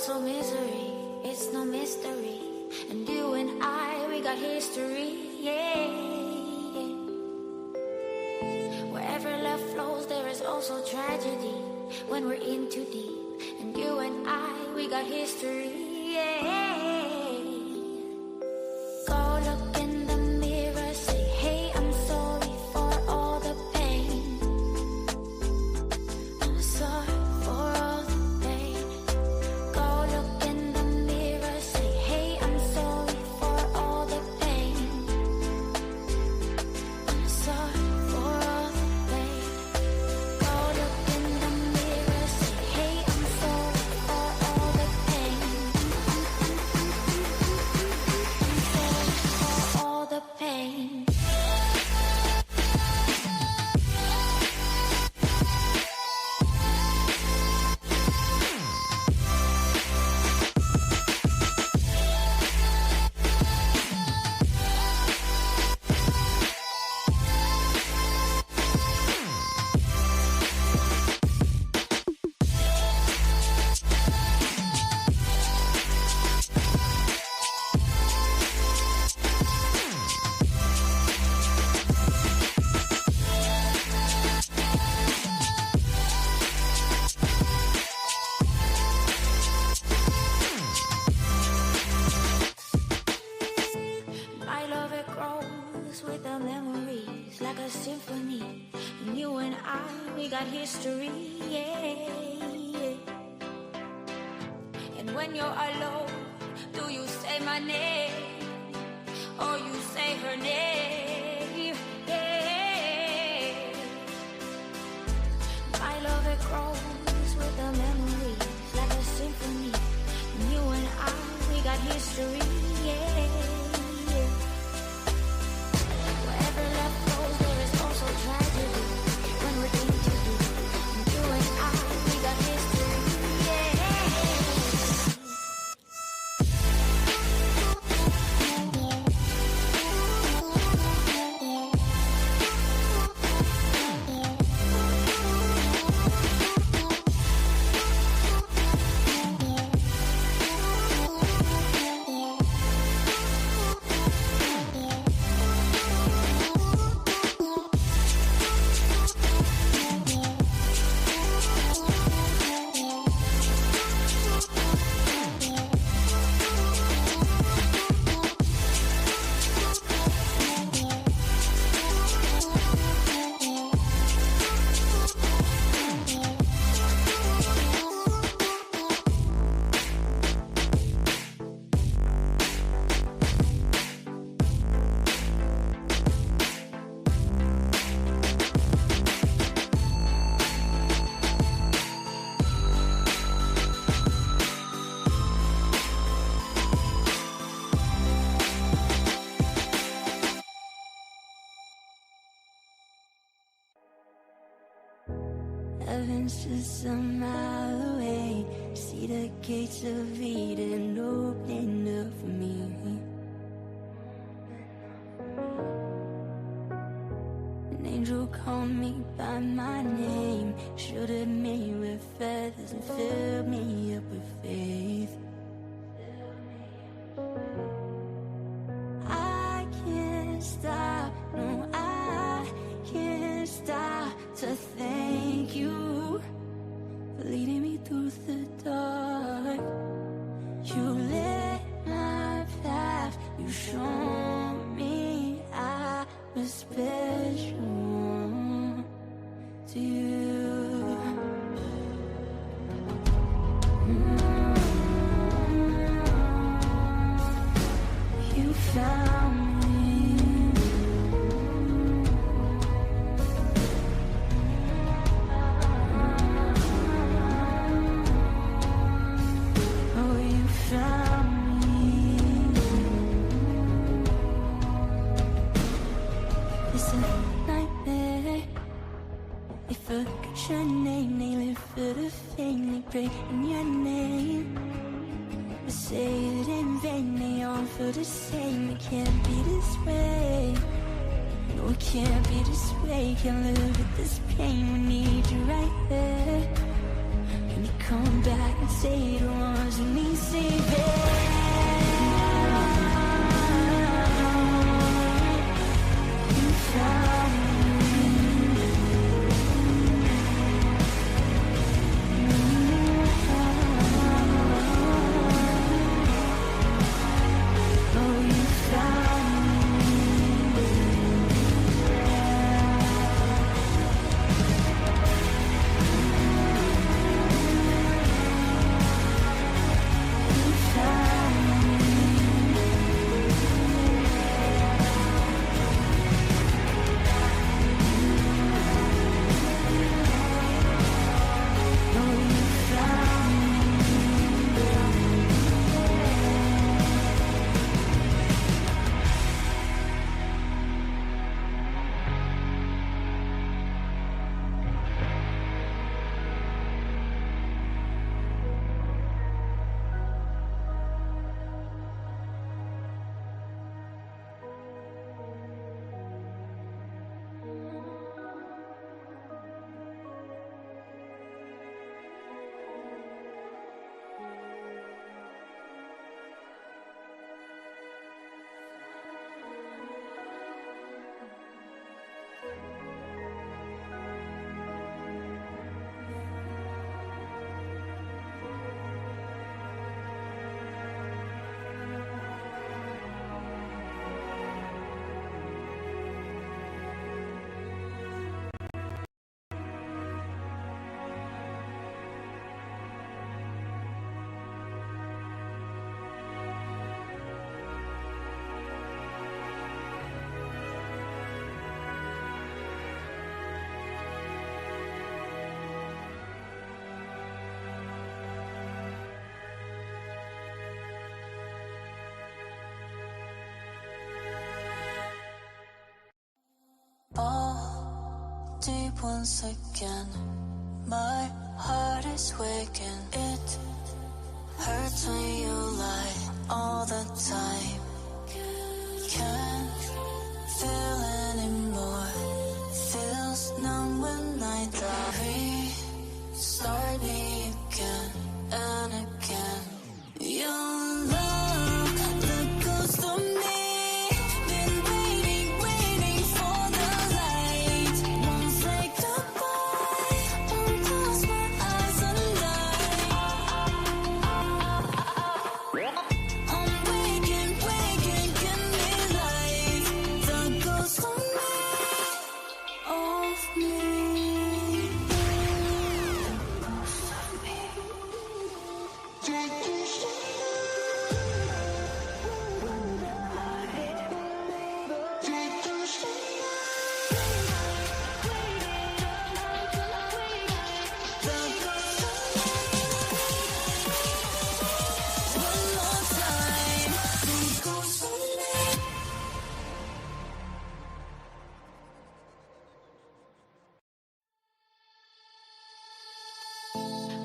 also misery, it's no mystery. And you and I, we got history, yeah. Wherever love flows, there is also tragedy when we're in too deep. And you and I, we got history, yeah. Go look in the mirror, say, hey, I'm sorry for all the pain. I'm sorry for all the pain. Go look in the mirror, say, hey, I'm sorry for all the pain. I'm sorry for all the pain. Go look in the mirror, say, hey, I'm sorry for all the pain. I'm sorry for all the pain. My love, it grows with the memories like a symphony. And you and I, we got history, yeah. And when you're alone, do you say my name or you say her name? Yeah. My love, it grows with the memories like a symphony. And you and I, we got history, yeah. Wherever love flows, there is also tragedy when we're in too deep. And you and I, we got history, yeah. Heaven's just a mile away. See the gates of Eden opening up for me. An angel called me by my name, shielded me with feathers and filled me up with faith. I can't stop, no, I can't stop to thank you for leading me through the dark. You lit my path, you showed me I was special to you. You found me. Oh, you found me. It's a nightmare. They forget your name, they live for the fame, they pray in your name. They say it in vain, they all feel the same. It can't be this way. No, it can't be this way. Can't live with this pain. We need you right there. and you come back and say it wasn't me saving. You found all deep once again. My heart is waking. It hurts when you lie all the time. Can't feel anymore. Feels numb when I die. Restart me again and again. Your love, the ghost of me. Been waiting for the light. Won't say goodbye. Won't close my eyes and die. I'm waking, give me life. The ghost of me.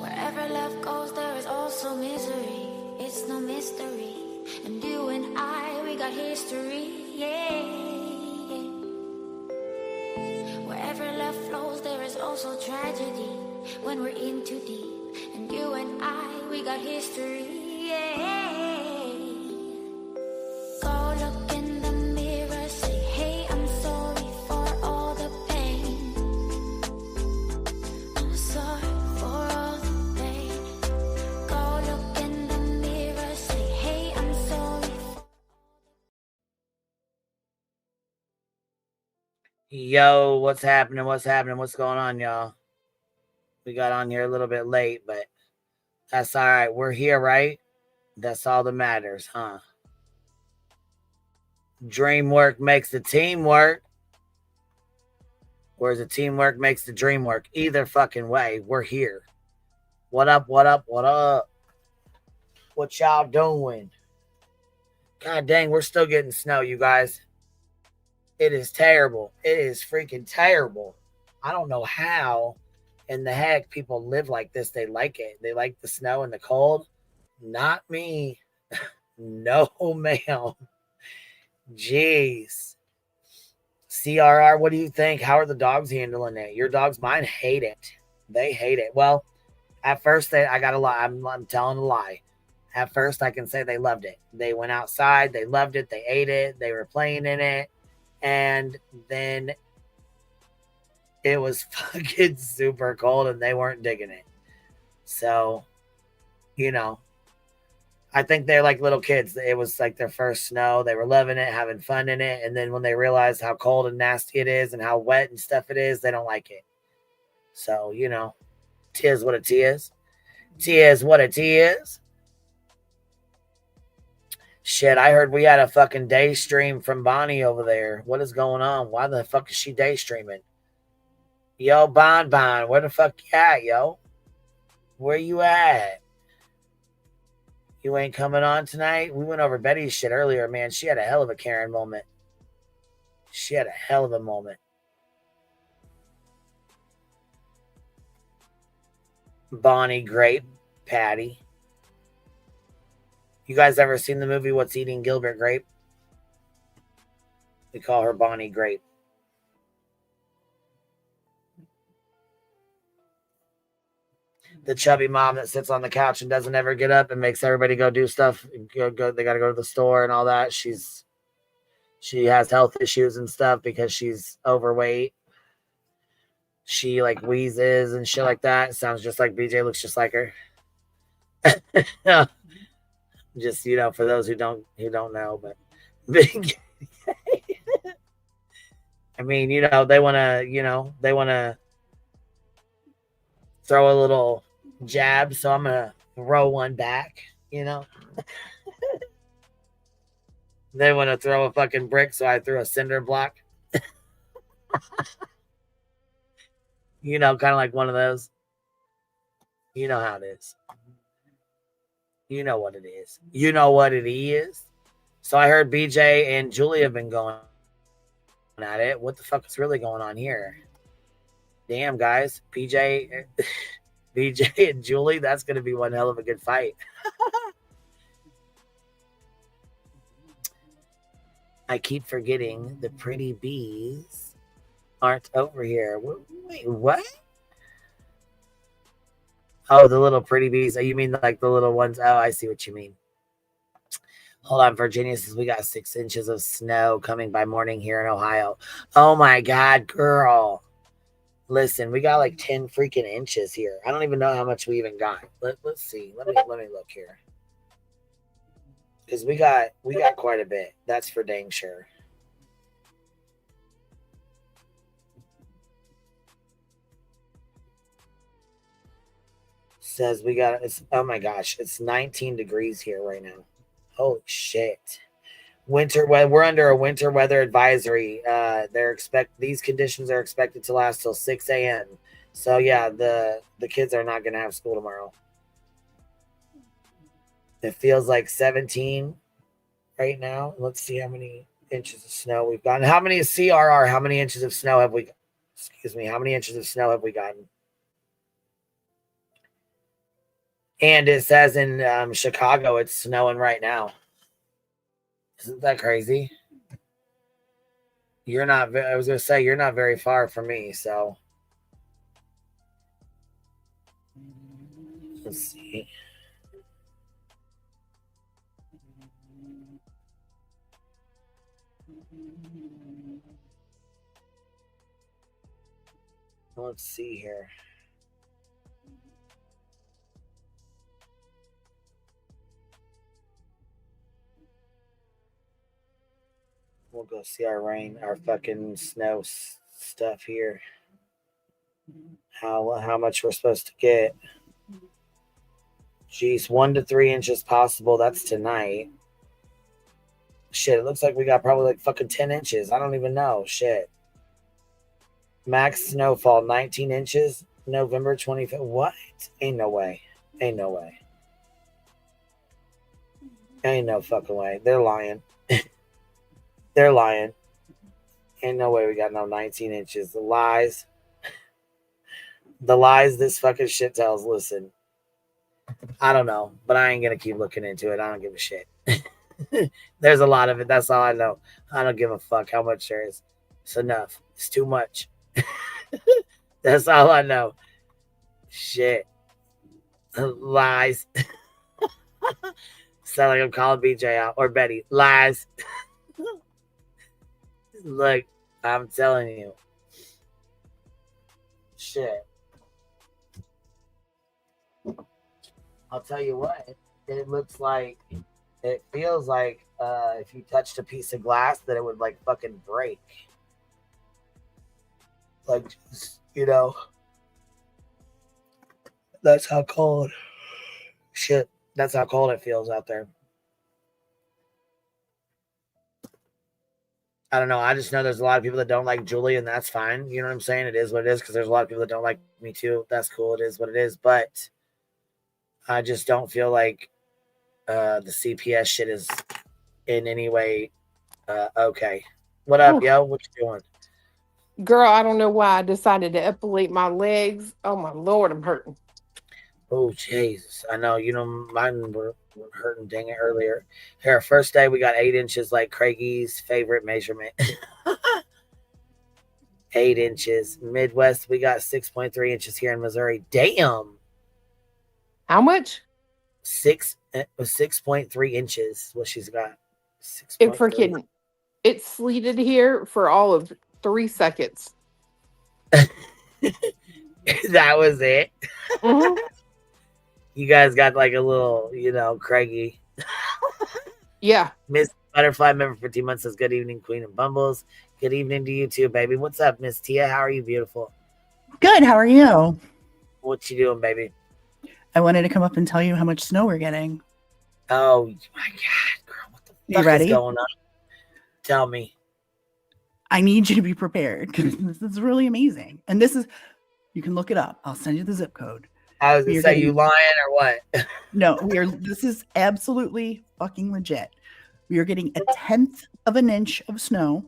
Wherever love goes, there is also misery. It's no mystery. And you and I, we got history, yeah. Wherever love flows, there is also tragedy. When we're in too deep. And you and I, we got history, yeah. Go look in the mirror, say, hey, I'm sorry for all the pain. I'm sorry for all the pain. Go look in the mirror, say, hey, I'm sorry. Yo, what's happening? What's happening? What's going on, y'all? We got on here a little bit late, but that's all right. We're here, right? That's all that matters, huh? Dream work makes the team work. Whereas the teamwork makes the dream work. Either fucking way, we're here. What up, what up, what up? What y'all doing? God dang, we're still getting snow, you guys. It is terrible. It is freaking terrible. I don't know how in the heck people live like this. They like it. They like the snow and the cold. Not me. No, ma'am. Jeez. CRR, what do you think? How are the dogs handling it? Your dogs, mine hate it. They hate it. Well, At first, I got a lie. I'm telling a lie. At first, I can say they loved it. They went outside, they loved it, they ate it, they were playing in it, and then it was fucking super cold and they weren't digging it. So, you know, I think they're like little kids. It was like their first snow. They were loving it, having fun in it. And then when they realize how cold and nasty it is and how wet and stuff it is, they don't like it. So, you know, tis what a tea is. Tea is what a tea is. Shit, I heard we had a fucking day stream from Bonnie over there. What is going on? Why the fuck is she day streaming? Yo, Bon, where the fuck you at, yo? Where you at? You ain't coming on tonight? We went over Betty's shit earlier, man. She had a hell of a Karen moment. She had a hell of a moment. Bonnie, Grape, Patty. You guys ever seen the movie What's Eating Gilbert Grape? We call her Bonnie Grape. The chubby mom that sits on the couch and doesn't ever get up and makes everybody go do stuff. They got to go to the store and all that. She has health issues and stuff because she's overweight. She like wheezes and shit like that. Sounds just like BJ, looks just like her. Just, you know, for those who don't know, but big. I mean, you know, they want to throw a little jab, so I'm gonna throw one back, you know. They want to throw a fucking brick, so I threw a cinder block. You know, kind of like one of those. You know how it is. You know what it is. You know what it is. So I heard BJ and Julie have been going at it. What the fuck is really going on here? Damn, guys. BJ and Julie, that's going to be one hell of a good fight. I keep forgetting the pretty bees aren't over here. Wait, what? Oh, the little pretty bees. Oh, you mean like the little ones? Oh, I see what you mean. Hold on. Virginia says we got 6 inches of snow coming by morning here in Ohio. Oh my God, girl. Listen, we got like 10 freaking inches here. I don't even know how much we even got. Let's see. Let me look here. Because we got quite a bit. That's for dang sure. Says we got oh my gosh, it's 19 degrees here right now. Holy shit. We're under a winter weather advisory. These conditions are expected to last till 6 a.m. So yeah, the kids are not gonna have school tomorrow. It feels like 17 right now. Let's see how many inches of snow we've gotten. How many is CRR? How many inches of snow have we? Excuse me. How many inches of snow have we gotten? And it says in Chicago, it's snowing right now. Isn't that crazy? I was going to say, you're not very far from me, so. Let's see. Let's see here. We'll go see our fucking snow stuff here. How much we're supposed to get. Jeez, 1 to 3 inches possible. That's tonight. Shit, it looks like we got probably like fucking 10 inches. I don't even know. Shit. Max snowfall, 19 inches. November 25th. What? Ain't no way. Ain't no way. Ain't no fucking way. They're lying. They're lying. Ain't no way we got no 19 inches. The lies. The lies this fucking shit tells. Listen. I don't know, but I ain't going to keep looking into it. I don't give a shit. There's a lot of it. That's all I know. I don't give a fuck how much there is. It's enough. It's too much. That's all I know. Shit. Lies. Sound like I'm calling BJ out or Betty. Lies. Look, I'm telling you. Shit. I'll tell you what. It looks like, it feels like if you touched a piece of glass that it would like fucking break. Like, you know, that's how cold. Shit, that's how cold it feels out there. I don't know. I just know there's a lot of people that don't like Julie, and that's fine. You know what I'm saying? It is what it is, because there's a lot of people that don't like me too. That's cool. It is what it is. But I just don't feel like the CPS shit is in any way okay. What up, yo? What you doing? Girl, I don't know why I decided to epilate my legs. Oh my Lord, I'm hurting. Oh, Jesus. I know. You know, mine were hurting dang it earlier. Here, first day, we got 8 inches, like Craigie's favorite measurement. 8 inches. Midwest, we got 6.3 inches here in Missouri. Damn. How much? 6.3 inches. What she's got. It 6.3. freaking, it sleeted here for all of 3 seconds. That was it. Mhm. You guys got like a little, you know, Craigie. Yeah. Miss Butterfly, member for 15 months, says, good evening, Queen of Bumbles. Good evening to you too, baby. What's up, Miss Tia? How are you, beautiful? Good. How are you? What you doing, baby? I wanted to come up and tell you how much snow we're getting. Oh, my God, girl. What the fuck ready? is going on? Tell me. I need you to be prepared because this is really amazing. And this is, you can look it up. I'll send you the zip code. I was going to say, you lying or what? No, this is absolutely fucking legit. We are getting 1/10 of an inch of snow.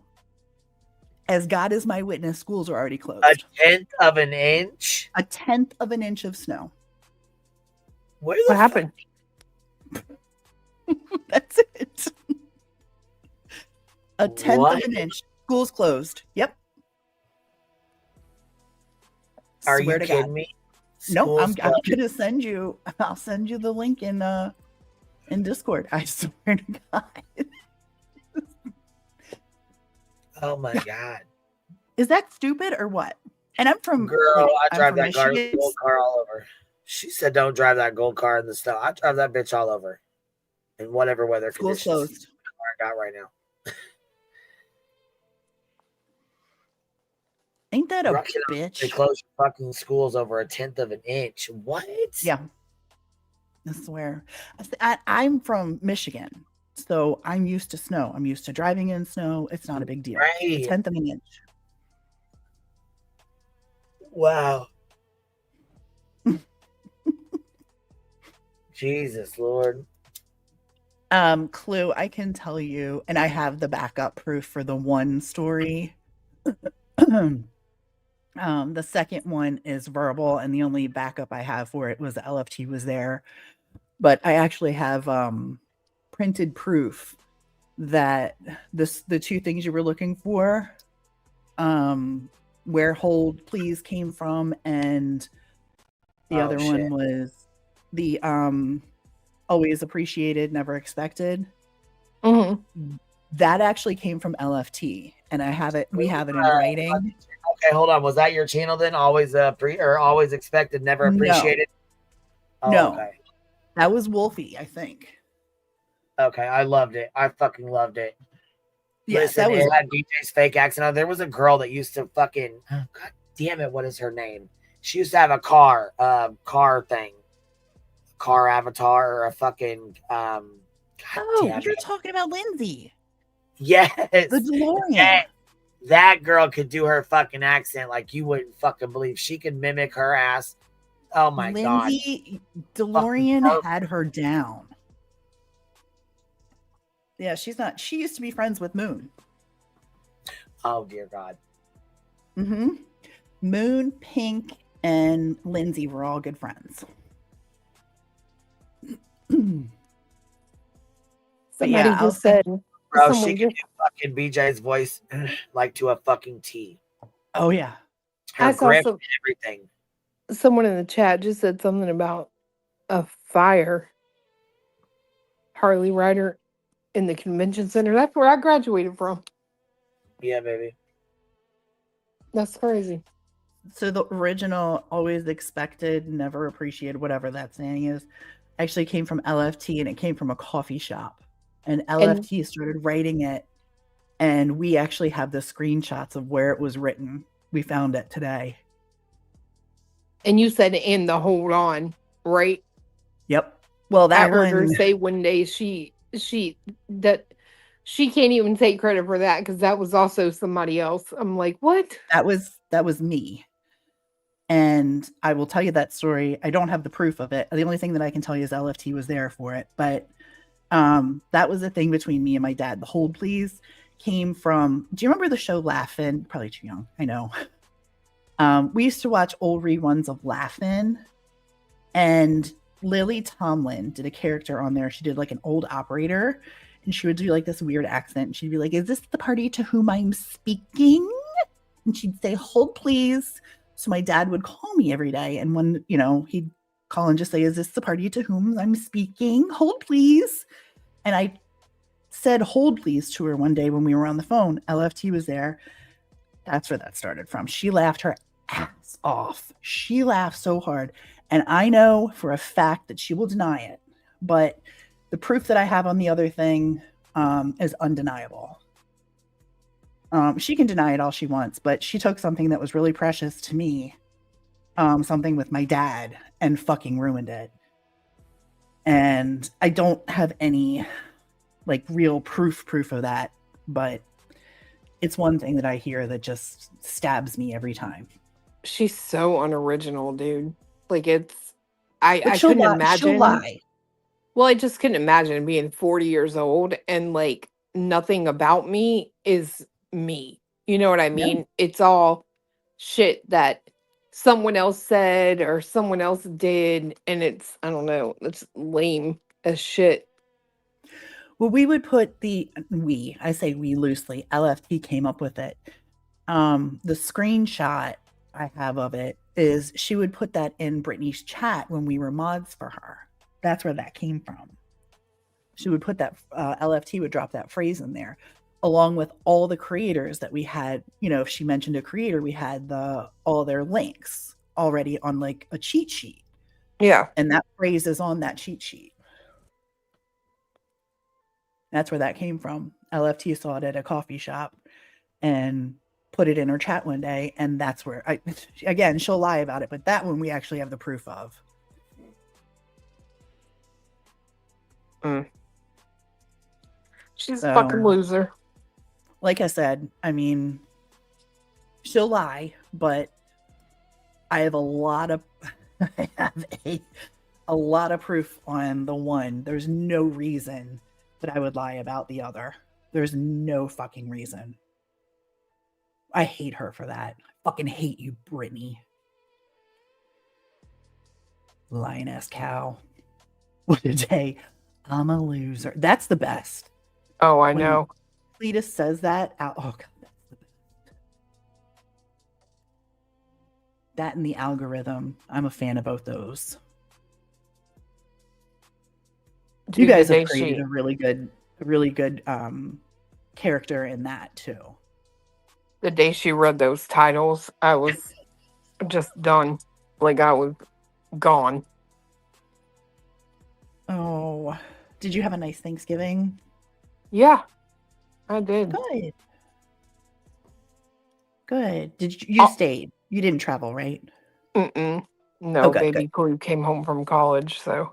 As God is my witness, schools are already closed. 1/10 of an inch? 1/10 of an inch of snow. What happened? That's it. 1/10 of an inch. School's closed. Yep. Are you kidding me? No, I'm gonna send you. I'll send you the link in Discord. I swear to God. Oh my God. Is that stupid or what? And I'm from girl. I I'm drive from that Michigan. gold car all over. She said, "Don't drive that gold car in the snow." I drive that bitch all over, in whatever weather School's conditions closed. I got right now. Ain't that a bitch? They close fucking schools over 1/10 of an inch. What? Yeah. I swear. I'm from Michigan, so I'm used to snow. I'm used to driving in snow. It's not a big deal. Right. 1/10 of an inch. Wow. Jesus Lord. Clue, I can tell you, and I have the backup proof for the one story. The second one is verbal, and the only backup I have for it was the LFT was there. But I actually have printed proof that the two things you were looking for, where hold please came from, and the other one was the always appreciated, never expected. Mm-hmm. That actually came from LFT, and I have it. We have it in writing. Okay, hold on. Was that your channel then? Always always expected, never appreciated? No. No. Okay. That was Wolfie, I think. Okay, I loved it. I fucking loved it. Yeah, listen, it had BJ's fake accent. There was a girl that used to fucking, God damn it, what is her name? She used to have a car thing, car avatar, or a fucking you're talking about Lindsay. Yes, the DeLorean. That girl could do her fucking accent like you wouldn't fucking believe. She could mimic her ass. Oh my God. Lindsay DeLorean had her down. Yeah, she used to be friends with Moon. Oh dear God. Mm-hmm. Moon, Pink, and Lindsay were all good friends. Somebody just said, bro, she can do fucking BJ's voice like to a fucking T. Oh yeah. Her grip and everything. Someone in the chat just said something about a fire Harley rider in the convention center. That's where I graduated from. Yeah, baby. That's crazy. So the original always expected, never appreciated, whatever that saying is, actually came from LFT, and it came from a coffee shop. And LFT started writing it, and we actually have the screenshots of where it was written. We found it today. And you said in the hold on, right? Yep. Well, that I heard her one, say one day that she can't even take credit for that because that was also somebody else. I'm like, what? that was me. And I will tell you that story. I don't have the proof of it. The only thing that I can tell you is LFT was there for it. But that was the thing between me and my dad. The hold please came from, do you remember the show Laugh-In? Probably too young, I know. We used to watch old reruns of Laugh-In, and Lily Tomlin did a character on there. She did like an old operator, and she would do like this weird accent. She'd be like, "Is this the party to whom I'm speaking?" And she'd say, "Hold please." So my dad would call me every day, and when, he'd call and just say, "Is this the party to whom I'm speaking? Hold please." And I said, "Hold please" to her one day when we were on the phone. LFT was there. That's where that started from. She laughed her ass off. She laughed so hard. And I know for a fact that she will deny it. But the proof that I have on the other thing is undeniable. She can deny it all she wants, but she took something that was really precious to me, something with my dad, and fucking ruined it. And I don't have any like real proof of that, but it's one thing that I hear that just stabs me every time. She's so unoriginal, dude. Like I But couldn't she'll imagine. lie. Well, I just couldn't imagine being 40 years old and like nothing about me is me. You know what I Yeah. mean? It's all shit that someone else said or someone else did, and it's, I don't know, it's lame as shit. Well, we would put I say we loosely, LFT came up with it. The screenshot I have of it is she would put that in Brittany's chat when we were mods for her. That's where that came from. She would put that, LFT would drop that phrase in there, along with all the creators that we had. If she mentioned a creator, we had all their links already on like a cheat sheet. Yeah. And that phrase is on that cheat sheet. That's where that came from. LFT saw it at a coffee shop and put it in her chat one day. And that's where again, she'll lie about it, but that one we actually have the proof of. She's a fucking loser. Like I said, I mean, she'll lie, but I have a lot of proof on the one. There's no reason that I would lie about the other. There's no fucking reason. I hate her for that. I fucking hate you, Brittany. Lying ass cow. What a day. I'm a loser. That's the best. Oh, I know. Cletus says that out. Oh, God, that's the best. That and the algorithm. I'm a fan of both those. Dude, you guys have created a really good character in that too. The day she read those titles, I was just done. Like I was gone. Oh, did you have a nice Thanksgiving? Yeah, I did. Good. Did you stayed? You didn't travel, right? No, baby Clue came home from college, so.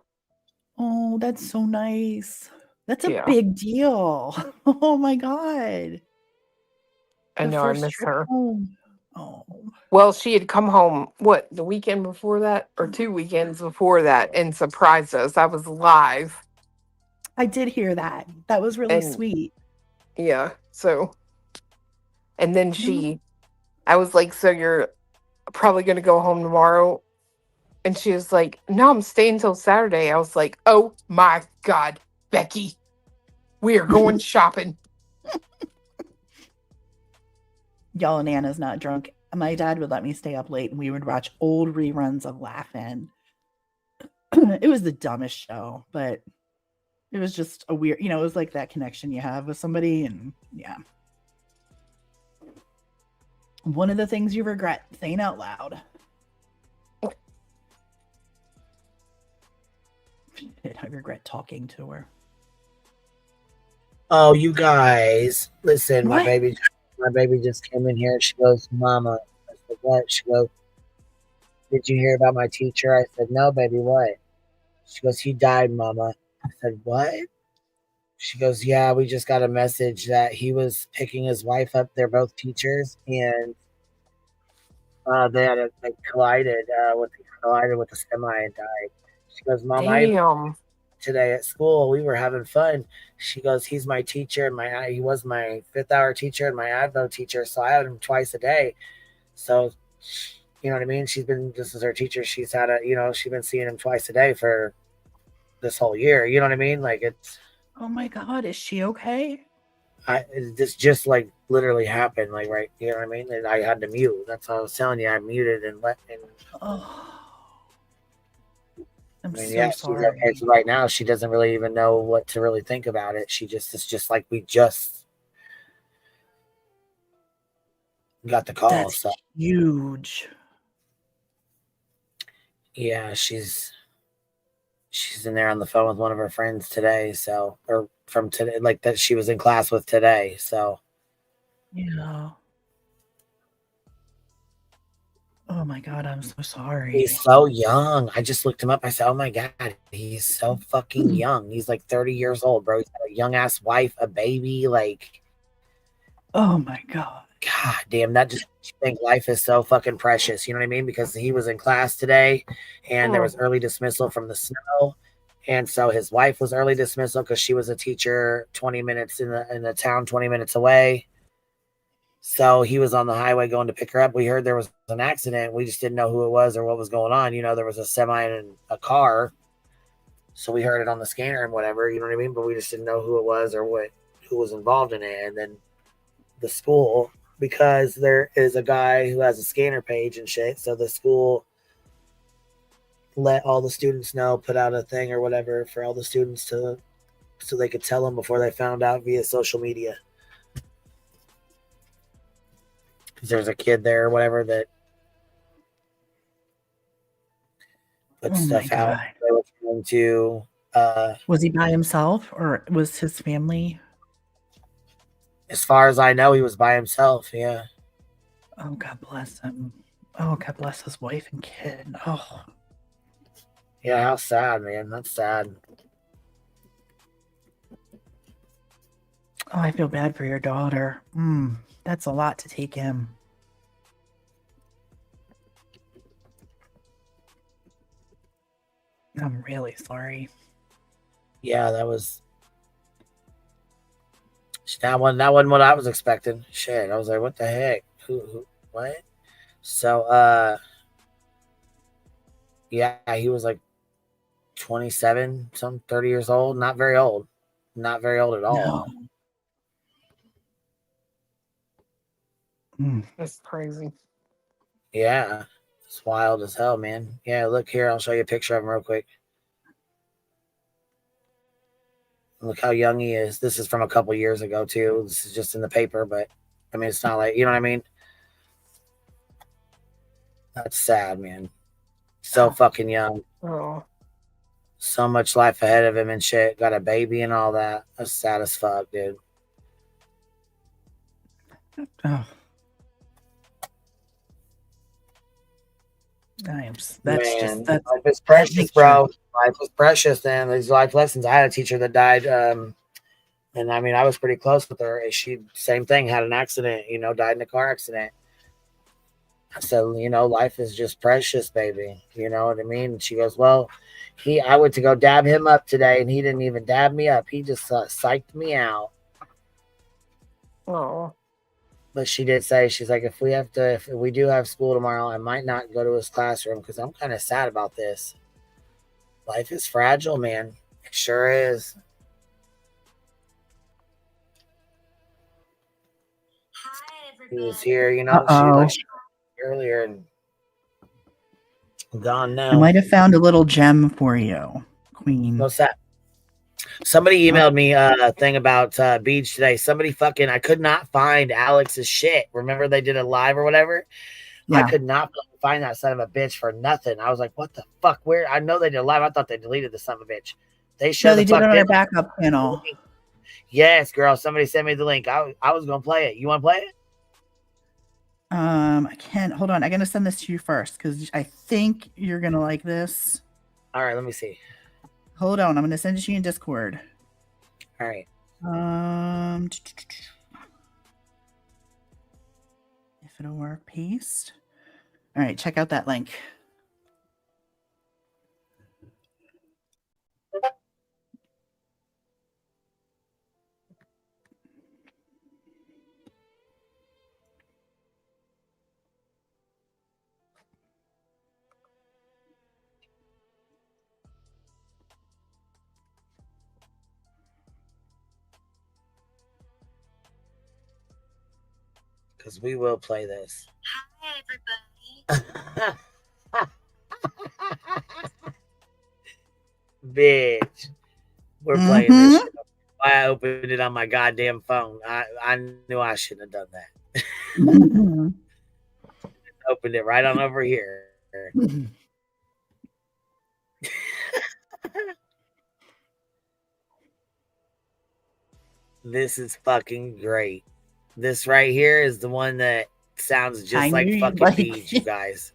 Oh, that's so nice. That's a big deal. Oh my God. I know, I miss her. Home. Oh. Well, she had come home, the weekend before that? Or 2 weekends before that and surprised us. I was live. I did hear that. That was really sweet. Yeah, so. And then I was like, so you're probably going to go home tomorrow? And she was like, no, I'm staying till Saturday. I was like, oh my God, Becky, we are going shopping. Y'all, and Anna's not drunk. My dad would let me stay up late and we would watch old reruns of Laugh-In. It was the dumbest show, but it was just a weird, it was like that connection you have with somebody, and yeah. One of the things you regret saying out loud. Shit, I regret talking to her. Oh, you guys, listen, What? my baby just came in here. She goes, Mama. I said, what? She goes, did you hear about my teacher? I said, no, baby, what? She goes, he died, Mama. I said, what? She goes, yeah, we just got a message that he was picking his wife up. They're both teachers, and they collided with a semi and died. She goes, Mom, Damn. today at school we were having fun. She goes, he's my teacher, and he was my 5th hour teacher and my advo teacher, so I had him twice a day. So you know what I mean? This is her teacher. She's been seeing him twice a day for this whole year. You know what I mean? Like it's. Oh my God, is she okay? This just like literally happened, like right. You know what I mean? And I had to mute. That's what I was telling you. I muted and let. And Oh, I'm so yeah, sorry. she's okay. So right now, she doesn't really even know what to really think about it. It's just like we just got the call. That's so huge. yeah, she's in there on the phone with one of her friends today. So, or from today, like that she was in class with today. So, Yeah. Oh my God, I'm so sorry. he's so young. I just looked him up. I said, "Oh my God, he's so fucking young. He's like 30 years old, bro. He's got a young ass wife, a baby. Like, Oh my God. God damn, that just makes you think life is so fucking precious. You know what I mean? Because he was in class today, and there was early dismissal from the snow, and so his wife was early dismissal because she was a teacher 20 minutes in the town, 20 minutes away. So he was on the highway going to pick her up. We heard there was an accident. We just didn't know who it was or what was going on. There was a semi and a car. So we heard it on the scanner and whatever, you know what I mean? But we just didn't know who it was or who was involved in it. And then the school, because there is a guy who has a scanner page and shit. So the school let all the students know, put out a thing or whatever for all the students so they could tell them before they found out via social media. There's a kid there or whatever that put stuff out. They were trying to. Was he by himself or was his family? As far as I know, he was by himself. Yeah. Oh, God bless him. Oh, God bless his wife and kid. Oh. Yeah, how sad, man. That's sad. Oh, I feel bad for your daughter. That's a lot to take in. I'm really sorry. Yeah, that wasn't what I was expecting. Shit, I was like, what the heck? Who what? So, yeah, he was like 27, 30 years old. Not very old. Not very old at all. No. That's crazy. Yeah. It's wild as hell, man. Yeah, look here. I'll show you a picture of him real quick. Look how young he is. This is from a couple years ago, too. This is just in the paper, but I mean, it's not like, you know what I mean? That's sad, man. So fucking young. Oh. So much life ahead of him and shit. Got a baby and all that. That's sad as fuck, dude. Oh. That's Man, just life is precious, bro. Life is precious, and these life lessons. I had a teacher that died, and I mean, I was pretty close with her. She, same thing, had an accident. Died in a car accident. I said, life is just precious, baby. You know what I mean? And she goes, well, I went to go dab him up today, and he didn't even dab me up. He just psyched me out. Oh. But she did say, she's like, if we do have school tomorrow, I might not go to his classroom because I'm kind of sad about this. Life is fragile, man. It sure is. Hi, He was here, she like earlier, and Gone now. I might have found a little gem for you, Queen. What's that? Somebody emailed me a thing about BEEJ today. Somebody fucking, I could not find Alex's shit. Remember they did a live or whatever? Yeah. I could not find that son of a bitch for nothing. I was like, what the fuck? Where? I know they did a live. I thought they deleted the son of a bitch. They sure No, they did fuck it on our did. backup channel. Yes, girl. Somebody sent me the link. I was gonna play it. You want to play it? I can't. Hold on. I'm gonna send this to you first because I think you're gonna like this. All right, let me see. Hold on. I'm gonna send it to you in Discord. All right. If it'll work, paste. All right, check out that link. Because we will play this. Hi, everybody. Bitch. We're playing this shit. Why I opened it on my goddamn phone. I knew I shouldn't have done that. Opened it right on over here. This is fucking great. This right here is the one that sounds just like fucking BEEJ, you guys.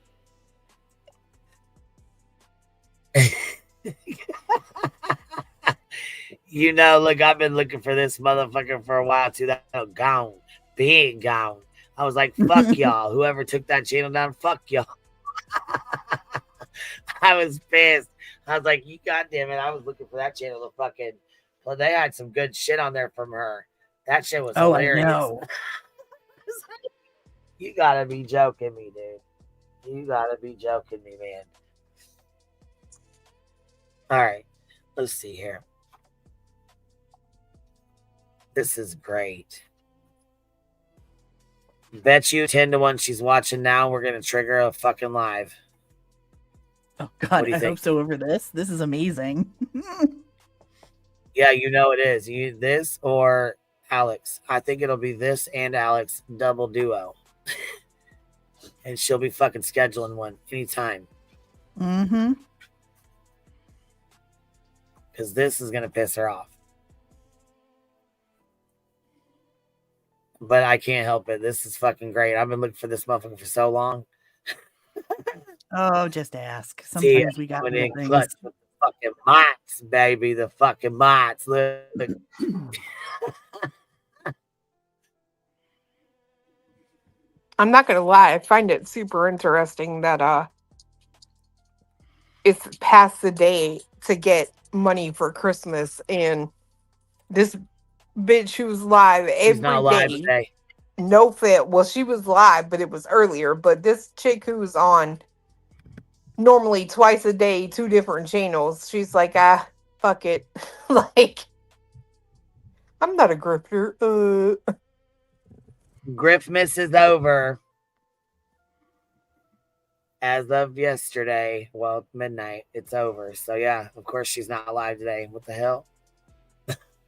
You know, look, I've been looking for this motherfucker for a while too. That gone, big gone. I was like, fuck y'all. Whoever took that channel down, fuck y'all. I was pissed. I was like, you goddamn it. I was looking for that channel to fucking. Well, they had some good shit on there from her. That shit was hilarious. I know. You gotta be joking me, dude. You gotta be joking me, man. All right. Let's see here. This is great. Bet you 10 to 1 she's watching now. We're going to trigger a fucking live. Oh, God, I hope so over this. This is amazing. Yeah, you know it is. This or Alex. I think it'll be this and Alex double duo. And she'll be fucking scheduling one anytime. Mm-hmm. Because this is going to piss her off. But I can't help it. This is fucking great. I've been looking for this motherfucker for so long. Oh, just ask. Sometimes we got in things. clutch with the fucking mots, baby. The fucking mots. Look. I'm not gonna lie, I find it super interesting that it's past the day to get money for Christmas, and this bitch who was live She's not every live day. today. No fit. Well, she was live, but it was earlier. But this chick who was on normally twice a day, 2 different channels, she's like, fuck it. Like, I'm not a grifter. Griffmas is over. As of yesterday, well, midnight, it's over. So, yeah, of course she's not live today. What the hell?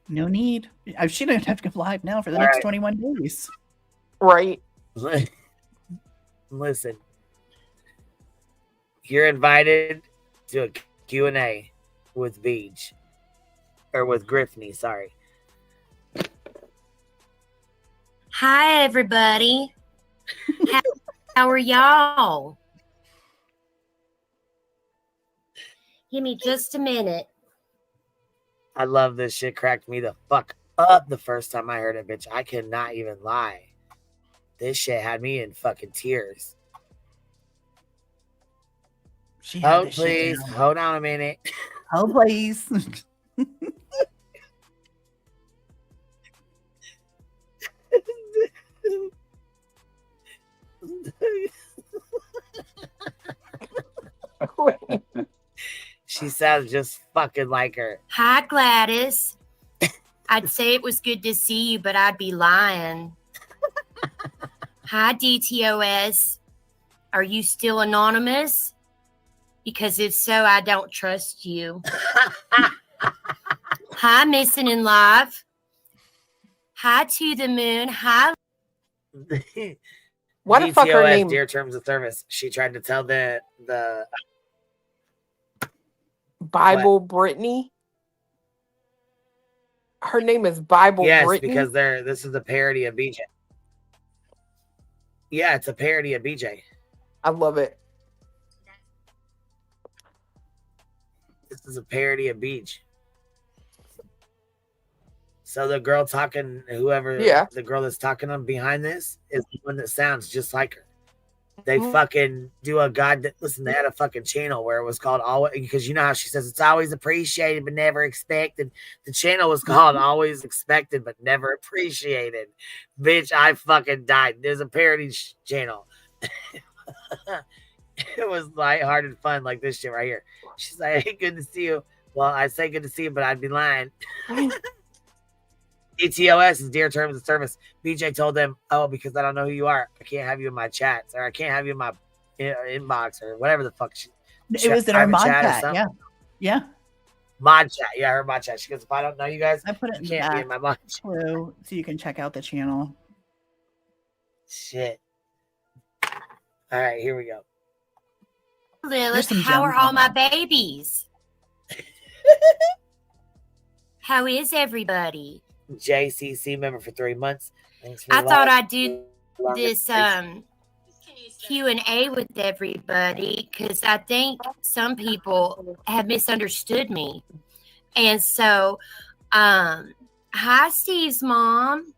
No need. She doesn't have to go live now for the next 21 days. Right. Listen. You're invited to a Q&A with BEEJ. Or with Griffney, sorry. Hi, everybody. How are y'all? Give me just a minute. I love this shit. Cracked me the fuck up the first time I heard it, bitch. I cannot even lie. This shit had me in fucking tears. Oh, please. Hold on a minute. Oh, please. She sounds just fucking like her. Hi, Gladys. I'd say it was good to see you, but I'd be lying. Hi, DTOS. Are you still anonymous? Because if so, I don't trust you. Hi, Missing in Live. Hi to the moon. Hi. What the fuck her name? Dear terms of service. She tried to tell the Bible Brittany. Her name is Bible Brittany. Because this is a parody of BJ. Yeah, it's a parody of BJ. I love it. This is a parody of BEEJ. So the girl talking, the girl that's talking on behind this is the one that sounds just like her. They fucking do listen, they had a fucking channel where it was called Always, because you know how she says it's always appreciated but never expected. The channel was called Always Expected but Never Appreciated. Bitch, I fucking died. There's a parody channel. It was lighthearted fun like this shit right here. She's like, hey, good to see you. Well, I'd say good to see you, but I'd be lying. ETOS is dear terms of service. BJ told them, oh, because I don't know who you are, I can't have you in my chats, or I can't have you in my inbox, or whatever the fuck. It was in our mod chat. Yeah. Yeah. Mod chat. Yeah, her mod chat. She goes, if I don't know you guys, I put it can't be in my mod chat. So you can check out the channel. Shit. All right, here we go. Lilith, how are all my babies? How is everybody? JCC member for 3 months. Thanks for I thought I'd do this Q&A with everybody because I think some people have misunderstood me. And so, hi, Steve's mom.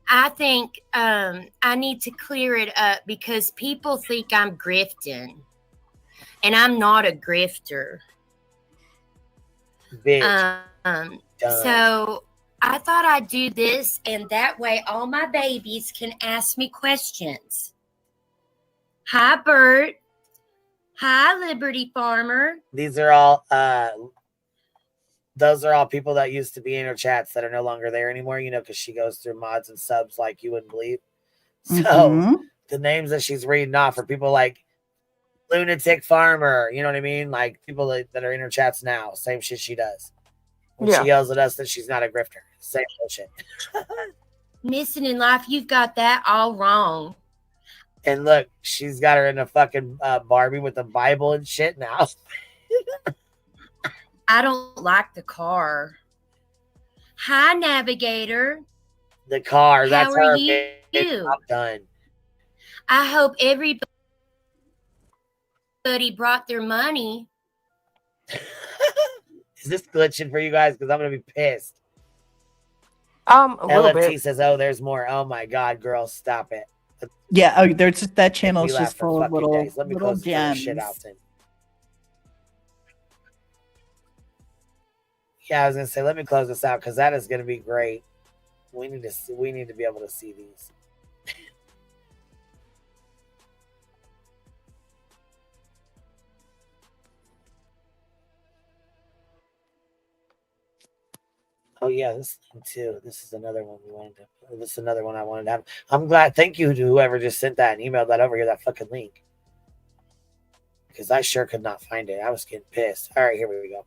I think I need to clear it up because people think I'm grifting. And I'm not a grifter. Bitch. So I thought I'd do this, and that way all my babies can ask me questions. Hi, Bert. Hi, Liberty Farmer. These are all those are all people that used to be in her chats that are no longer there anymore, you know, because she goes through mods and subs like you wouldn't believe. So the names that she's reading off are people like Lunatic Farmer, you know what I mean? Like people that are in her chats now, same shit she does. When she yells at us that she's not a grifter. Same bullshit. Missing in Life, you've got that all wrong. And look, she's got her in a fucking Barbie with a Bible and shit now. I don't like the car. Hi, Navigator. The car. That's how are you? I'm done. I hope everybody brought their money. Is this glitching for you guys? Because I'm gonna be pissed. A little LFT bit. says, "Oh, there's more." Oh my god, girl, stop it. Yeah, oh, there's just that channel is just full of little Let me little close gems. Shit out then. Yeah, I was gonna say, let me close this out because that is gonna be great. We need to be able to see these. Oh yeah, this thing too. This is another one we wanted to. This is another one I wanted to have. I'm glad. Thank you to whoever just sent that and emailed that over here. That fucking link. Because I sure could not find it. I was getting pissed. All right, here we go.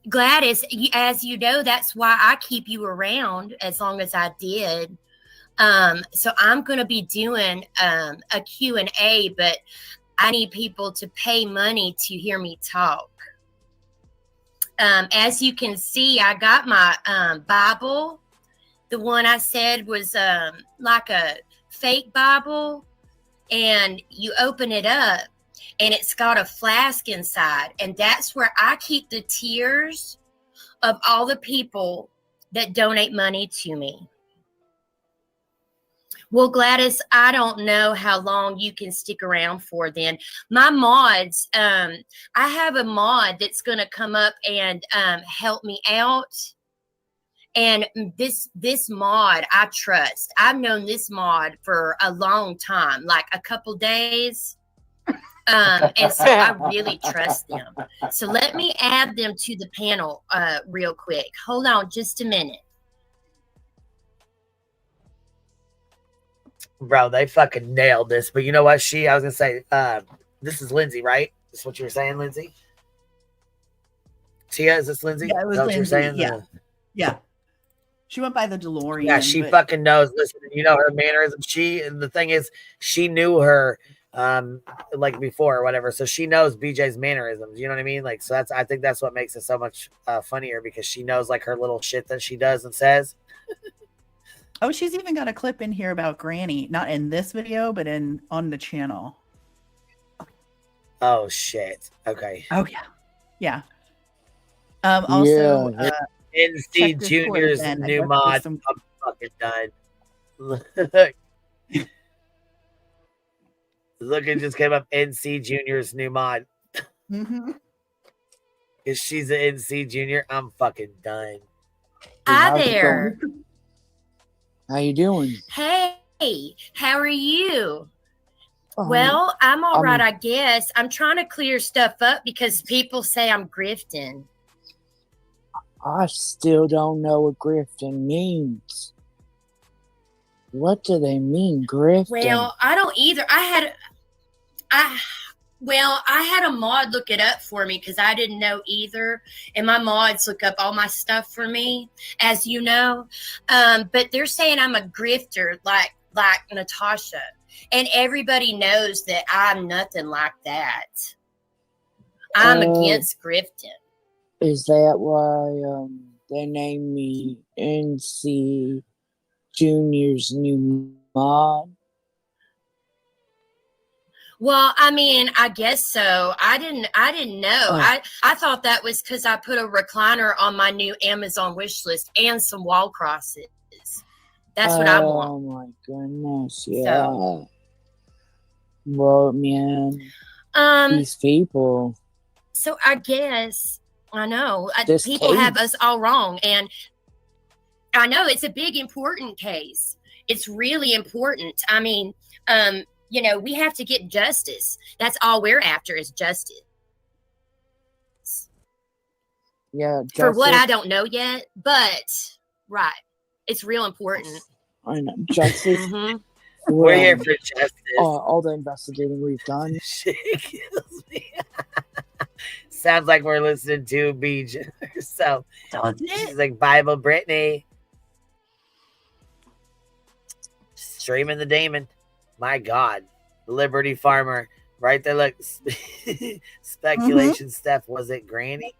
Gladys, as you know, that's why I keep you around as long as I did. So I'm going to be doing a Q&A, but I need people to pay money to hear me talk. As you can see, I got my Bible. The one I said was like a fake Bible, and you open it up and it's got a flask inside, and that's where I keep the tears of all the people that donate money to me. Well, Gladys, I don't know how long you can stick around for then. My mods, I have a mod that's going to come up and help me out. And this mod, I trust. I've known this mod for a long time, like a couple days. And so I really trust them. So let me add them to the panel real quick. Hold on just a minute. Bro, they fucking nailed this. But you know what? I was gonna say, this is Lindsay, right? This is what you were saying, Lindsay? Tia, is this Lindsay? Yeah, it Is was that what you were Lindsay. saying? Yeah. Yeah. She went by the DeLorean. Yeah, she but fucking knows. Listen, you know her mannerisms. And the thing is, she knew her like before or whatever, so she knows BJ's mannerisms. You know what I mean? Like, so I think that's what makes it so much funnier, because she knows like her little shit that she does and says. Oh, she's even got a clip in here about Granny, not in this video, but on the channel. Oh shit. Okay. Oh yeah, yeah. Also, NC check Discord Junior's then. I new guess mod. there's some- I'm fucking done. Look, it just came up. NC Junior's new mod. Mhm. If she's an NC Junior, I'm fucking done. Hi how's it there. How you doing? Hey, how are you? Um, Well, I'm all right, I'm- I guess. I'm trying to clear stuff up because people say I'm grifting. I still don't know what grifting means. What do they mean, grifting? Well, I don't either. I had a mod look it up for me because I didn't know either. And my mods look up all my stuff for me, as you know. But they're saying I'm a grifter, like Natasha. And everybody knows that I'm nothing like that. I'm against grifting. Is that why they named me NC Junior's new mod? Well, I mean, I guess so. I didn't know. Oh. I thought that was because I put a recliner on my new Amazon wish list and some wall crosses. That's what I want. Oh my goodness, yeah. Well, man, these people. So I guess I know This people have case. us all wrong, and I know it's a big important case. It's really important. I mean, you know, we have to get justice. That's all we're after is justice. Yeah, For what I justice. don't know yet, but right, it's real important. I know, justice. Mhm. We're here for for justice. all the investigating we've done. Shit kills me. Sounds like we're listening to BEEJ. So she's like, Bible Brittany. Streaming the demon. My God. Liberty Farmer. Right there, look. Speculation Steph. Was it Granny?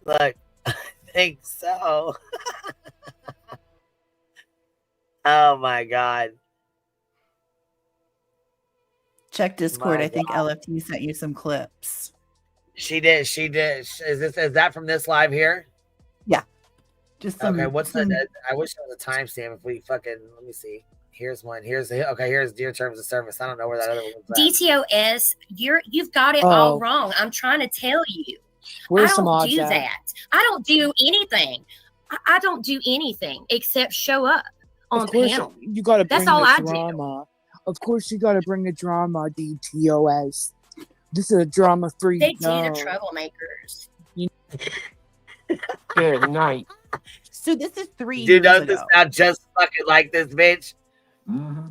Look, I think so. Oh my God. Check Discord. My I think God. LFT sent you some clips. She did. Is that from this live here? Just some. Okay, what's some, the? I wish there was a timestamp. If we fucking let me see. Here's one. Here's Dear Terms of Service. I don't know where that other one was. DTOS, you've got it all Oh. wrong. I'm trying to tell you. Where's I some don't odds do at? that. I don't do anything. I don't do anything except show up on Of course, panel. you gotta bring That's all the I do. drama. Of course, you gotta bring the drama, DTOS. This is a drama-free They do zone. the troublemakers. Good night. So this is 3 Dude, years does this ago. sound just fucking like this bitch?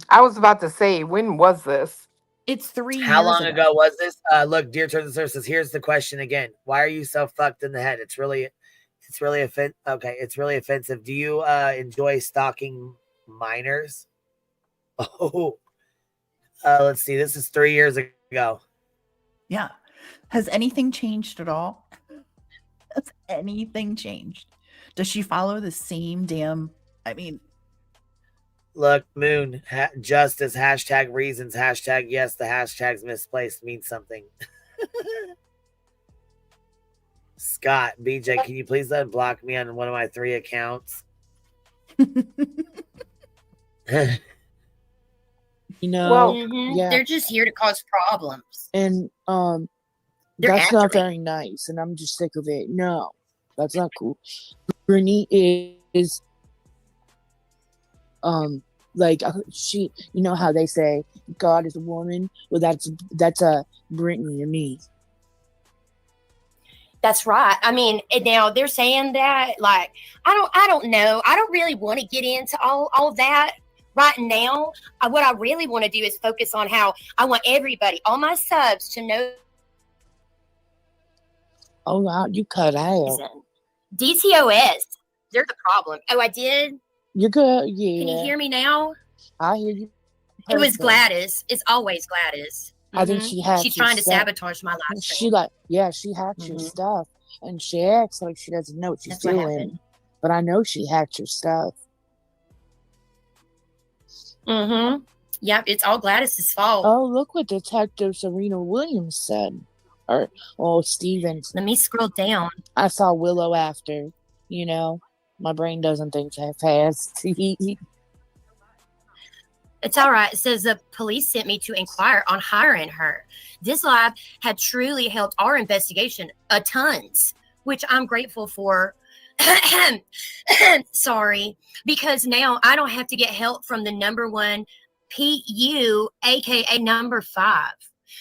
I was about to say, when was this? It's 3 How years long ago was this? Look, Dear Terms of Service says, here's the question again. Why are you so fucked in the head? It's really offensive. Okay, it's really offensive. Do you enjoy stalking minors? Oh, let's see. This is 3 years ago. Yeah. Has anything changed at all? Has anything changed? Does she follow the same damn? I mean, Look, Moon, justice, hashtag reasons, hashtag yes, the hashtag's misplaced means something. Scott, BJ, can you please unblock me on one of my 3 accounts? You know, Well, yeah. They're just here to cause problems. and They're that's not aggravating. very nice, and I'm just sick of it. No, that's not cool. Brittany is like she, you know how they say God is a woman. Well, that's a Brittany to me. That's right. I mean, and now they're saying that, like, I don't know. I don't really want to get into all that, right now, what I really want to do is focus on how I want everybody, all my subs, to know. Oh, wow, you cut out. DTOS. There's a problem. Oh, I did? You're good, yeah. Can you hear me now? I hear you. It was Perfect. Gladys. It's always Gladys. I think she hacked She's your trying to stuff. sabotage my live She stream. she hacked your stuff, and she acts like she doesn't know what she's That's what doing. happened. But I know she hacked your stuff. Yep, it's all Gladys's fault. Oh, look what Detective Serena Williams said. Or Stevens. Let me scroll down. I saw Willow after. You know, my brain doesn't think that fast. It's all right. It says the police sent me to inquire on hiring her. This live had truly helped our investigation a tons, which I'm grateful for. Sorry, because now I don't have to get help from the number one PU, aka number 5.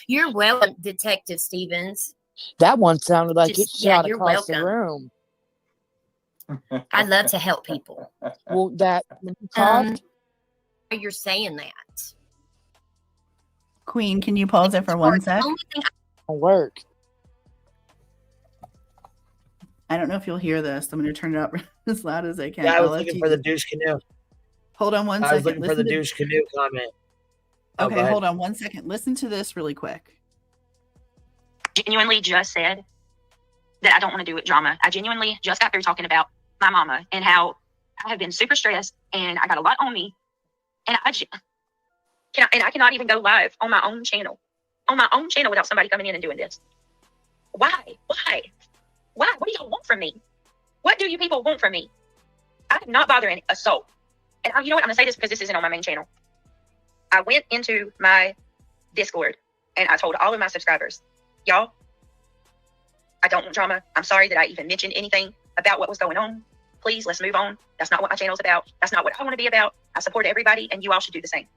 You're welcome, Detective Stevens. That one sounded like it shot you're across the welcome. room. I love to help people. Well, that when you talked, You're saying that. Queen, can you pause it for 1 sec? The only thing work. I don't know if you'll hear this. I'm going to turn it up as loud as I can. Yeah, I was looking for the douche canoe. Hold on 1 second. I was looking for the douche canoe comment. Okay, hold on 1 second. Listen to this really quick. Genuinely just said that I don't want to do it drama. I genuinely just got through talking about my mama and how I have been super stressed and I got a lot on me. And I cannot even go live on my own channel. On my own channel without somebody coming in and doing this. Why? What do y'all want from me? What do you people want from me? I am not bothering a soul. And you know what? I'm going to say this because this isn't on my main channel. I went into my Discord and I told all of my subscribers, y'all, I don't want drama. I'm sorry that I even mentioned anything about what was going on. Please, let's move on. That's not what my channel is about. That's not what I want to be about. I support everybody and you all should do the same.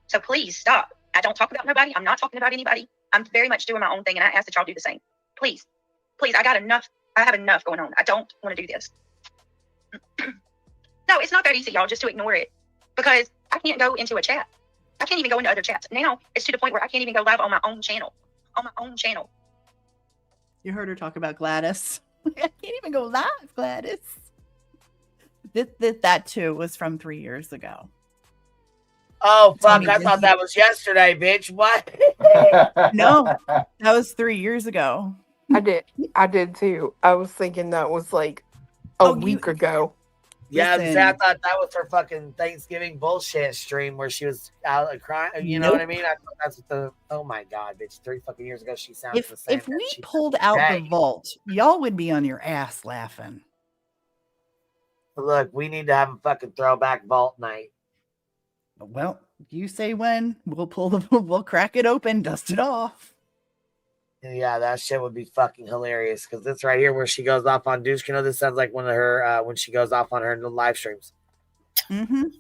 So please stop. I don't talk about nobody. I'm not talking about anybody. I'm very much doing my own thing and I ask that y'all do the same. Please, I got enough. I have enough going on. I don't want to do this. No, it's not that easy, y'all, just to ignore it because I can't go into a chat. I can't even go into other chats. Now it's to the point where I can't even go live on my own channel. You heard her talk about Gladys. I can't even go live, Gladys. That too was from 3 years ago. Oh, fuck. I thought that was yesterday, bitch. What? No, that was 3 years ago. I did too. I was thinking that was like a week ago. Yeah, I thought that was her fucking Thanksgiving bullshit stream where she was out crying. You know what I mean? I thought that's what the. Oh my god, bitch! 3 fucking years ago, she sounded the same. If we pulled out the vault, y'all would be on your ass laughing. Look, we need to have a fucking throwback vault night. Well, you say when? We'll crack it open, dust it off. Yeah, that shit would be fucking hilarious because this right here where she goes off on douche. You know, this sounds like one of her when she goes off on her live streams. It's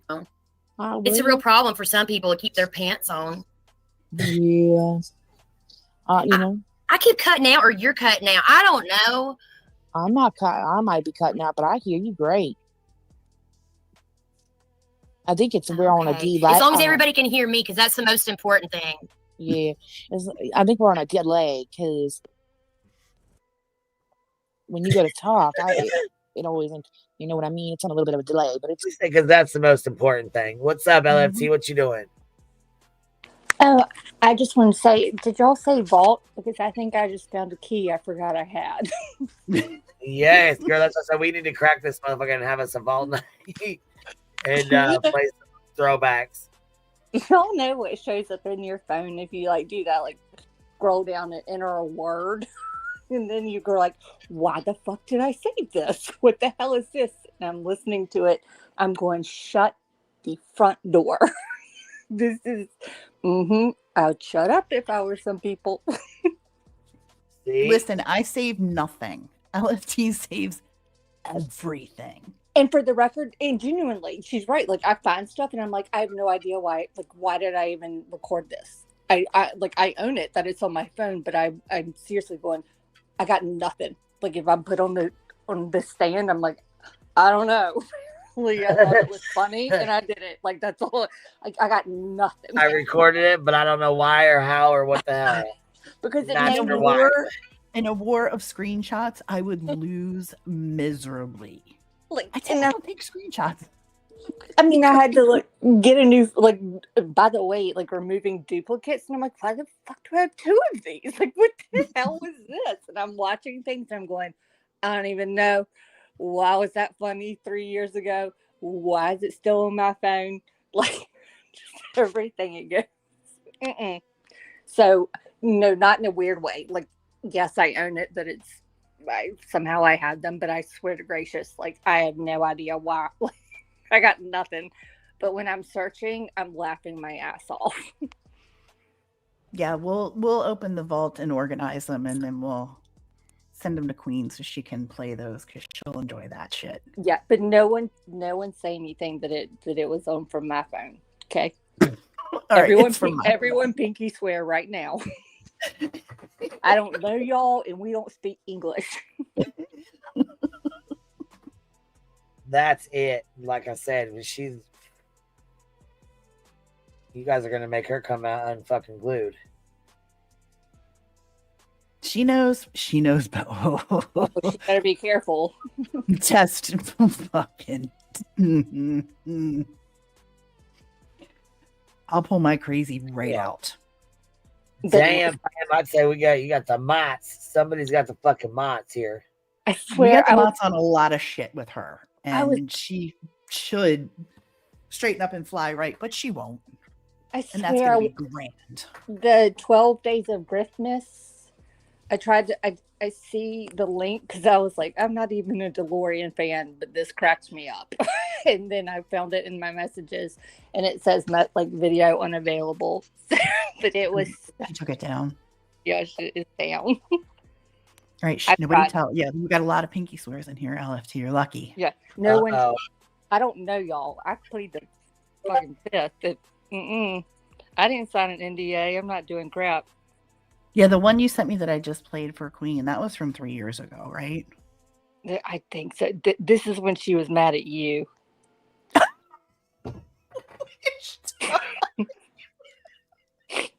a real problem for some people to keep their pants on. Yeah. You know, I keep cutting out or you're cutting out. I don't know. I'm not cut. I might be cutting out, but I hear you great. I think we're on a delay. As long as everybody can hear me, because that's the most important thing. Yeah, I think we're on a delay because when you go to talk, it always, you know what I mean? It's on a little bit of a delay, but it's because that's the most important thing. What's up, LFT? What you doing? Oh, I just want to say, did y'all say vault? Because I think I just found a key I forgot I had. Yes, girl. That's what I said. We need to crack this motherfucker and have us a vault night and play some throwbacks. Y'all know what shows up in your phone if you like do that, like scroll down and enter a word, and then you go like, "Why the fuck did I save this? What the hell is this?" And I'm listening to it. I'm going, "Shut the front door." This is, I'd shut up if I were some people. Listen, I save nothing. LFT saves everything. And for the record, and genuinely, she's right. Like, I find stuff and I'm like, I have no idea why. Like, why did I even record this? I own it that it's on my phone, but I'm seriously going, I got nothing. Like, if I'm put on the stand, I'm like, I don't know. Leah thought it was funny, and I did it. Like, that's all. Like, I got nothing. I recorded it, but I don't know why or how or what the hell. Because it Not made sure me why. In a war of screenshots, I would lose miserably. like, I and don't take screenshots. I mean, I had to like get a new like. By the way, like removing duplicates, and I'm like, why the fuck do I have 2 of these? Like, what the hell was this? And I'm watching things, and I'm going, I don't even know. Why was that funny 3 years ago? Why is it still on my phone? Like, just everything it goes. Mm-mm. So, no, not in a weird way. Like, yes, I own it, but somehow I had them. But I swear to gracious, like, I have no idea why. Like, I got nothing. But when I'm searching, I'm laughing my ass off. Yeah, we'll open the vault and organize them, and then we'll send them to Queen so she can play those because she'll enjoy that shit. Yeah, but no one say anything that it was on from my phone. Okay. Everyone pinky swear right now. I don't know y'all, and we don't speak English. That's it. Like I said, you guys are gonna make her come out unfucking glued. She knows, but She better be careful. Test fucking. I'll pull my crazy right out. Damn, I'd say you got the mots. Somebody's got the fucking mots here. I swear, we got the mots on a lot of shit with her, and she should straighten up and fly right, but she won't. I and that's swear, gonna be grand. The 12 Days of Griftness. I tried to. I see the link because I was like, I'm not even a DeLorean fan, but this cracks me up. And then I found it in my messages, and it says like video unavailable. But it was. She took it down. Yeah, it's down. All right, nobody tell. Yeah, we got a lot of pinky swears in here. LFT, you're lucky. Yeah, no one. I don't know y'all. I plead the fucking fifth. That I didn't sign an NDA. I'm not doing crap. Yeah, the one you sent me that I just played for Queen, that was from 3 years ago, right? I think so. This is when she was mad at you.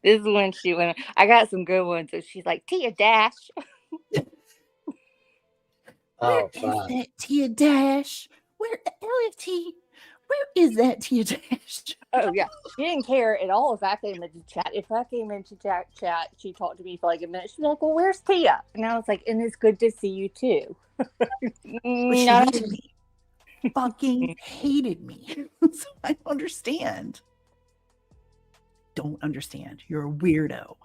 This is when she went. I got some good ones. So she's like, Tia Dash. Oh, Where is that Tia Dash? Where LFT? Where is that Tia Dash? Oh yeah, she didn't care at all if I came into chat. If I came into chat, she talked to me for like a minute. She's like, "Well, where's Tia?" And I was like, "And it's good to see you too." She hated me. Fucking hated me. So I don't understand. Don't understand. You're a weirdo.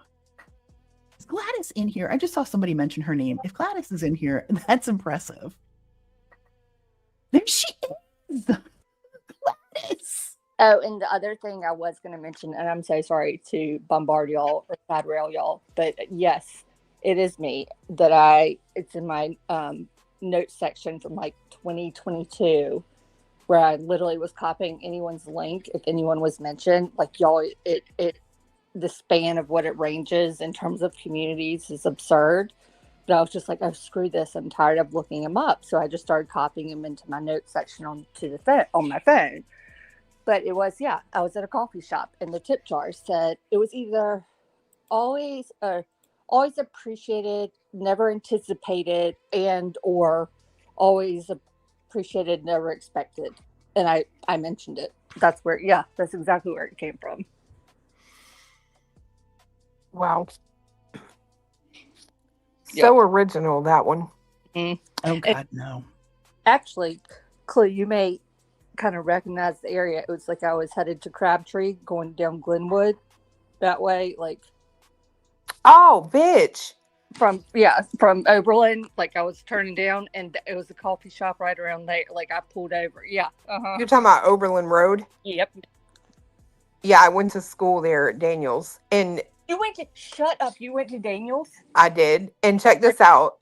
Is Gladys in here? I just saw somebody mention her name. If Gladys is in here, that's impressive. There she is. Gladys. Oh, and the other thing I was going to mention, and I'm so sorry to bombard y'all or side rail y'all, but yes, it is me it's in my notes section from like 2022 where I literally was copying anyone's link if anyone was mentioned. Like y'all, the span of what it ranges in terms of communities is absurd. But I was just like, oh, screw this. I'm tired of looking them up. So I just started copying them into my notes section on my phone. But it was, I was at a coffee shop and the tip jar said it was either always appreciated, never anticipated, and or always appreciated, never expected. And I mentioned it. That's exactly where it came from. Wow. So original, that one. Mm-hmm. Oh, God, no. Actually, Clue, you may kind of recognize the area. It was like I was headed to Crabtree, going down Glenwood that way. Like, oh, bitch. From Oberlin, like I was turning down, and it was a coffee shop right around there. Like I pulled over. Yeah. You're talking about Oberlin Road? Yep. Yeah, I went to school there at Daniels, and shut up. You went to Daniels? I did. And check this out.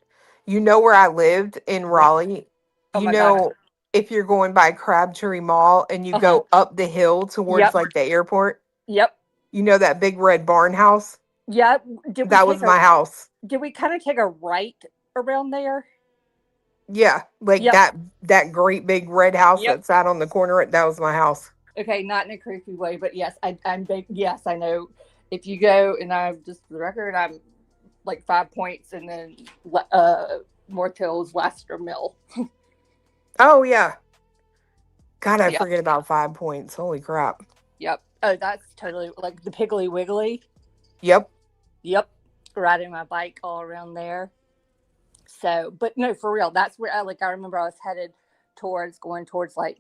You know where I lived in Raleigh? Oh you my know, God. If you're going by Crabtree Mall and you go up the hill towards like the airport. Yep. You know that big red barn house? Yep. That was my house. Did we kind of take a right around there? Yeah, like Yep. that great big red house Yep. that sat on the corner. That was my house. Okay, not in a creepy way, but yes, I'm big. Yes, I know. If you go, and I'm just for the record, I'm like 5 Points, and then Mortill's Lester Mill. Oh yeah. God, I Yep. forget about 5 Points. Holy crap. Yep. Oh, that's totally like the Piggly Wiggly. Yep. Yep. Riding my bike all around there. So, but no, for real, that's where I remember I was headed going towards like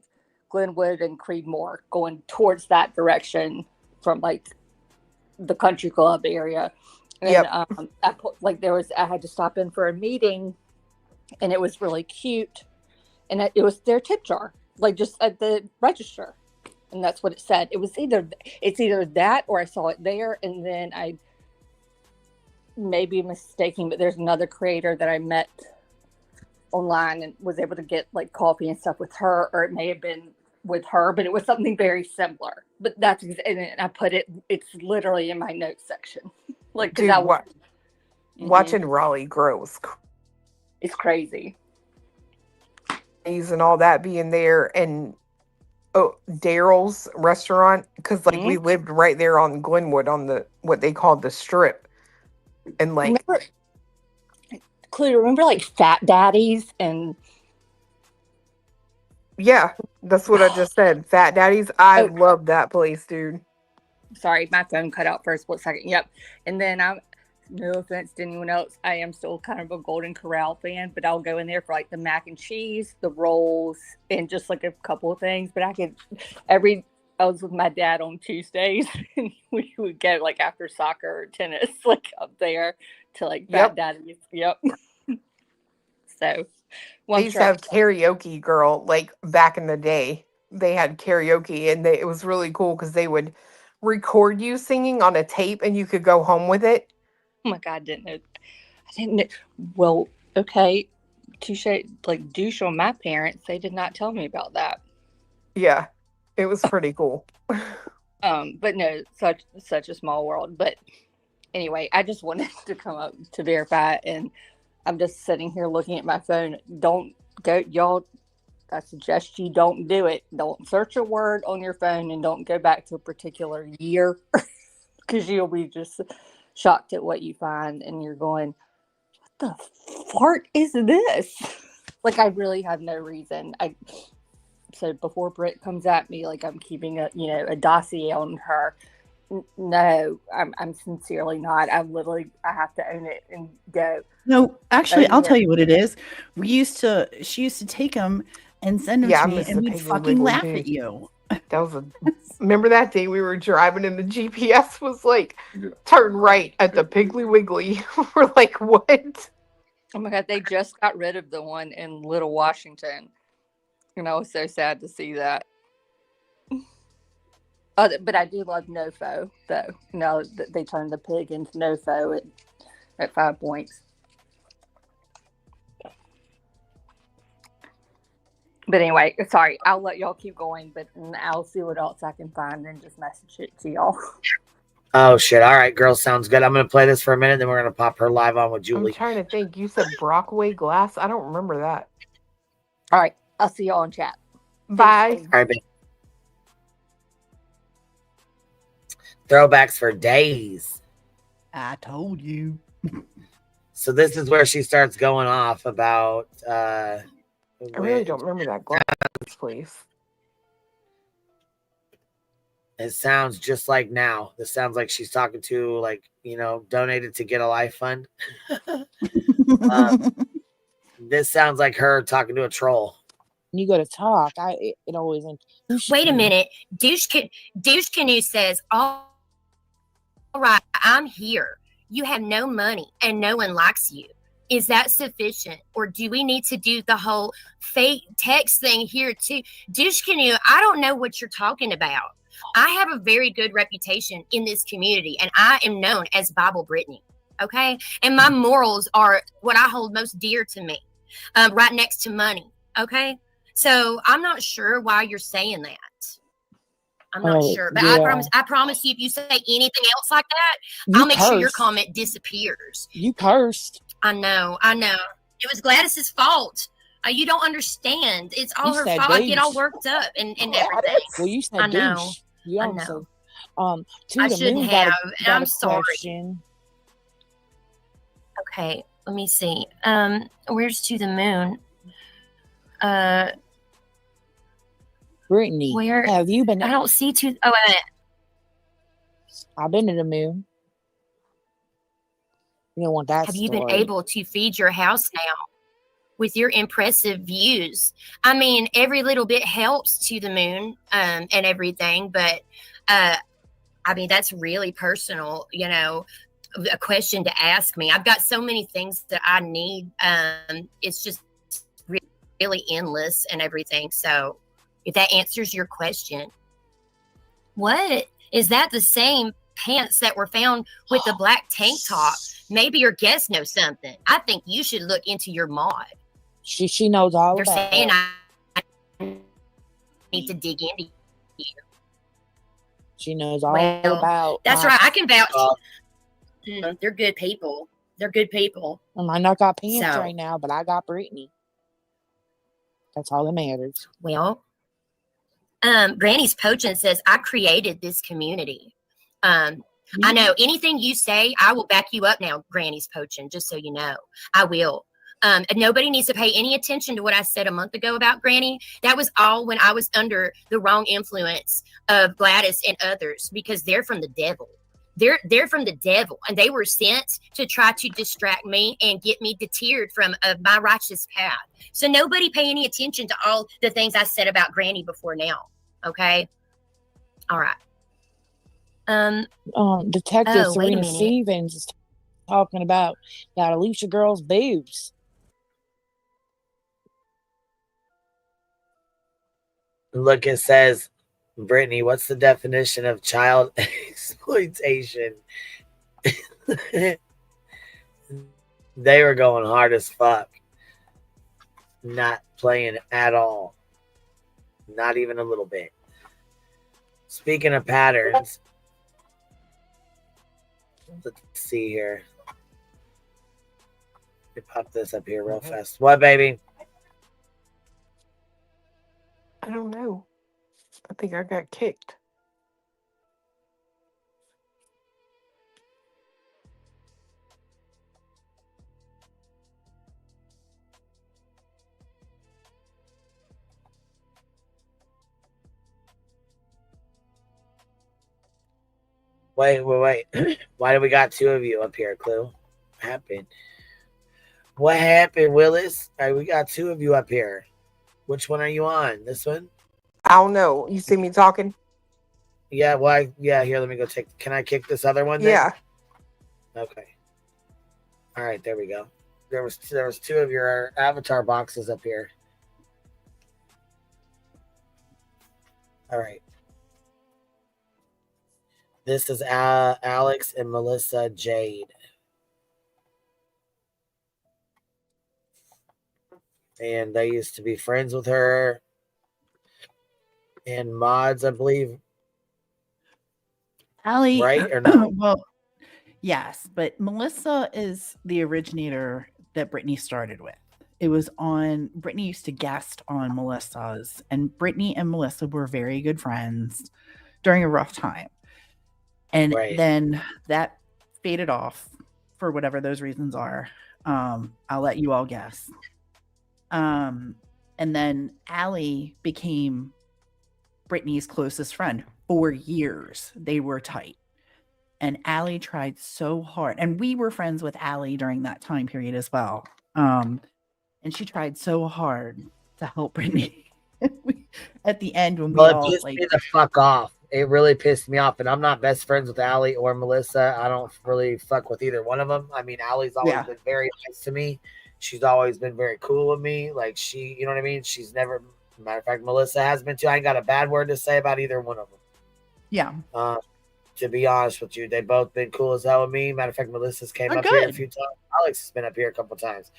Glenwood and Creedmoor, going towards that direction from like the country club area. And Yep. I had to stop in for a meeting, and it was really cute. And it was their tip jar, like just at the register. And that's what it said. It's either that or I saw it there, and then I may be mistaken, but there's another creator that I met online and was able to get like coffee and stuff with her, or it may have been with her, but it was something very similar. But and I put it's literally in my notes section. Like, Dude, watching Raleigh grow it's crazy. And all that being there, and Daryl's restaurant, because like we lived right there on Glenwood on the what they called the strip, and like remember like Fat Daddies and yeah, that's what I just said. Fat Daddies. I love that place, dude. Sorry, my phone cut out for a split second. Yep. And then no offense to anyone else, I am still kind of a Golden Corral fan, but I'll go in there for like the mac and cheese, the rolls, and just like a couple of things. But I was with my dad on Tuesdays, and we would go like after soccer or tennis, like up there to like Fat Daddies. Yep. So they used to have karaoke, girl, like back in the day. They had karaoke, and it was really cool because they would record you singing on a tape, and you could go home with it. Oh my God, I didn't know. Well, okay, touche. Like douche on my parents, they did not tell me about that. Yeah, it was pretty cool. But no, such a small world. But anyway, I just wanted to come up to verify, and I'm just sitting here looking at my phone. Don't go, y'all. I suggest you don't do it. Don't search a word on your phone, and don't go back to a particular year, because you'll be just shocked at what you find, and you're going, what the fart is this? Like, I really have no reason. So before Britt comes at me like I'm keeping a dossier on her, no, I'm sincerely not. I have to own it and go. No, actually, I'll tell you what it is. She used to take them and send them to me, and we'd fucking laugh at you. Remember that day we were driving and the GPS was like, turn right at the Piggly Wiggly. We're like, what? Oh my God, they just got rid of the one in Little Washington. And I was so sad to see that. But I do love Nofo, though. No, they turned the pig into Nofo at 5 Points. But anyway, sorry, I'll let y'all keep going, but I'll see what else I can find and just message it to y'all. Oh, shit. All right, girl, sounds good. I'm going to play this for a minute, then we're going to pop her live on with Julie. I'm trying to think. You said Brockway Glass? I don't remember that. All right, I'll see y'all in chat. Bye. All right, babe. Throwbacks for days. I told you. So this is where she starts going off about... I really don't remember that glass place. It sounds just like now. This sounds like she's talking to, like, donated to Get a Life Fund. This sounds like her talking to a troll. You go to talk. It always. Wait a minute. Douche Canoe says, all right, I'm here. You have no money and no one likes you. Is that sufficient? Or do we need to do the whole fake text thing here too? Douche Canoe, I don't know what you're talking about. I have a very good reputation in this community, and I am known as Bible Brittany. Okay. And my morals are what I hold most dear to me, right next to money. Okay. So I'm not sure why you're saying that. I'm not sure, but yeah. I promise you, if you say anything else like that, I'll make sure your comment disappears. You cursed. I know. It was Gladys's fault. You don't understand. It's all You her said fault. I get all BEEJ. worked up and everything. Well, you said I know. douche. You I also, know. to I the shouldn't moon have. got I'm a sorry. question. Okay, let me see. Where's To the Moon? Brittany, Where? have you been? I don't see To. Oh, wait a minute. I've been to the moon. You don't want that Have story. you been able to feed your house now with your impressive views? I mean, every little bit helps To the Moon and everything, but I mean, that's really personal, you know, a question to ask me. I've got so many things that I need. It's just really endless and everything. So if that answers your question, what is that? The same pants that were found with the black tank top? Maybe your guest knows something. I think you should look into your mod. She knows all They're about saying it. I need to dig into you. She knows all Well, about. that's right. I can vouch. Uh, They're good people. They're good people. I might not got pants So- right now, but I got Brittany. That's all that matters. Well, Granny's Poachin says, I created this community. I know anything you say, I will back you up now, Granny's Poachin, just so you know. I will. Nobody needs to pay any attention to what I said a month ago about Granny. That was all when I was under the wrong influence of Gladys and others, because they're from the devil. They're from the devil, and they were sent to try to distract me and get me deterred from my righteous path. So nobody pay any attention to all the things I said about Granny before now. Okay? All right. Detective Oh, wait a Serena minute. Stevens is talking about that Alicia girl's boobs. Look, it says, Brittany, what's the definition of child exploitation? They were going hard as fuck. Not playing at all. Not even a little bit. Speaking of patterns, let's see here. Let me pop this up here real fast. What, baby? I don't know. I think I got kicked. Wait. Why do we got two of you up here, Clue? What happened? What happened, Willis? All right, we got two of you up here. Which one are you on? This one? I don't know. You see me talking? Yeah, well, yeah, here, let me go take. Can I kick this other one then? Yeah. Okay. All right, there we go. There was two of your avatar boxes up here. All right. This is Alex and Melissa Jade. And they used to be friends with her. And mods, I believe. Allie, Right or no? Well, yes, but Melissa is the originator that Brittany started with. It was on, Brittany used to guest on Melissa's, and Brittany and Melissa were very good friends during a rough time. And Right. then that faded off for whatever those reasons are. I'll let you all guess. And then Allie became Brittany's closest friend. For years, they were tight. And Allie tried so hard. And we were friends with Allie during that time period as well. And she tried so hard to help Brittany. At the end, when we Well, it all pissed like, me the fuck off. It really pissed me off. And I'm not best friends with Allie or Melissa. I don't really fuck with either one of them. I mean, Allie's always been very nice to me. She's always been very cool with me. Like, she, you know what I mean? She's never, matter of fact, Melissa has been too. I ain't got a bad word to say about either one of them. yeah. To be honest with you, they both been cool as hell with me. Matter of fact, Melissa's came They're up here a good. few times. Alex has been up here a couple times.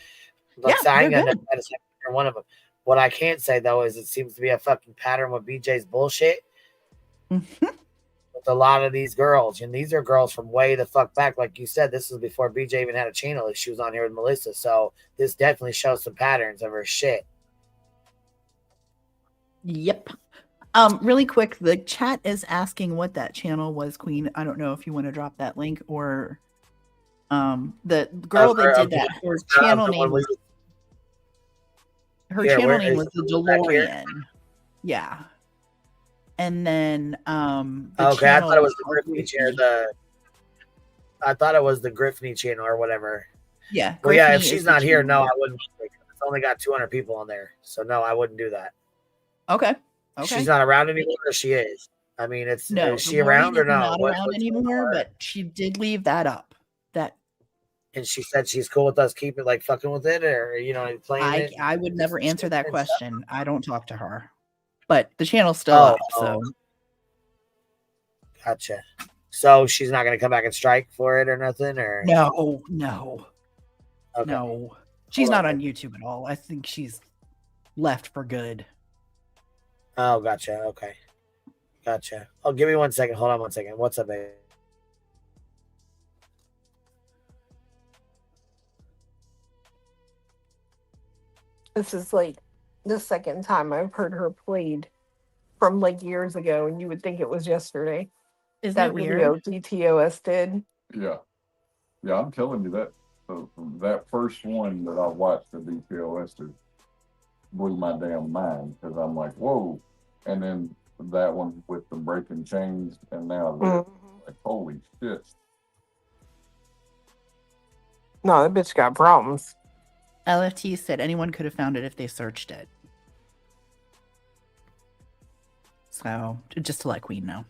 Like, Yeah, so I ain't they're got good. nothing bad to say for one of them. What I can't say though is it seems to be a fucking pattern with BJ's bullshit. Mhm. With a lot of these girls, and these are girls from way the fuck back. Like you said, this was before BJ even had a channel. She was on here with Melissa, so this definitely shows some patterns of her shit. Yep. Really quick, the chat is asking what that channel was, Queen. I don't know if you want to drop that link or the girl that did that, her channel name was the DeLorean. Yeah. And then the okay, I thought it was the Griffney channel. I thought it was the Griffney channel or whatever. Yeah. Well, yeah, if she's not here, no, I wouldn't. It's only got 200 people on there. So no, I wouldn't do that. Okay. She's not around anymore, or she is? I mean, is she around or no? Not around anymore, but she did leave that up. And she said she's cool with us keeping like fucking with it, or playing it. I would never answer that question. I don't talk to her, but the channel's still up. So gotcha. So she's not gonna come back and strike for it or nothing, or no. Okay. No, she's not on YouTube at all. I think she's left for good. Oh, gotcha. Okay. Gotcha. Oh, give me 1 second. Hold on 1 second. What's up, babe? This is like the second time I've heard her played from like years ago, and you would think it was yesterday. Is that video weird? DTOS did. Yeah. Yeah, I'm telling you that that first one that I watched the DTOS did blew my damn mind because I'm like, whoa. And then that one with the breaking chains, and now like, holy shit. No, that bitch got problems. LFT said anyone could have found it if they searched it. So just to let Queen know.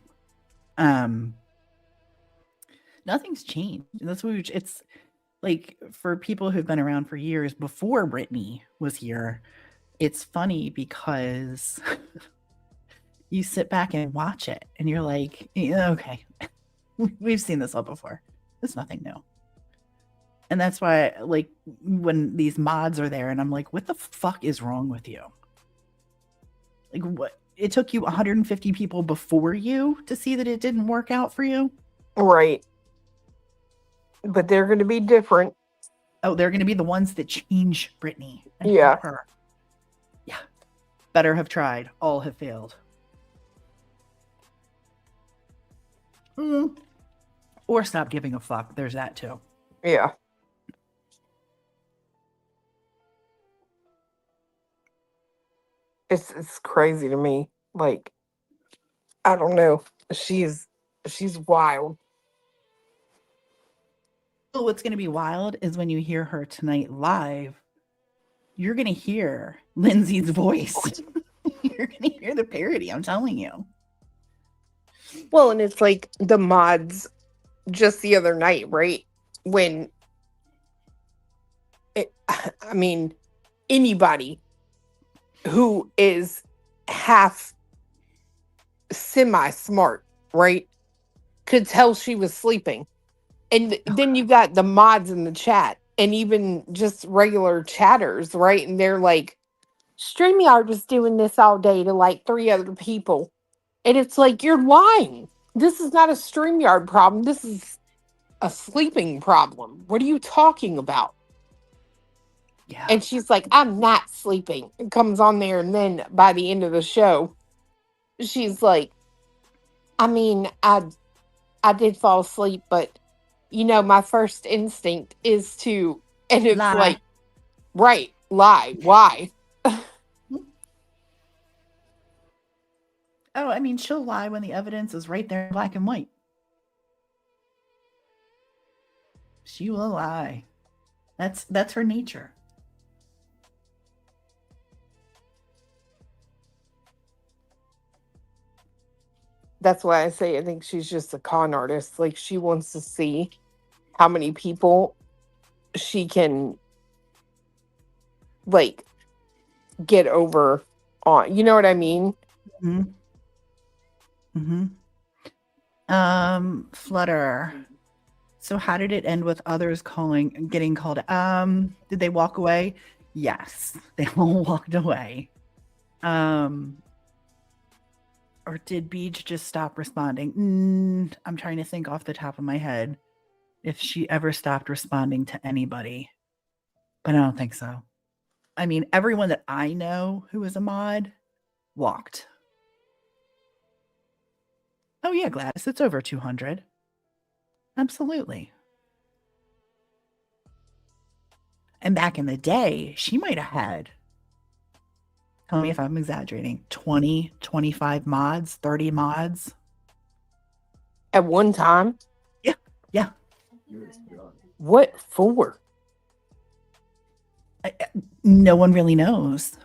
Nothing's changed. That's what it's like for people who've been around for years before Brittany was here. It's funny because you sit back and watch it and you're like, yeah, okay, we've seen this all before. It's nothing new. And that's why, like, when these mods are there and I'm like, what the fuck is wrong with you? Like, what? It took you 150 people before you to see that it didn't work out for you? Right. But they're going to be different. Oh, they're going to be the ones that change Brittany. And yeah. Her. Yeah. Better have tried. All have failed. Or stop giving a fuck. There's that too. Yeah. It's crazy to me. Like, I don't know. She's wild. What's going to be wild is when you hear her tonight live, you're going to hear Lindsay's voice. You're going to hear the parody. I'm telling you. Well, and it's like the mods just the other night, right? When I mean, anybody who is half semi-smart, right, could tell she was sleeping. And then you got the mods in the chat and even just regular chatters, right? And they're like, StreamYard was doing this all day to like 3 other people. And it's like, you're lying. This is not a StreamYard problem. This is a sleeping problem. What are you talking about? Yeah. And she's like, I'm not sleeping. It comes on there. And then by the end of the show, she's like, I mean, I did fall asleep, but my first instinct is to, and it's lie. Like, right, lie. Why? Oh, I mean, she'll lie when the evidence is right there in black and white. She will lie. That's her nature. That's why I say I think she's just a con artist. Like, she wants to see how many people she can, like, get over on. You know what I mean? Mm-hmm. Flutter. So how did it end with others getting called? Did they walk away? Yes, they all walked away. Or did BEEJ just stop responding? I'm trying to think off the top of my head if she ever stopped responding to anybody, but I don't think so. I mean, everyone that I know who is a mod walked. Oh yeah, Gladys, it's over 200. Absolutely. And back in the day, she might have had, tell me if I'm exaggerating, 20, 25 mods, 30 mods. At one time? Yeah. What for? No one really knows.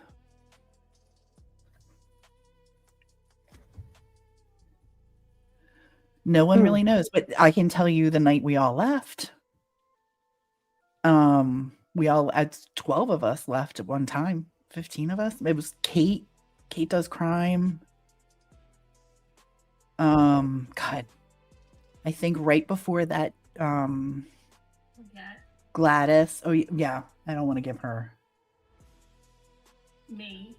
No one really knows, but I can tell you the night we all left. We all, at 12 of us left at one time, 15 of us. It was Kate. Kate does crime. God, I think right before that, Gladys. Oh yeah, I don't want to give her. Me.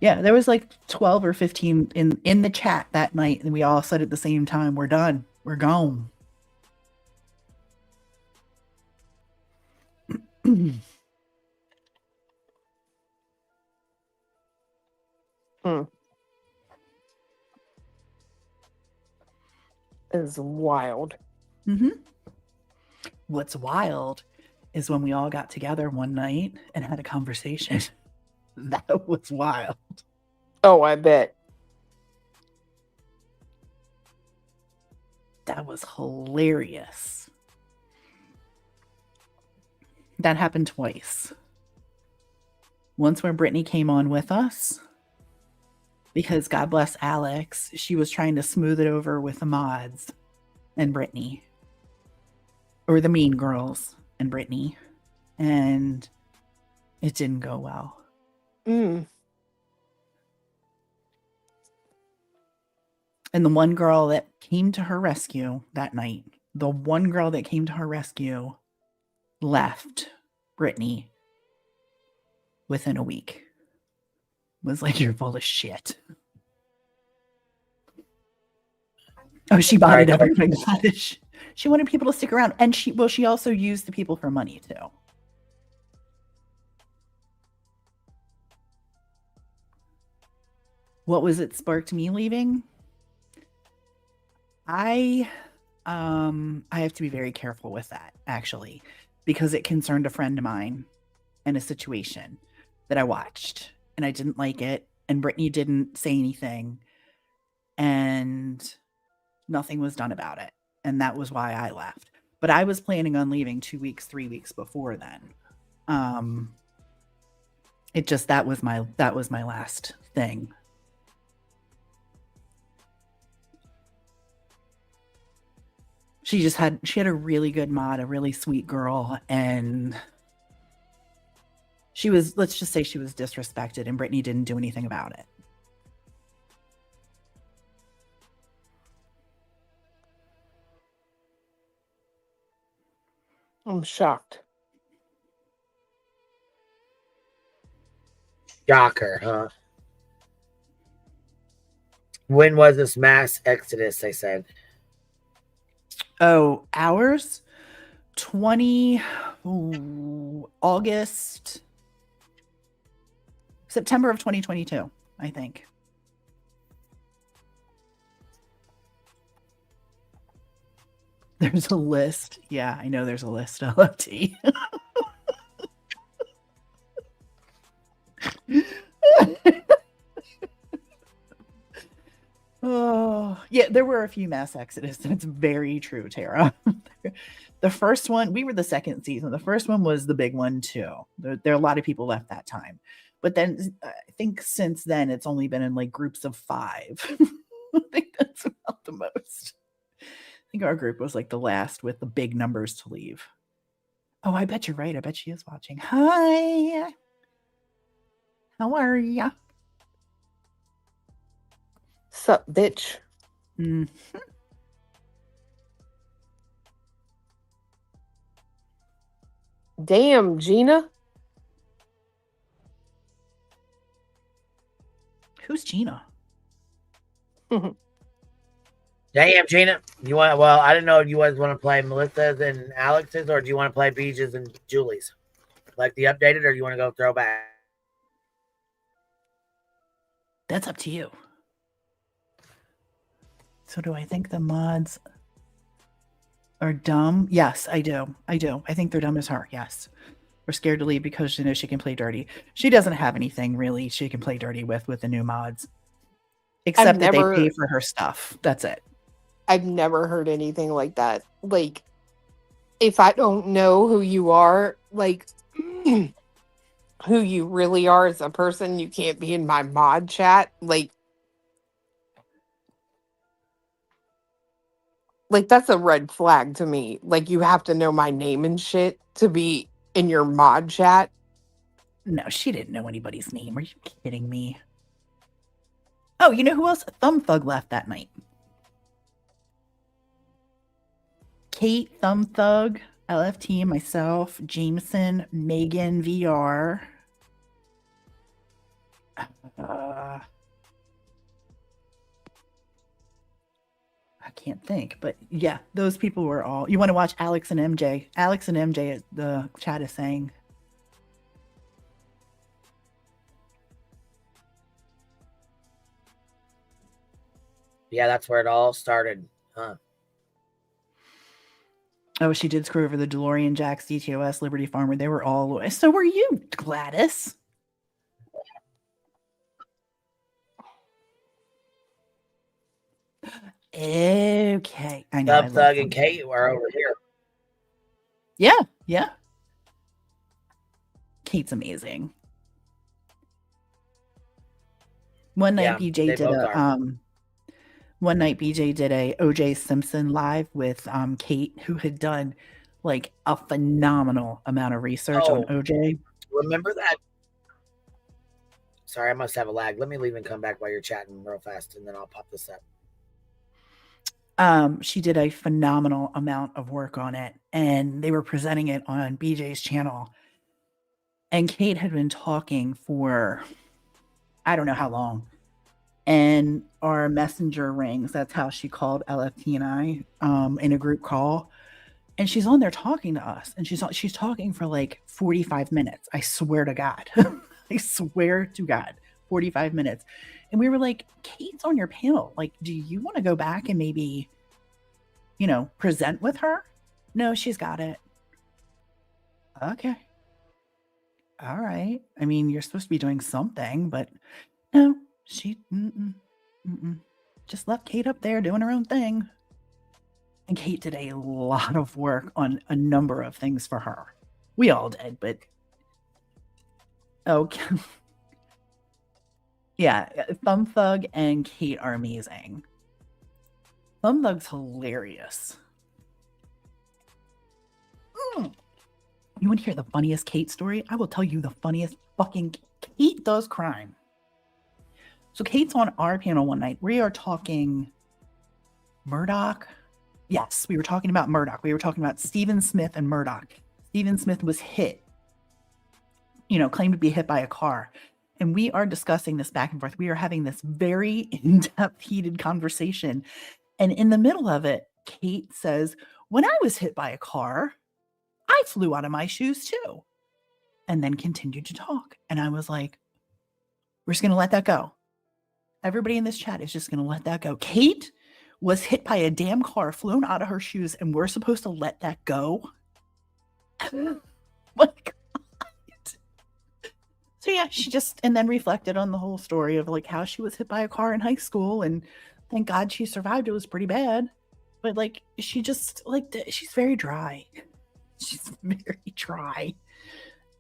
Yeah, there was like 12 or 15 in the chat that night, and we all said at the same time, "We're done. We're gone." Is wild. What's wild is when we all got together one night and had a conversation. That was wild. Oh, I bet. That was hilarious. That happened twice. Once when Brittany came on with us, because God bless Alex, she was trying to smooth it over with the mods and Brittany, or the mean girls and Brittany, and it didn't go well. And the one girl that came to her rescue that night, left Brittany within a week. Was like, "You're full of shit." Oh, she bought everybody. She wanted people to stick around, and she also used the people for money too. What was it sparked me leaving? I have to be very careful with that, actually, because it concerned a friend of mine in a situation that I watched, and I didn't like it, and Brittany didn't say anything, and nothing was done about it, and that was why I left. But I was planning on leaving 2 weeks, 3 weeks before then. It just, that was my last thing. She had a really good mod, a really sweet girl, and she was, let's just say she was disrespected, and Brittany didn't do anything about it. I'm shocked. Shocker, huh? When was this mass exodus, they said? Oh, ours? September of 2022, I think. There's a list. Yeah, I know there's a list, LFT. Oh, yeah, there were a few mass exodus. That's very true, Tara. The first one, we were the second season. The first one was the big one, too. There are a lot of people left that time. But then I think since then, it's only been in like groups of 5. I think that's about the most. I think our group was like the last with the big numbers to leave. Oh, I bet you're right. I bet she is watching. Hi. How are ya? Sup, bitch? Damn, Gina. Who's Gina? Damn, Gina. You want? Well, I didn't know if you guys want to play Melissa's and Alex's, or do you want to play BEEJ's and Julie's, like the updated, or you want to go throwback? That's up to you. So do I think the mods are dumb? Yes, I do. I think they're dumb as her. Yes. We're scared to leave because she knows she can play dirty. She doesn't have anything really she can play dirty with the new mods. Except that they pay for her stuff. That's it. I've never heard anything like that. Like, if I don't know who you are, like, who you really are as a person, you can't be in my mod chat. Like, that's a red flag to me. Like, you have to know my name and shit to be in your mod chat. No, she didn't know anybody's name. Are you kidding me? Oh, you know who else? Thumb Thug left that night. Kate, Thumb Thug, LFT, myself, Jameson, Megan, VR. I can't think, but yeah, those people were all. You want to watch Alex and MJ? Alex and MJ, the chat is saying. Yeah, that's where it all started, huh? Oh, she did screw over the DeLorean, Jax, DTOS, Liberty Farmer. They were all. So were you, Gladys? Okay, I know. Thug and Kate were over here. Yeah. Kate's amazing. One night BJ did a OJ Simpson live with Kate, who had done like a phenomenal amount of research on OJ. Remember that? Sorry, I must have a lag. Let me leave and come back while you're chatting real fast, and then I'll pop this up. She did a phenomenal amount of work on it, and they were presenting it on BJ's channel. And Kate had been talking for I don't know how long. And our messenger rings. That's how she called LFT and I in a group call. And she's on there talking to us. And she's talking for like 45 minutes. I swear to God. I swear to God. 45 minutes. And we were like, Kate's on your panel. Like, do you want to go back and maybe, present with her? No, she's got it. Okay. All right. I mean, you're supposed to be doing something, but no, she just left Kate up there doing her own thing. And Kate did a lot of work on a number of things for her. We all did, but okay. Yeah, Thumb Thug and Kate are amazing. Thumb Thug's hilarious. You want to hear the funniest Kate story? I will tell you the funniest fucking. Kate does crime. So Kate's on our panel one night. We are talking Murdoch. Yes, we were talking about Murdoch. We were talking about Stephen Smith and Murdoch. Stephen Smith was hit, claimed to be hit by a car. And we are discussing this back and forth. We are having this very in-depth, heated conversation. And in the middle of it, Kate says, when I was hit by a car, I flew out of my shoes too. And then continued to talk. And I was like, we're just going to let that go. Everybody in this chat is just going to let that go. Kate was hit by a damn car, flown out of her shoes, and we're supposed to let that go? My God. So yeah, she just, and then reflected on the whole story of like how she was hit by a car in high school, and thank God she survived. It was pretty bad. But like, she just, like, she's very dry. She's very dry.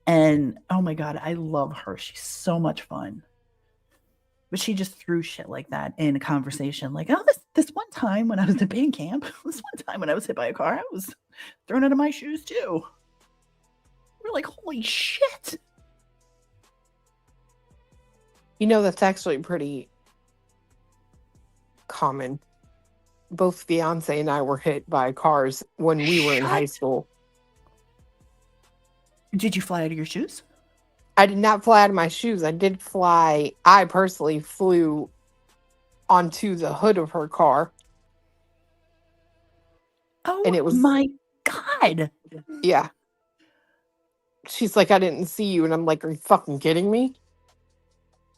And oh my God, I love her. She's so much fun. But she just threw shit like that in a conversation. Like, oh, this one time when I was at band camp, this one time when I was hit by a car, I was thrown out of my shoes too. We're like, holy shit. That's actually pretty common. Both fiance and I were hit by cars when we were in high school. Did you fly out of your shoes? I did not fly out of my shoes. I personally flew onto the hood of her car. Oh, and it was my God. Yeah. She's like, I didn't see you. And I'm like, are you fucking kidding me?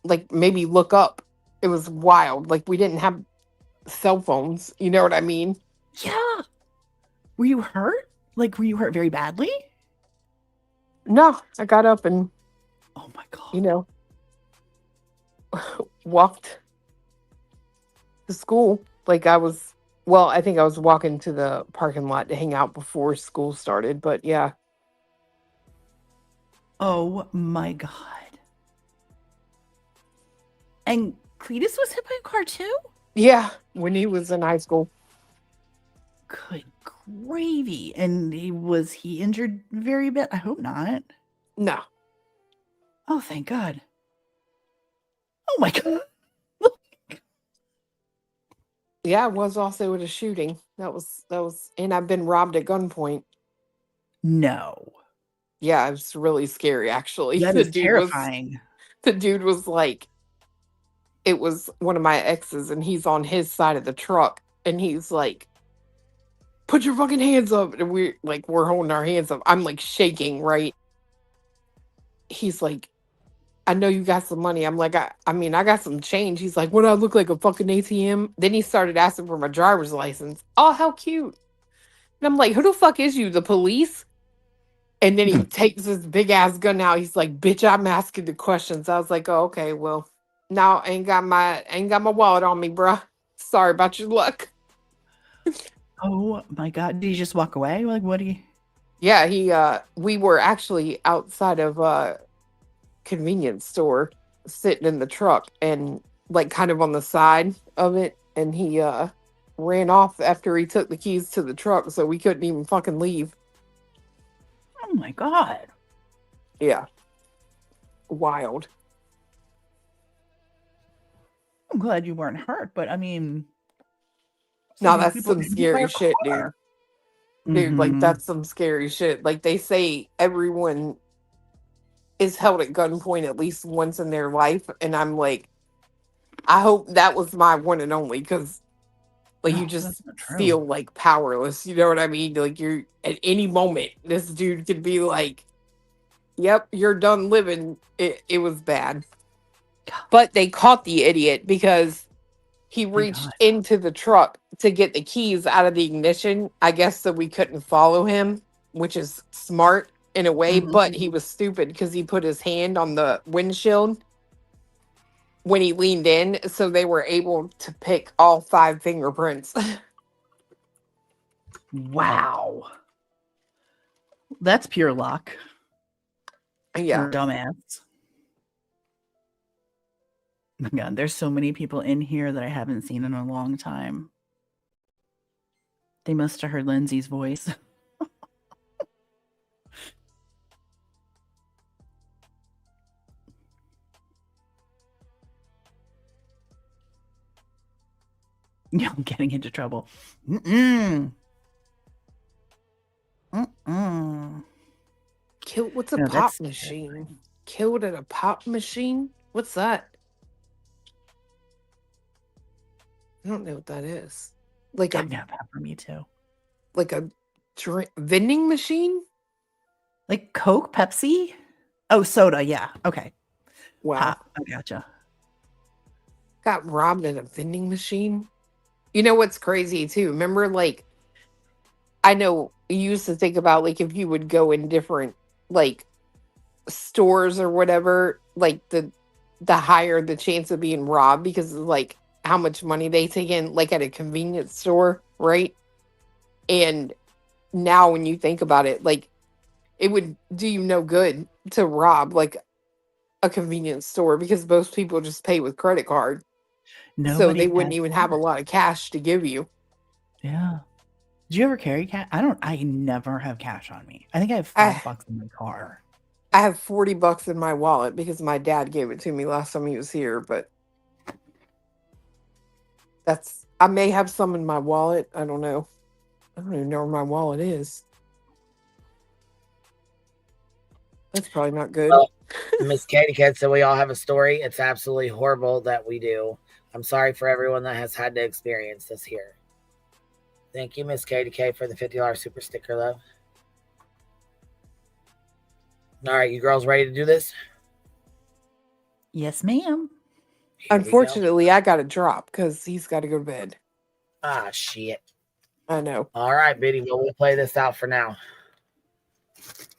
Like, maybe look up. It was wild. Like, we didn't have cell phones. You know what I mean? Yeah. Were you hurt? Like, were you hurt very badly? No, I got up and, Oh my God. you know, walked to school. Like, I think I was walking to the parking lot to hang out before school started. But yeah, Oh my God. And Cletus was hit by a car too? yeah, when he was in high school. Good gravy. And was he injured very bad? I hope not. No. Oh, thank God. Oh my God. Yeah, it was also at a shooting. That was, and I've been robbed at gunpoint. No. Yeah, it was really scary, actually. That is terrifying. The dude was like, it was one of my exes, and he's on his side of the truck, and he's like, put your fucking hands up. And we're holding our hands up. I'm like shaking, right? He's like, I know you got some money. I'm like, I mean, I got some change. He's like, what do I look like, a fucking ATM? Then he started asking for my driver's license. Oh, how cute. And I'm like, who the fuck is you, the police? And then he takes his big ass gun out. He's like, bitch, I'm asking the questions. I was like, oh, okay, well, now I ain't got my wallet on me, bruh. Sorry about your luck. Oh my God. Did he just walk away? Like, what do you? Yeah, we were actually outside of a convenience store sitting in the truck and like kind of on the side of it. And he ran off after he took the keys to the truck. So we couldn't even fucking leave. Oh my God. Yeah. Wild. I'm glad you weren't hurt, but I mean, No, that's some scary shit, dude. Dude, like, that's some scary shit. Like, they say everyone is held at gunpoint at least once in their life. And I'm like, I hope that was my one and only, because like, No, you that's just not true. feel like powerless. You know what I mean? Like, you're at any moment, this dude could be like, yep, you're done living. It was bad. But they caught the idiot because he reached into the truck to get the keys out of the ignition, I guess, so we couldn't follow him, which is smart in a way, but he was stupid because he put his hand on the windshield when he leaned in, so they were able to pick all 5 fingerprints. Wow. That's pure luck. Yeah. Or dumbass. Oh my God, there's so many people in here that I haven't seen in a long time. They must have heard Lindsay's voice. Yeah, I'm getting into trouble. What's a No, pop that's machine? Killed at a pop machine? What's that? I don't know what that is. Like I a know that for me too. like a vending machine? Like Coke, Pepsi? Oh, soda. Yeah. Okay. Wow. I gotcha. Got robbed at a vending machine. You know what's crazy too? Remember, like, I know you used to think about, like, if you would go in different, like, stores or whatever, like, the higher the chance of being robbed because of, like, how much money they take in, like, at a convenience store, right? And now when you think about it, like, it would do you no good to rob, like, a convenience store because most people just pay with credit card. So Nobody they wouldn't has even have a lot of cash to give you. Yeah. Do you ever carry cash? I never have cash on me. I think I have $5 in my car. I have $40 in my wallet because my dad gave it to me last time he was here, but I may have some in my wallet. I don't know. I don't even know where my wallet is. That's probably not good. Well, Miss Katie Cat said we all have a story. It's absolutely horrible that we do. I'm sorry for everyone that has had to experience this here. Thank you, Miss Katie K, for the $50 super sticker, love. All right, you girls ready to do this? Yes, ma'am. Here we go. Unfortunately, I got to drop because he's got to go to bed. Ah, shit. I know. All right, Biddy. Well, we'll play this out for now.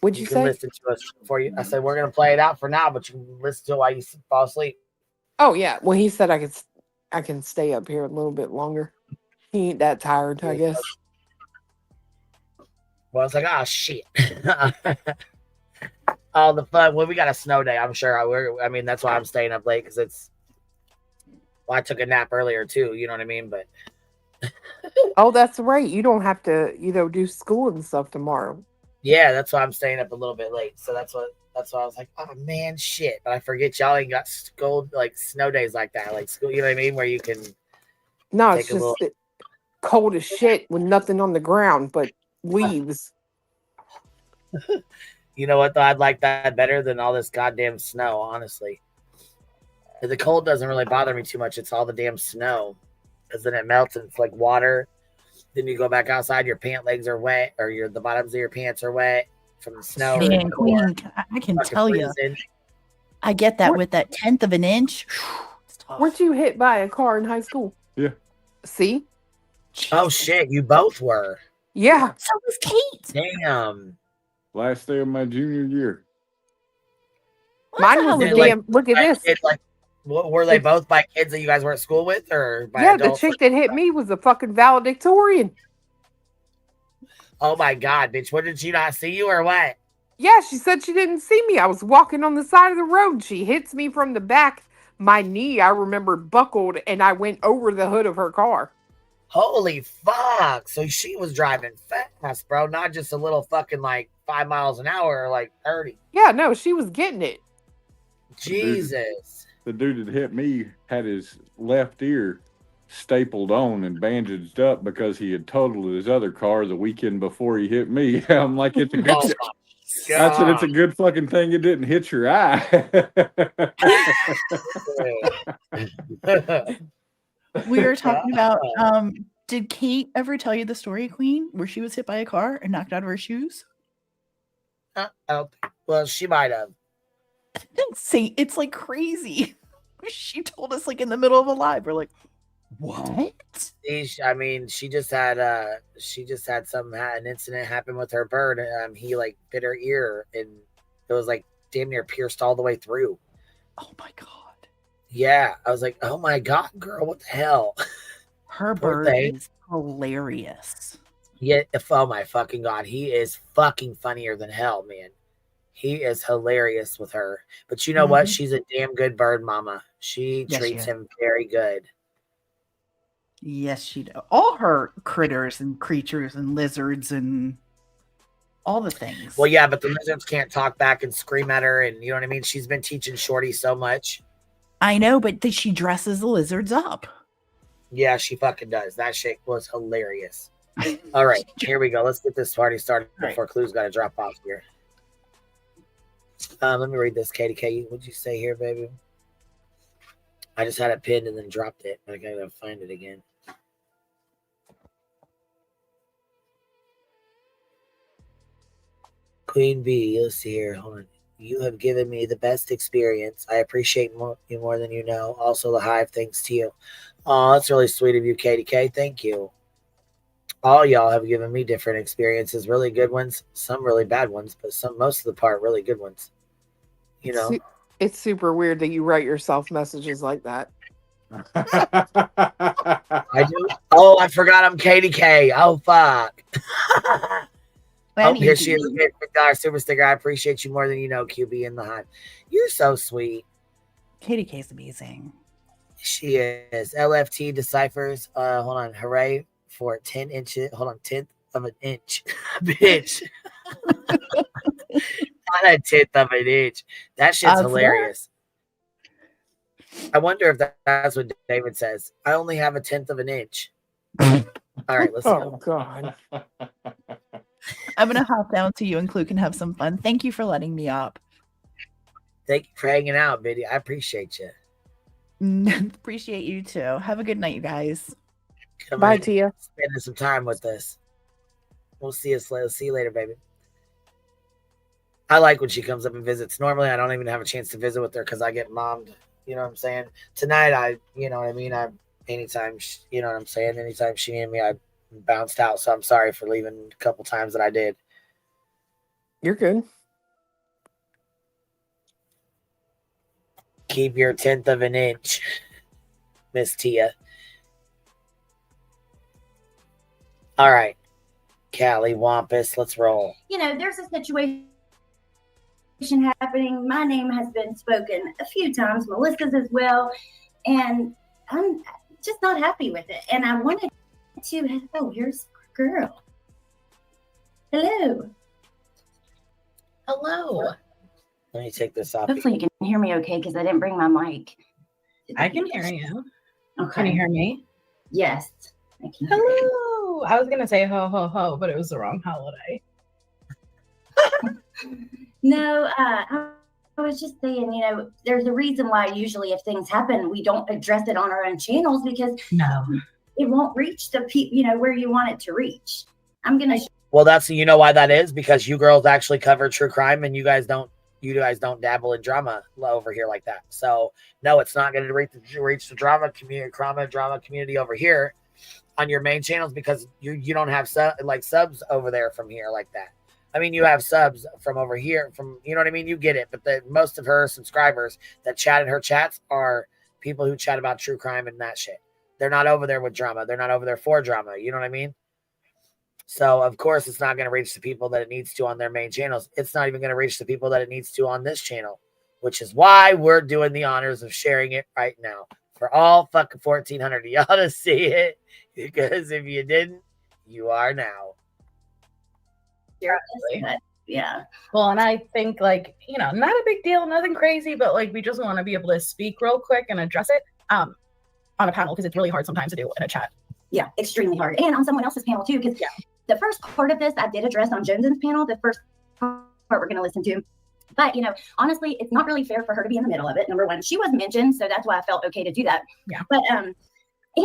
What'd you can say? listen to us before you. I said we're gonna play it out for now, but you can listen to it while you fall asleep. Oh yeah. Well, he said I can stay up here a little bit longer. He ain't that tired, I guess. Well, it's like, oh shit. All the fun. Well, we got a snow day. I'm sure. I mean, that's why I'm staying up late because it's. Well, I took a nap earlier too. You know what I mean? But. Oh, that's right. You don't have to, do school and stuff tomorrow. Yeah, that's why I'm staying up a little bit late. So that's why I was like, oh man, shit. But I forget y'all ain't got school like snow days like that, like school. You know what I mean? Where you can. No, it's just cold as shit with nothing on the ground but leaves. You know what though? I'd like that better than all this goddamn snow, honestly. The cold doesn't really bother me too much. It's all the damn snow. Because then it melts and it's like water. Then you go back outside, your pant legs are wet, or the bottoms of your pants are wet from the snow. Man, Queen, I can tell you, I get that with that 1/10 of an inch. It's tough. Weren't you hit by a car in high school? Yeah. See? Oh shit, you both were. Yeah. So was Kate. Damn. Last day of my junior year. Mine was a damn. Look at this. Kids, like, were they both by kids that you guys were at school with, or by Yeah, adults? the chick that hit me was a fucking valedictorian. Oh my god, bitch! What, did she not see you or what? Yeah, she said she didn't see me. I was walking on the side of the road. She hits me from the back. My knee, I remember, buckled, and I went over the hood of her car. Holy fuck! So she was driving fast, bro. Not just a little fucking like 5 miles an hour, or like 30. Yeah, no, she was getting it. Jesus. The dude that hit me had his left ear stapled on and bandaged up because he had totaled his other car the weekend before he hit me. I'm like, it's a good. Oh I said it's a good fucking thing it didn't hit your eye. We were talking about. Did Kate ever tell you the story, Queen, where she was hit by a car and knocked out of her shoes? Well, she might have. Say it's like crazy. She told us like in the middle of a live. We're like, what? I mean, she just had an incident happen with her bird. He like bit her ear and it was like damn near pierced all the way through. Oh my god. Yeah, I was like, oh my god, girl, what the hell? Her bird is hilarious. Yeah, oh my fucking god, he is fucking funnier than hell, man. He is hilarious with her. But you know what? She's a damn good bird mama. She treats him very good. Yes, she does. All her critters and creatures and lizards and all the things. Well, yeah, but the lizards can't talk back and scream at her, and you know what I mean? She's been teaching Shorty so much. I know, but she dresses the lizards up. Yeah, she fucking does. That shit was hilarious. All right, here we go. Let's get this party started before Clue's got to drop off here. Let me read this, Katie K. What'd you say here, baby? I just had it pinned and then dropped it. I gotta find it again. Queen B, let's see here. Hold on. You have given me the best experience. I appreciate you more than you know. Also, the hive, thanks to you. Oh, that's really sweet of you, Katie K. Thank you. All y'all have given me different experiences, really good ones, some really bad ones, but most of the part really good ones. You know, it's super weird that you write yourself messages like that. I do. Oh, I forgot I'm Katie K. Oh fuck. Oh, here she is. $50 super sticker. I appreciate you more than you know, QB in the hive. You're so sweet. Katie K's amazing. She is. LFT deciphers. Hold on. Hooray for 10 inches. Hold on. 1/10 of an inch. Bitch. Not a 1/10 of an inch. That shit's hilarious. I wonder if that's what David says. I only have 1/10 of an inch. All right, let's go. Oh, God. I'm going to hop down to you and Clue can have some fun. Thank you for letting me up. Thank you for hanging out, Biddy. I appreciate you. Appreciate you too. Have a good night, you guys. Bye, Tia. Spending some time with us. We'll see you later. See you later, baby. I like when she comes up and visits. Normally, I don't even have a chance to visit with her because I get mommed You know what I'm saying? Tonight, you know what I mean? Anytime she needed me, I bounced out. So I'm sorry for leaving a couple times that I did. You're good. Keep your 1/10 of an inch, Miss Tia. All right, Callie Wampus, let's roll. You know, there's a situation happening. My name has been spoken a few times, Melissa's as well, and I'm just not happy with it. And I wanted to, oh, here's our girl. Hello. Hello. Let me take this off. Hopefully you can hear me okay because I didn't bring my mic. I can hear you. Okay. Can you hear me? Yes. I can hear you. Hello. I was gonna say ho ho ho, but it was the wrong holiday. No, I was just saying, you know, there's a reason why usually if things happen, we don't address it on our own channels because it won't reach the people, you know, where you want it to reach. I'm gonna. Well, you know why that is, because you girls actually cover true crime, and you guys don't dabble in drama over here like that. So no, it's not going to reach the drama community over here on your main channels because you don't have subs over there from here like that. I mean, you have subs from over here, you know what I mean? You get it. But most of her subscribers that chat in her chats are people who chat about true crime and that shit. They're not over there with drama. They're not over there for drama. You know what I mean? So, of course, it's not going to reach the people that it needs to on their main channels. It's not even going to reach the people that it needs to on this channel, which is why we're doing the honors of sharing it right now for all fucking 1,400 of y'all to see it, because if you didn't, you are now. Yeah. Well, and I think, like, you know, not a big deal, nothing crazy, but like we just want to be able to speak real quick and address it on a panel because it's really hard sometimes to do in a chat. Yeah, extremely hard. And on someone else's panel too, because the first part of this I did address on Jones's panel, the first part we're going to listen to. But, you know, honestly, it's not really fair for her to be in the middle of it. Number one, she was mentioned, so that's why I felt okay to do that. Yeah. But, and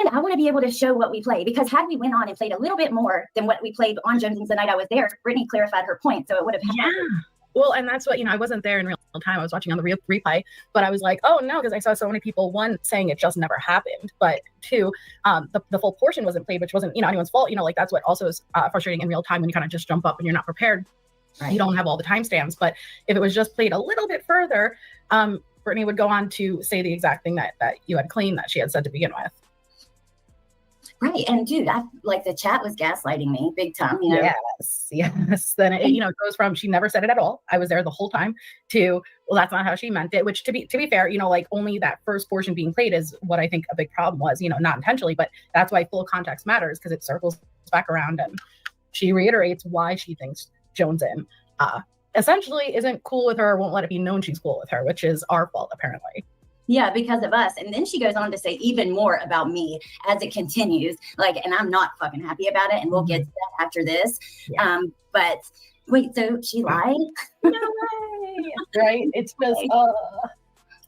I want to be able to show what we play, because had we went on and played a little bit more than what we played on Jones's the night I was there, Brittany clarified her point, so it would have happened. Yeah. Well, and that's what, you know, I wasn't there in real time. I was watching on the replay, but I was like, oh no, because I saw so many people, one, saying it just never happened, but two, the full portion wasn't played, which wasn't, you know, anyone's fault. You know, like that's what also is frustrating in real time when you kind of just jump up and you're not prepared. Right. You don't have all the timestamps, but if it was just played a little bit further, Brittany would go on to say the exact thing that you had claimed that she had said to begin with. Right. And dude, the chat was gaslighting me big time, you know? Yes. Then it, you know, it goes from she never said it at all, I was there the whole time, to, well, that's not how she meant it, which to be fair, you know, like only that first portion being played is what I think a big problem was, you know, not intentionally, but that's why full context matters, because it circles back around and she reiterates why she thinks Jonesin essentially isn't cool with her, won't let it be known she's cool with her, which is our fault apparently. Yeah, because of us. And then she goes on to say even more about me as it continues. Like, and I'm not fucking happy about it. And we'll get to that after this. Yeah. But wait, so she lied? No way. Right? It's just,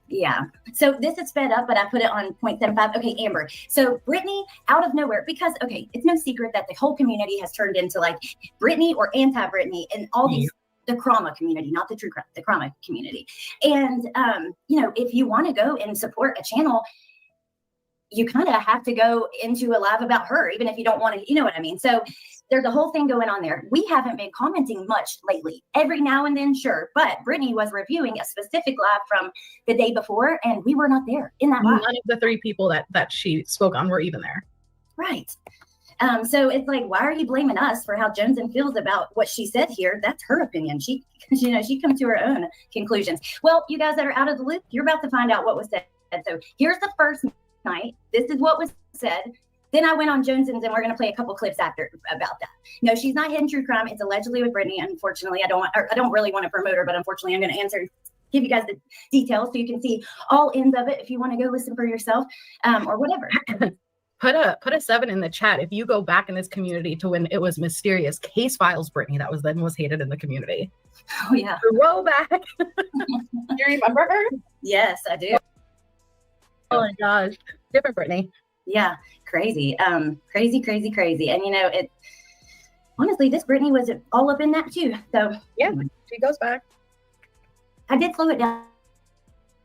yeah. So this is sped up, but I put it on 0.75. Okay, Amber. So Brittany, out of nowhere, because, okay, it's no secret that the whole community has turned into like Brittany or anti-Brittany and all these, the Krama community, not the true crime, the Krama community. And, you know, if you want to go and support a channel, you kind of have to go into a live about her, even if you don't want to, you know what I mean? So there's a whole thing going on there. We haven't been commenting much lately. Every now and then, sure. But Brittany was reviewing a specific live from the day before, and we were not there in that live. None of the three people that she spoke on were even there. Right. So it's like, why are you blaming us for how Jonesin feels about what she said here? That's her opinion. She, you know, she comes to her own conclusions. Well, you guys that are out of the loop, you're about to find out what was said. So here's the first night. This is what was said. Then I went on Jonesin's, and we're going to play a couple clips after about that. No, she's not hidden true crime. It's allegedly with Brittany. Unfortunately, I don't really want to promote her, but unfortunately, I'm going to give you guys the details so you can see all ends of it if you want to go listen for yourself, or whatever. Put a 7 in the chat if you go back in this community to when it was mysterious case files Brittany that was hated in the community. Oh yeah. Roll back. You remember her? Yes, I do. Oh my gosh. Different Brittany. Yeah, crazy. Crazy. And you know, it honestly, this Brittany was all up in that too. So yeah, she goes back. I did slow it down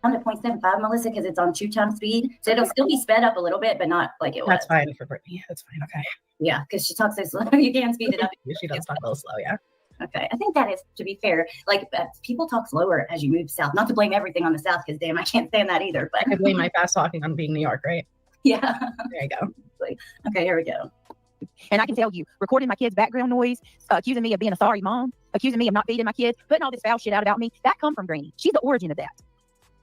down to 0.75, Melissa, because it's on 2 times speed. So it'll still be sped up a little bit, but not like it was. That's fine for Brittany. That's fine. Okay. Yeah, because she talks so slow. You can speed it up. She does talk a little slow, yeah. Okay, I think that is, to be fair, like people talk slower as you move south. Not to blame everything on the south, because damn, I can't stand that either. But I blame my fast talking on being New York, right? Yeah. There you go. Okay, here we go. And I can tell you, recording my kids' background noise, accusing me of being a sorry mom, accusing me of not feeding my kids, putting all this foul shit out about me, that come from Granny. She's the origin of that.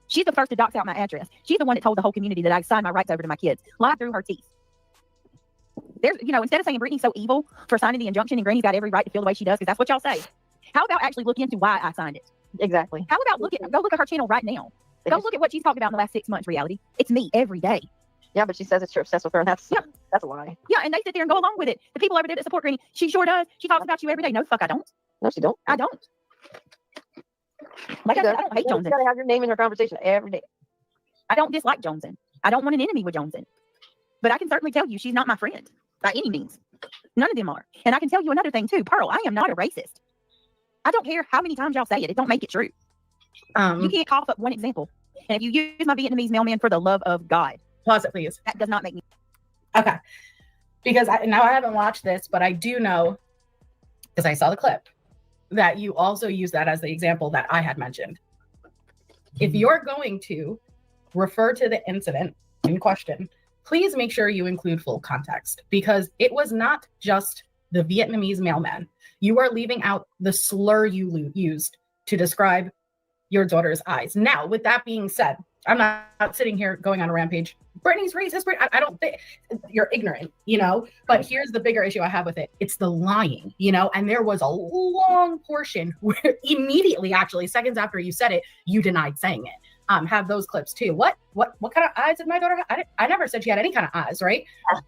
She's the first to dox out my address. She's the one that told the whole community that I signed my rights over to my kids. Lied through her teeth. There's, instead of saying Brittany's so evil for signing the injunction and Granny's got every right to feel the way she does, because that's what y'all say. How about actually look into why I signed it? Exactly. How about go look at her channel right now. Go look at what she's talking about in the last 6 months, reality. It's me every day. Yeah, but she says that you're obsessed with her, and that's a lie. Yeah, and they sit there and go along with it. The people over there that support Granny, she sure does. She talks about you every day. No, fuck, I don't. No, she don't. I don't. Like I said, I don't hate Joneson. You gotta have your name in her conversation every day. I don't dislike Joneson. I don't want an enemy with Joneson. But I can certainly tell you she's not my friend by any means. None of them are. And I can tell you another thing too. Pearl, I am not a racist. I don't care how many times y'all say it. It don't make it true. You can't cough up one example. And if you use my Vietnamese mailman for the love of God. Pause it, please. That does not make me. Okay. Because now I haven't watched this, but I do know, because I saw the clip, that you also use that as the example that I had mentioned. If you're going to refer to the incident in question, please make sure you include full context, because it was not just the Vietnamese mailman. You are leaving out the slur you used to describe your daughter's eyes. Now, with that being said, I'm not sitting here going on a rampage. Brittany's racist. I don't think you're ignorant, but here's the bigger issue I have with it. It's the lying, and there was a long portion where immediately, actually seconds after you said it, you denied saying it. Have those clips too. What kind of eyes did my daughter have? I never said she had any kind of eyes, right?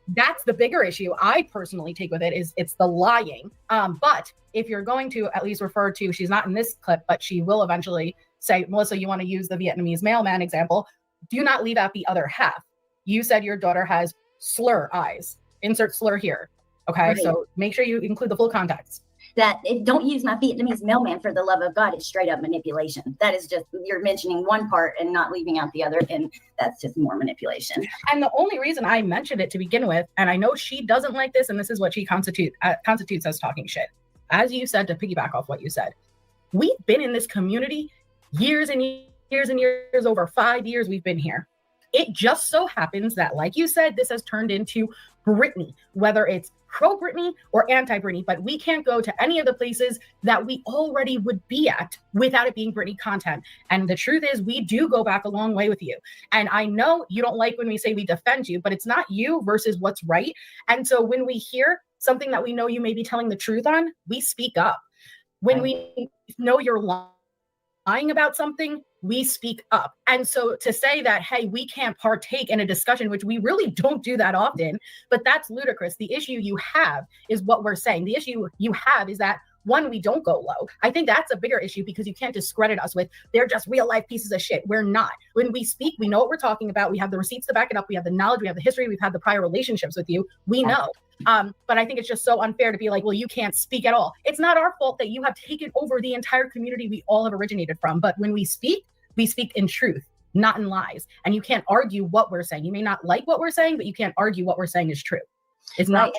That's the bigger issue I personally take with it, is it's the lying. But if you're going to at least refer to, she's not in this clip, but she will eventually say, Melissa, you want to use the Vietnamese mailman example, do not leave out the other half. You said your daughter has slur eyes. Insert slur here. Okay, right. So make sure you include the full context. Don't use my Vietnamese mailman for the love of God. It's straight up manipulation. That is just, you're mentioning one part and not leaving out the other, and that's just more manipulation. And the only reason I mentioned it to begin with, and I know she doesn't like this, and this is what she constitutes as talking shit. As you said, to piggyback off what you said, we've been in this community years and years and years, over 5 years we've been here. It just so happens that, like you said, this has turned into Brittany, whether it's pro-Brittany or anti-Brittany, but we can't go to any of the places that we already would be at without it being Brittany content. And the truth is, we do go back a long way with you. And I know you don't like when we say we defend you, but it's not you versus what's right. And so when we hear something that we know you may be telling the truth on, we speak up. When we know you're lying about something, we speak up. And so to say that, hey, we can't partake in a discussion, which we really don't do that often, but that's ludicrous. The issue you have is what we're saying. The issue you have is that, one, we don't go low. I think that's a bigger issue, because you can't discredit us with, they're just real life pieces of shit. We're not. When we speak, we know what we're talking about. We have the receipts to back it up. We have the knowledge. We have the history. We've had the prior relationships with you. We know. But I think it's just so unfair to be like, well, you can't speak at all. It's not our fault that you have taken over the entire community we all have originated from. But when we speak in truth, not in lies. And you can't argue what we're saying. You may not like what we're saying, but you can't argue what we're saying is true. It's not.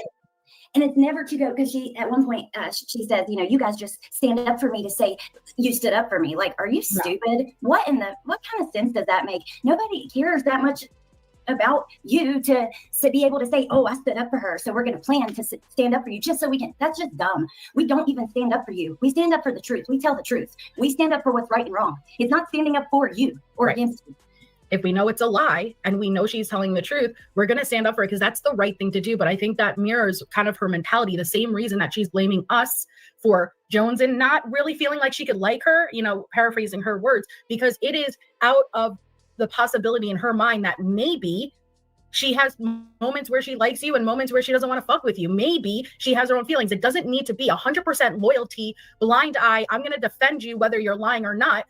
And it's never to go, because she, at one point, she says, you guys just stand up for me to say you stood up for me. Like, are you stupid? No. What kind of sense does that make? Nobody cares that much about you to be able to say, oh, I stood up for her, so we're going to plan to stand up for you just so we can. That's just dumb. We don't even stand up for you. We stand up for the truth. We tell the truth. We stand up for what's right and wrong. It's not standing up for you or against you. If we know it's a lie and we know she's telling the truth, we're going to stand up for it, because that's the right thing to do. But I think that mirrors kind of her mentality, the same reason that she's blaming us for Jones and not really feeling like she could like her, paraphrasing her words, because it is out of the possibility in her mind that maybe she has moments where she likes you and moments where she doesn't want to fuck with you. Maybe she has her own feelings. It doesn't need to be 100% loyalty, blind eye, I'm going to defend you whether you're lying or not,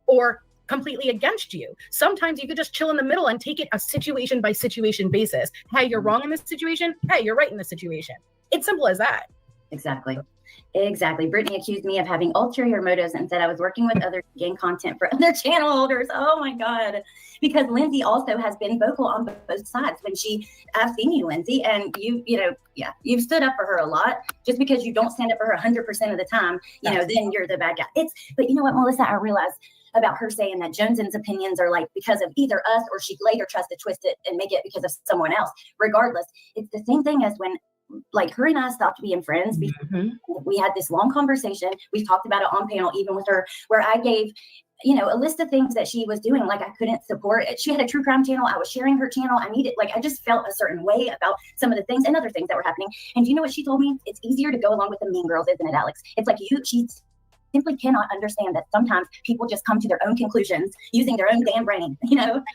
or completely against you. Sometimes you could just chill in the middle and take it a situation by situation basis. Hey, you're wrong in this situation. Hey, you're right in this situation. It's simple as that. Exactly. Exactly. Brittany accused me of having ulterior motives and said I was working with others to gain content for other channel holders. Oh my God. Because Lindsay also has been vocal on both sides. When I've seen you, Lindsay, and you've stood up for her a lot. Just because you don't stand up for her 100% of the time, then you're the bad guy. But you know what, Melissa, I realized about her saying that Jones's opinions are like because of either us, or she later tries to twist it and make it because of someone else. Regardless, it's the same thing as when like her and I stopped being friends because we had this long conversation. We've talked about it on panel, even with her, where I gave, a list of things that she was doing. Like I couldn't support it. She had a true crime channel. I was sharing her channel. I just felt a certain way about some of the things and other things that were happening. And do you know what she told me? It's easier to go along with the mean girls, isn't it, Alex? It's like she simply cannot understand that sometimes people just come to their own conclusions using their own damn brain,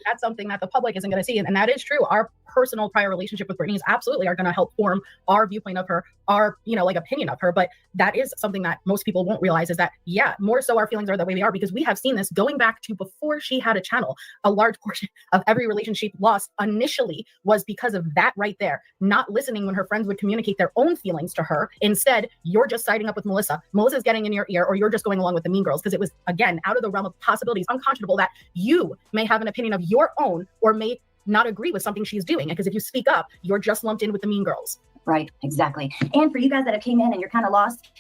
That's something that the public isn't going to see. And that is true. Our personal prior relationship with Brittany is absolutely are going to help form our viewpoint of her, our, opinion of her. But that is something that most people won't realize is that, more so our feelings are the way they are because we have seen this going back to before she had a channel. A large portion of every relationship lost initially was because of that right there, not listening when her friends would communicate their own feelings to her. Instead, you're just siding up with Melissa. Melissa's getting in your ear, or you're just going along with the mean girls because it was, again, out of the realm of possibilities, unconscionable that you may have an opinion of your own or may not agree with something she's doing. Because if you speak up, you're just lumped in with the mean girls. Right, exactly. And for you guys that have came in and you're kind of lost,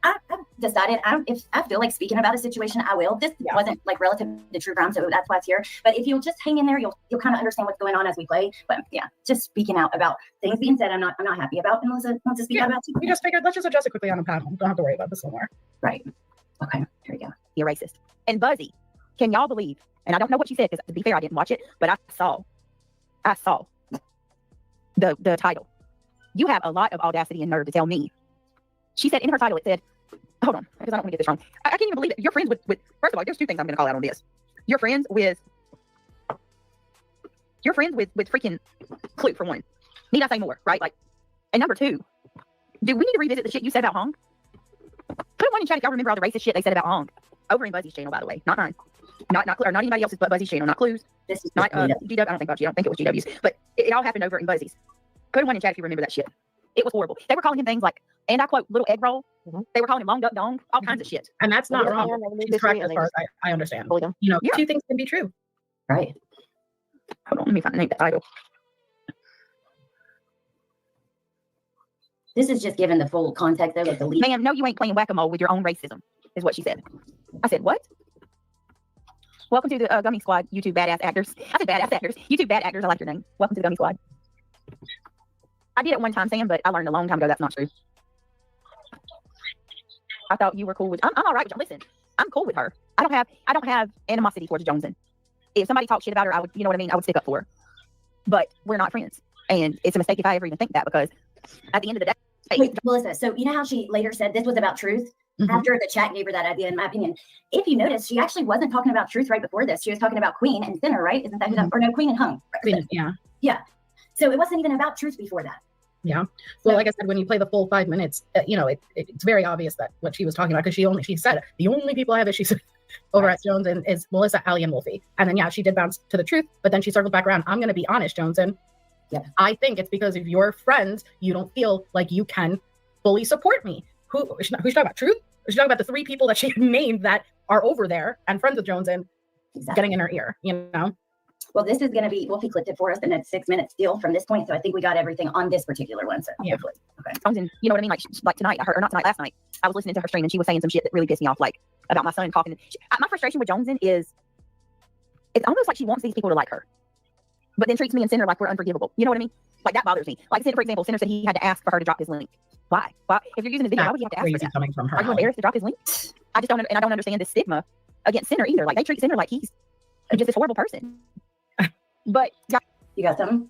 I've decided if I feel like speaking about a situation, I will. This wasn't like relative to true crime, so that's why it's here. But if you'll just hang in there, you'll kind of understand what's going on as we play. But just speaking out about things being said, I'm not happy about. And Melissa wants to speak out about too. We just figured let's just adjust it quickly on a panel. Don't have to worry about this anymore. Right. Okay. Here we go. You're racist. And Buzzy, can y'all believe? And I don't know what she said because to be fair, I didn't watch it, but I saw the title. You have a lot of audacity and nerve to tell me. She said in her title, it said, hold on, because I don't want to get this wrong. I can't even believe it. You're friends with first of all, there's two things I'm going to call out on this. You're friends with freaking Clue, for one. Need I say more, right? And number two, do we need to revisit the shit you said about Hong? Put one in chat if y'all remember all the racist shit they said about Hong. Over in Buzzy's channel, by the way. Not mine. Not anybody else's but Buzzy's channel. Not Clue's. This is not GW. I don't think it was GW's. But it all happened over in Buzzy's. Put one in chat if you remember that shit. It was horrible. They were calling him things like, and I quote, little egg roll. They were calling him long duck dong, all kinds of shit. And that's not wrong. She's correct as far as I understand. Two things can be true. Right. Hold on, let me find the title. This is just given the full context though of the lead. Ma'am, no, you ain't playing whack-a-mole with your own racism, is what she said. I said, what? Welcome to the Gummy Squad, YouTube badass actors. I said badass actors. YouTube bad actors, I like your name. Welcome to the Gummy Squad. I did it one time, Sam, but I learned a long time ago that's not true. I thought you were cool with. I'm all right with you. Listen, I'm cool with her. I don't have animosity towards Joneson. If somebody talks shit about her, I would, you know what I mean? I would stick up for her. But we're not friends, and it's a mistake if I ever even think that because at the end of the day. Wait, Melissa. So you know how she later said this was about truth after the chat gave her that idea. In my opinion, if you notice, she actually wasn't talking about truth right before this. She was talking about Queen and Sinner, right? Isn't that who that? Or no, Queen and Hung. Queen, yeah. Yeah. So it wasn't even about truth before that. Yeah. Well, like I said, when you play the full 5 minutes, it's very obvious that what she was talking about, because she said the only people I have issues over at Jones and is Melissa, Allie, and Wolfie. And then she did bounce to the truth, but then she circled back around. I'm going to be honest, Jones, and I think it's because of your friends. You don't feel like you can fully support me. Who's talking about truth? She's talking about the 3 people that she named that are over there and friends with Jones and getting in her ear. Well, this is going to be, Wolfie clipped it for us, and it's 6 minutes still from this point. So I think we got everything on this particular one. So hopefully. Okay. You know what I mean? Like tonight, last night, I was listening to her stream and she was saying some shit that really pissed me off, like about my son coughing. My frustration with Joneson is it's almost like she wants these people to like her, but then treats me and Sinner like we're unforgivable. You know what I mean? Like that bothers me. Like Sinner, for example, Sinner said he had to ask for her to drop his link. Why? If you're using the video, why would you have to ask for that? Coming from her, are you embarrassed to drop his link? I don't understand the stigma against Sinner either. Like they treat Sinner like he's just this horrible person. But you got something?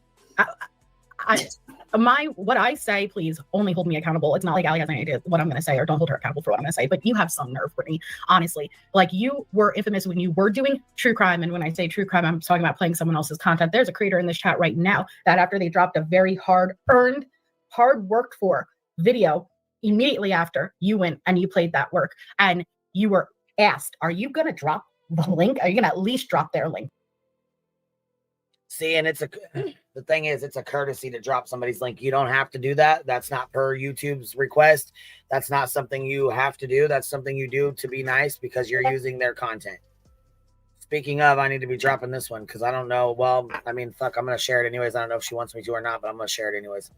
What I say, please only hold me accountable. It's not like Allie has any idea what I'm going to say, or don't hold her accountable for what I'm going to say. But you have some nerve, Brittany. Honestly, like you were infamous when you were doing true crime, and when I say true crime, I'm talking about playing someone else's content. There's a creator in this chat right now that after they dropped a very hard-earned, hard-worked for video, immediately after you went and you played that work, and you were asked, "Are you going to drop the link? Are you going to at least drop their link?" See, and the thing is, it's a courtesy to drop somebody's link. You don't have to do that. That's not per YouTube's request. That's not something you have to do. That's something you do to be nice because you're using their content. Speaking of, I need to be dropping this one because I don't know. Well, I mean, fuck, I'm going to share it anyways. I don't know if she wants me to or not, but I'm going to share it anyways.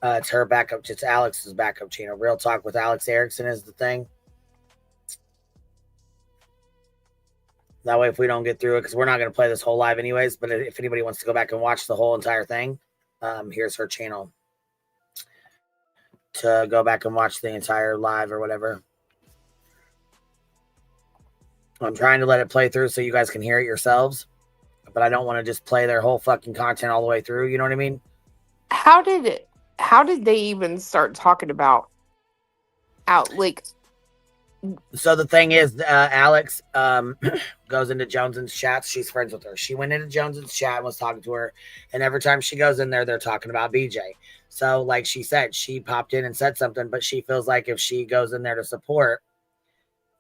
It's her backup. It's Alex's backup channel. Real Talk with Alex Erickson is the thing. That way, if we don't get through it, because we're not going to play this whole live anyways, but if anybody wants to go back and watch the whole entire thing, here's her channel to go back and watch the entire live or whatever. I'm trying to let it play through so you guys can hear it yourselves, but I don't want to just play their whole fucking content all the way through. You know what I mean? How did they even start talking about like? So the thing is, Alex goes into Jones's chats. She's friends with her. She went into Jones's chat and was talking to her. And every time she goes in there, they're talking about BJ. So like she said, she popped in and said something, but she feels like if she goes in there to support,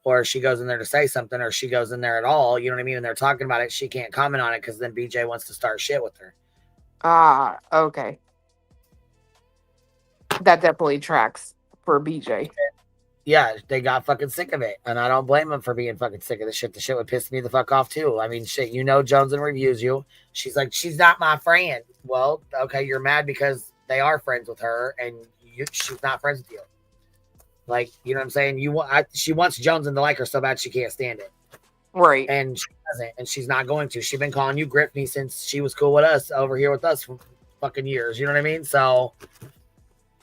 or she goes in there to say something, or she goes in there at all, you know what I mean? And they're talking about it, she can't comment on it because then BJ wants to start shit with her. Ah, okay. That definitely tracks for BJ. Yeah, they got fucking sick of it. And I don't blame them for being fucking sick of the shit. The shit would piss me the fuck off too. I mean, shit, you know Jones and reviews you. She's like, she's not my friend. Well, okay, you're mad because they are friends with her and she's not friends with you. Like, you know what I'm saying? She wants Jones to like her so bad she can't stand it. Right. And she doesn't, and she's not going to. She's been calling you Griffney since she was cool with us over here with us for fucking years. You know what I mean? So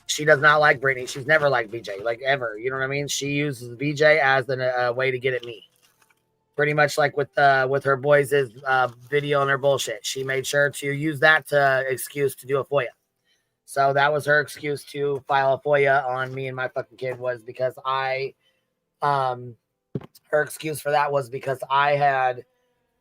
she does not like Brittany. She's never liked BJ, like ever. You know what I mean? She uses BJ as a way to get at me. Pretty much like with her boys' video and her bullshit. She made sure to use that to excuse to do a FOIA. So that was her excuse to file a FOIA on me and my fucking kid was because her excuse for that was because I had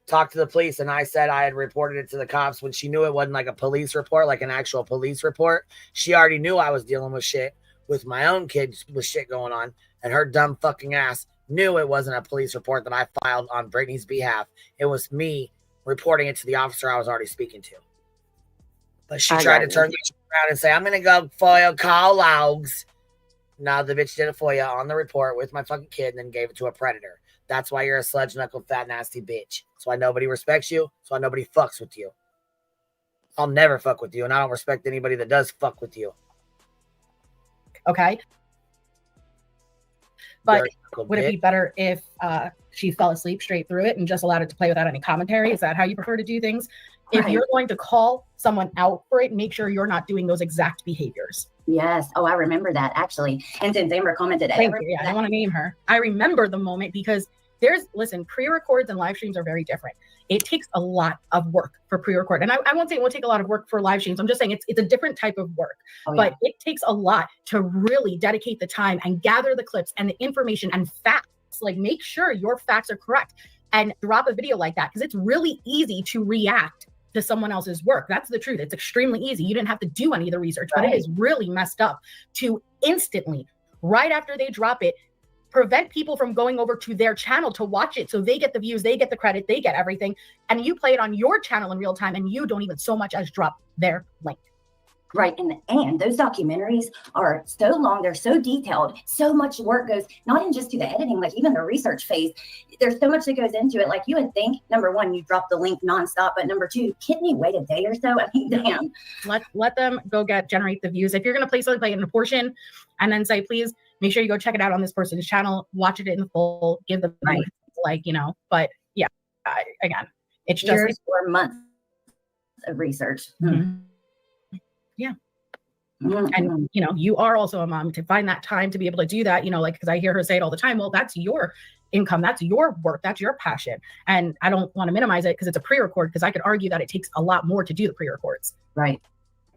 talked to the police and I said I had reported it to the cops when she knew it wasn't like a police report, like an actual police report. She already knew I was dealing with shit with my own kids with shit going on, and her dumb fucking ass knew it wasn't a police report that I filed on Brittany's behalf. It was me reporting it to the officer I was already speaking to. But she tried to turn around and say, I'm going to go FOIA call logs. Now the bitch did a FOIA on the report with my fucking kid and then gave it to a predator. That's why you're a sludge knuckle, fat, nasty bitch. That's why nobody respects you. That's why nobody fucks with you. I'll never fuck with you, and I don't respect anybody that does fuck with you. Okay. But would it be better if she fell asleep straight through it and just allowed it to play without any commentary? Is that how you prefer to do things? If you're going to call someone out for it, make sure you're not doing those exact behaviors. Yes. Oh, I remember that actually. And since Amber commented, I don't want to name her. I remember the moment because listen, pre-records and live streams are very different. It takes a lot of work for pre-record. And I won't say it won't take a lot of work for live streams. I'm just saying it's a different type of work. But it takes a lot to really dedicate the time and gather the clips and the information and facts. Like make sure your facts are correct and drop a video like that because it's really easy to react to someone else's work. That's the truth. It's extremely easy. You didn't have to do any of the research, but it is really messed up to instantly, right after they drop it, prevent people from going over to their channel to watch it. So they get the views, they get the credit, they get everything. And you play it on your channel in real time and you don't even so much as drop their link. Right. And those documentaries are so long. They're so detailed. So much work goes not in just to the editing, like even the research phase. There's so much that goes into it. Like you would think, number one, you drop the link nonstop. But number two, can't you wait a day or so? I mean, damn. Let them go generate the views. If you're going to play something, play it in a portion and then say, please make sure you go check it out on this person's channel, watch it in the full, give the but yeah, again, it's just years or months of research. Mm-hmm. Yeah. And you are also a mom to find that time to be able to do that, like, because I hear her say it all the time. Well, that's your income. That's your work. That's your passion. And I don't want to minimize it because it's a pre-record, because I could argue that it takes a lot more to do the pre-records. Right.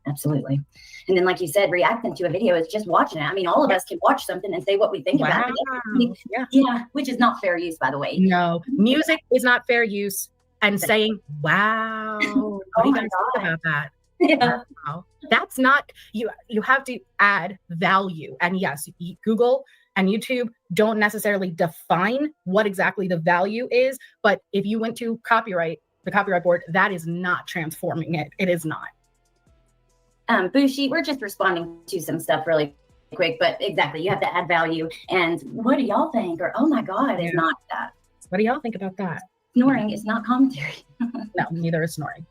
Absolutely. And then, like you said, reacting to a video is just watching it. I mean, all of us can watch something and say what we think about it. Yeah. Which is not fair use, by the way. No, music is not fair use. And saying, wow, what do you guys think about that? Yeah. Wow. That's not, you have to add value. And yes, Google and YouTube don't necessarily define what exactly the value is. But if you went to copyright the copyright board, that is not transforming it. It is not. Bushi, we're just responding to some stuff really quick, but exactly, you have to add value. And what do y'all think? Or, oh my God, is not that. What do y'all think about that? Snoring is not commentary. No, neither is snoring.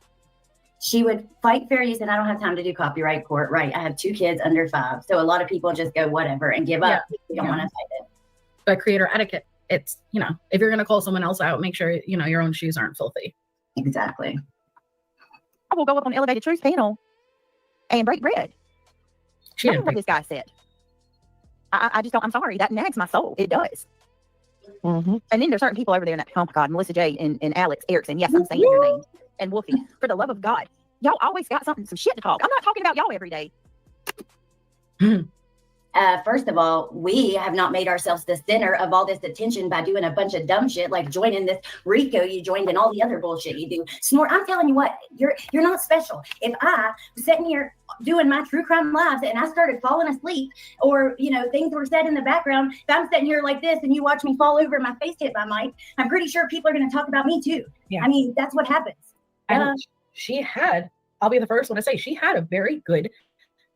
She would fight fair use, and I don't have time to do copyright court. Right. I have 2 kids under 5. So a lot of people just go whatever and give up. We don't want to fight it. But creator etiquette, it's, you know, if you're going to call someone else out, make sure, you know, your own shoes aren't filthy. Exactly. I will go up on the Elevated Truth panel and break bread. She That's what this guy said. I just don't, I'm sorry, that nags my soul. It does. And then there's certain people over there, oh my God, Melissa J and Alex Erickson. Yes, I'm saying your name. And Wolfie, for the love of God, y'all always got some shit to talk. I'm not talking about y'all every day. First of all, we have not made ourselves the center of all this attention by doing a bunch of dumb shit like joining this Rico you joined and all the other bullshit you do. Snort, I'm telling you what, you're not special. If I was sitting here doing my true crime lives and I started falling asleep, or you know, things were said in the background, if I'm sitting here like this and you watch me fall over and my face hit my mic, I'm pretty sure people are going to talk about me too. I mean, that's what happens. And she had, I'll be the first one to say, she had a very good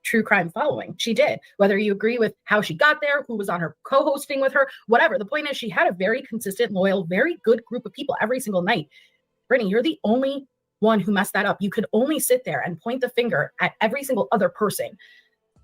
true crime following. She did. Whether you agree with how she got there, who was on her co-hosting with her, whatever. The point is she had a very consistent, loyal, very good group of people every single night. Brittany, you're the only one who messed that up. You could only sit there and point the finger at every single other person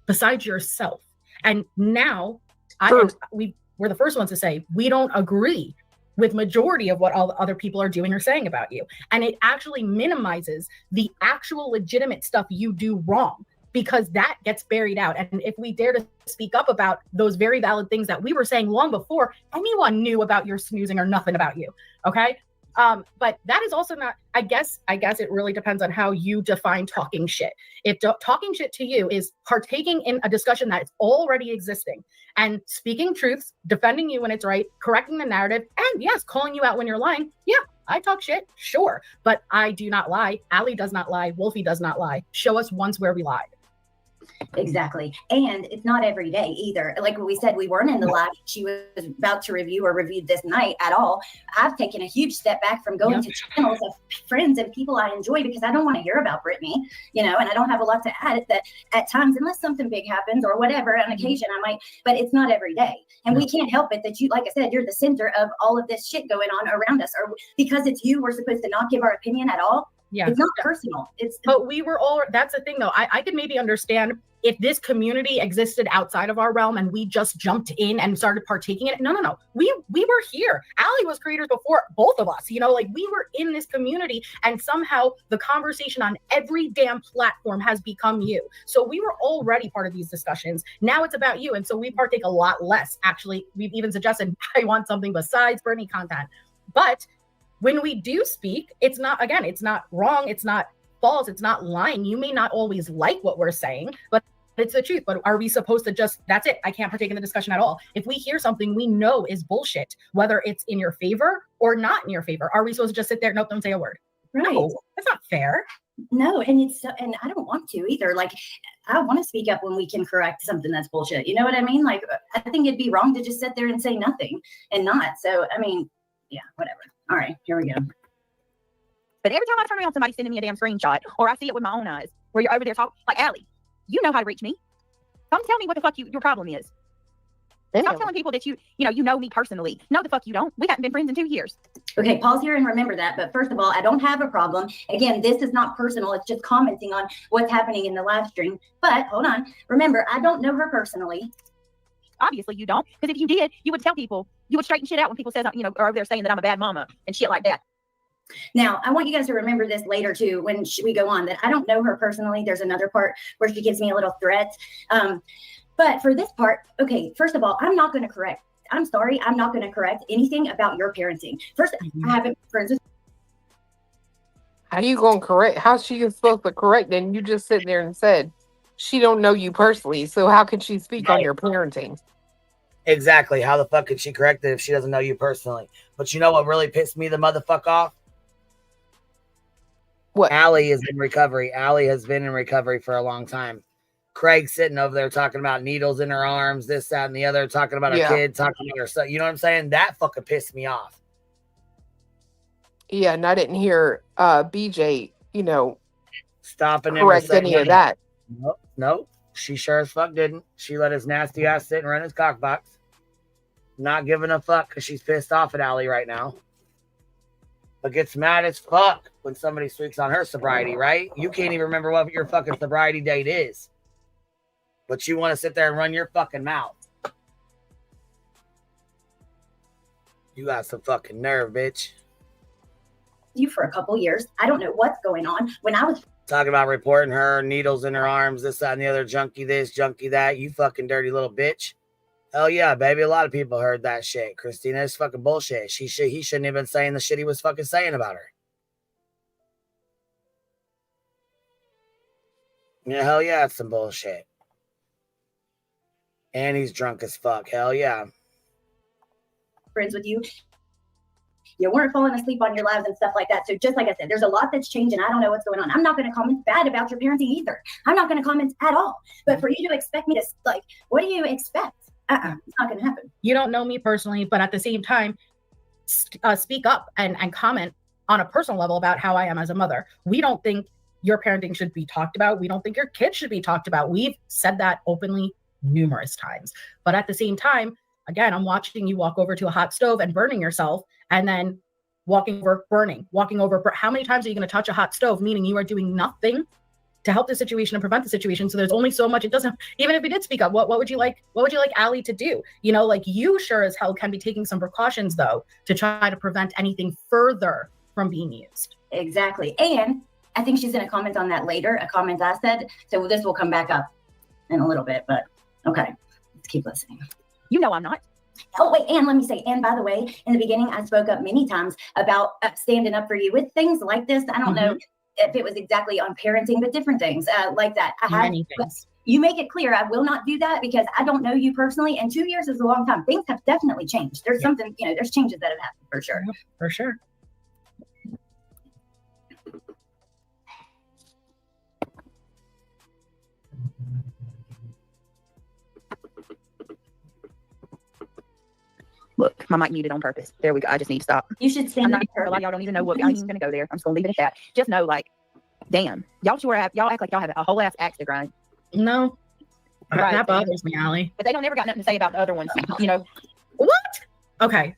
besides yourself. And now we're the first ones to say we don't agree with majority of what all the other people are doing or saying about you. And it actually minimizes the actual legitimate stuff you do wrong, because that gets buried out. And if we dare to speak up about those very valid things that we were saying long before anyone knew about your snoozing or nothing about you, okay? But that is also not, I guess it really depends on how you define talking shit. If talking shit to you is partaking in a discussion that is already existing and speaking truths, defending you when it's right, correcting the narrative, and yes, calling you out when you're lying. Yeah, I talk shit, sure, but I do not lie. Allie does not lie. Wolfie does not lie. Show us once where we lied. Exactly. And it's not every day either. Like we said, we weren't in the live she was about to review or reviewed this night at all. I've taken a huge step back from going to channels of friends and people I enjoy because I don't want to hear about Brittany, you know, and I don't have a lot to add that at times, unless something big happens or whatever, on occasion I might, but it's not every day. And we can't help it that you, like I said, you're the center of all of this shit going on around us, or because it's you, we're supposed to not give our opinion at all. Yeah, it's not personal. But we were all, that's the thing though. I could maybe understand if this community existed outside of our realm and we just jumped in and started partaking in it. No. We were here. Allie was creators before both of us, you know, like we were in this community, and somehow the conversation on every damn platform has become you. So we were already part of these discussions. Now it's about you. And so we partake a lot less. Actually, we've even suggested I want something besides Brittany content. But when we do speak, it's not wrong. It's not false. It's not lying. You may not always like what we're saying, but it's the truth. But are we supposed to just, that's it, I can't partake in the discussion at all? If we hear something we know is bullshit, whether it's in your favor or not in your favor, are we supposed to just sit there? Nope, don't say a word. Right. No, that's not fair. No, and I don't want to either. Like, I want to speak up when we can correct something that's bullshit. You know what I mean? Like, I think it'd be wrong to just sit there and say nothing and not. So, I mean, yeah, whatever. All right, here we go. But every time I turn around, somebody's sending me a damn screenshot, or I see it with my own eyes, where you're over there talking, like, Allie, you know how to reach me. Come tell me what the fuck your problem is. Stop telling people that you know me personally. No, the fuck you don't. We haven't been friends in 2 years. Okay, pause here and remember that. But first of all, I don't have a problem. Again, this is not personal. It's just commenting on what's happening in the live stream. But hold on. Remember, I don't know her personally. Obviously you don't. Because if you did, you would tell people, you would straighten shit out when people say, you know, are over there saying that I'm a bad mama and shit like that. Now, I want you guys to remember this later too, when we go on, that I don't know her personally. There's another part where she gives me a little threat. But for this part, okay, first of all, I'm not going to correct. I'm sorry. I'm not going to correct anything about your parenting. First, I haven't, for instance. How you going to correct? How's she supposed to correct? Then you just sit there and said, she don't know you personally. So how can she speak on your parenting? Exactly. How the fuck could she correct it if she doesn't know you personally? But you know what really pissed me the motherfucker off? What? Allie is in recovery. Allie has been in recovery for a long time. Craig's sitting over there talking about needles in her arms, this, that, and the other, talking about her kid, talking about her son. You know what I'm saying? That fucking pissed me off. Yeah, and I didn't hear BJ, stopping him or correct saying any of that. Nope. She sure as fuck didn't. She let his nasty ass sit and run his cock box. Not giving a fuck because she's pissed off at Allie right now. But gets mad as fuck when somebody speaks on her sobriety, right? You can't even remember what your fucking sobriety date is. But you want to sit there and run your fucking mouth. You got some fucking nerve, bitch. You for a couple years. I don't know what's going on. When I was talking about reporting her, needles in her arms, this, that, and the other, junkie this, junkie that, you fucking dirty little bitch. Hell yeah, baby. A lot of people heard that shit. Christina is fucking bullshit. He shouldn't have been saying the shit he was fucking saying about her. Yeah, hell yeah, it's some bullshit. And he's drunk as fuck. Hell yeah. Friends with you. You weren't falling asleep on your lives and stuff like that. So just like I said, there's a lot that's changed and I don't know what's going on. I'm not going to comment bad about your parenting either. I'm not going to comment at all. But for you to expect me to, what do you expect? It's not going to happen. You don't know me personally, but at the same time, speak up and comment on a personal level about how I am as a mother. We don't think your parenting should be talked about. We don't think your kids should be talked about. We've said that openly numerous times. But at the same time, again, I'm watching you walk over to a hot stove and burning yourself and then walking over. How many times are you going to touch a hot stove? Meaning you are doing nothing to help the situation and prevent the situation. So there's only so much. It doesn't, even if we did speak up, what would you like Allie to do? You sure as hell can be taking some precautions though, to try to prevent anything further from being used. Exactly. And I think she's going to comment on that later, a comment I said. So this will come back up in a little bit, but okay, let's keep listening. You know I'm not. Oh, wait, and let me say, and by the way, in the beginning, I spoke up many times about standing up for you with things like this. I don't know if it was exactly on parenting, but different things like that. Many things. You make it clear I will not do that because I don't know you personally, and 2 years is a long time. Things have definitely changed. There's something, there's changes that have happened for sure. For sure. Look, my mic muted on purpose. There we go. I just need to stop. You should stand. I'm not sure. A lot of y'all don't even know what. I ain't even gonna go there. I'm just gonna leave it at that. Just know, damn, y'all act like y'all have a whole ass axe to grind. No, right. That bothers me, Allie. But they don't never got nothing to say about the other ones. What? Okay,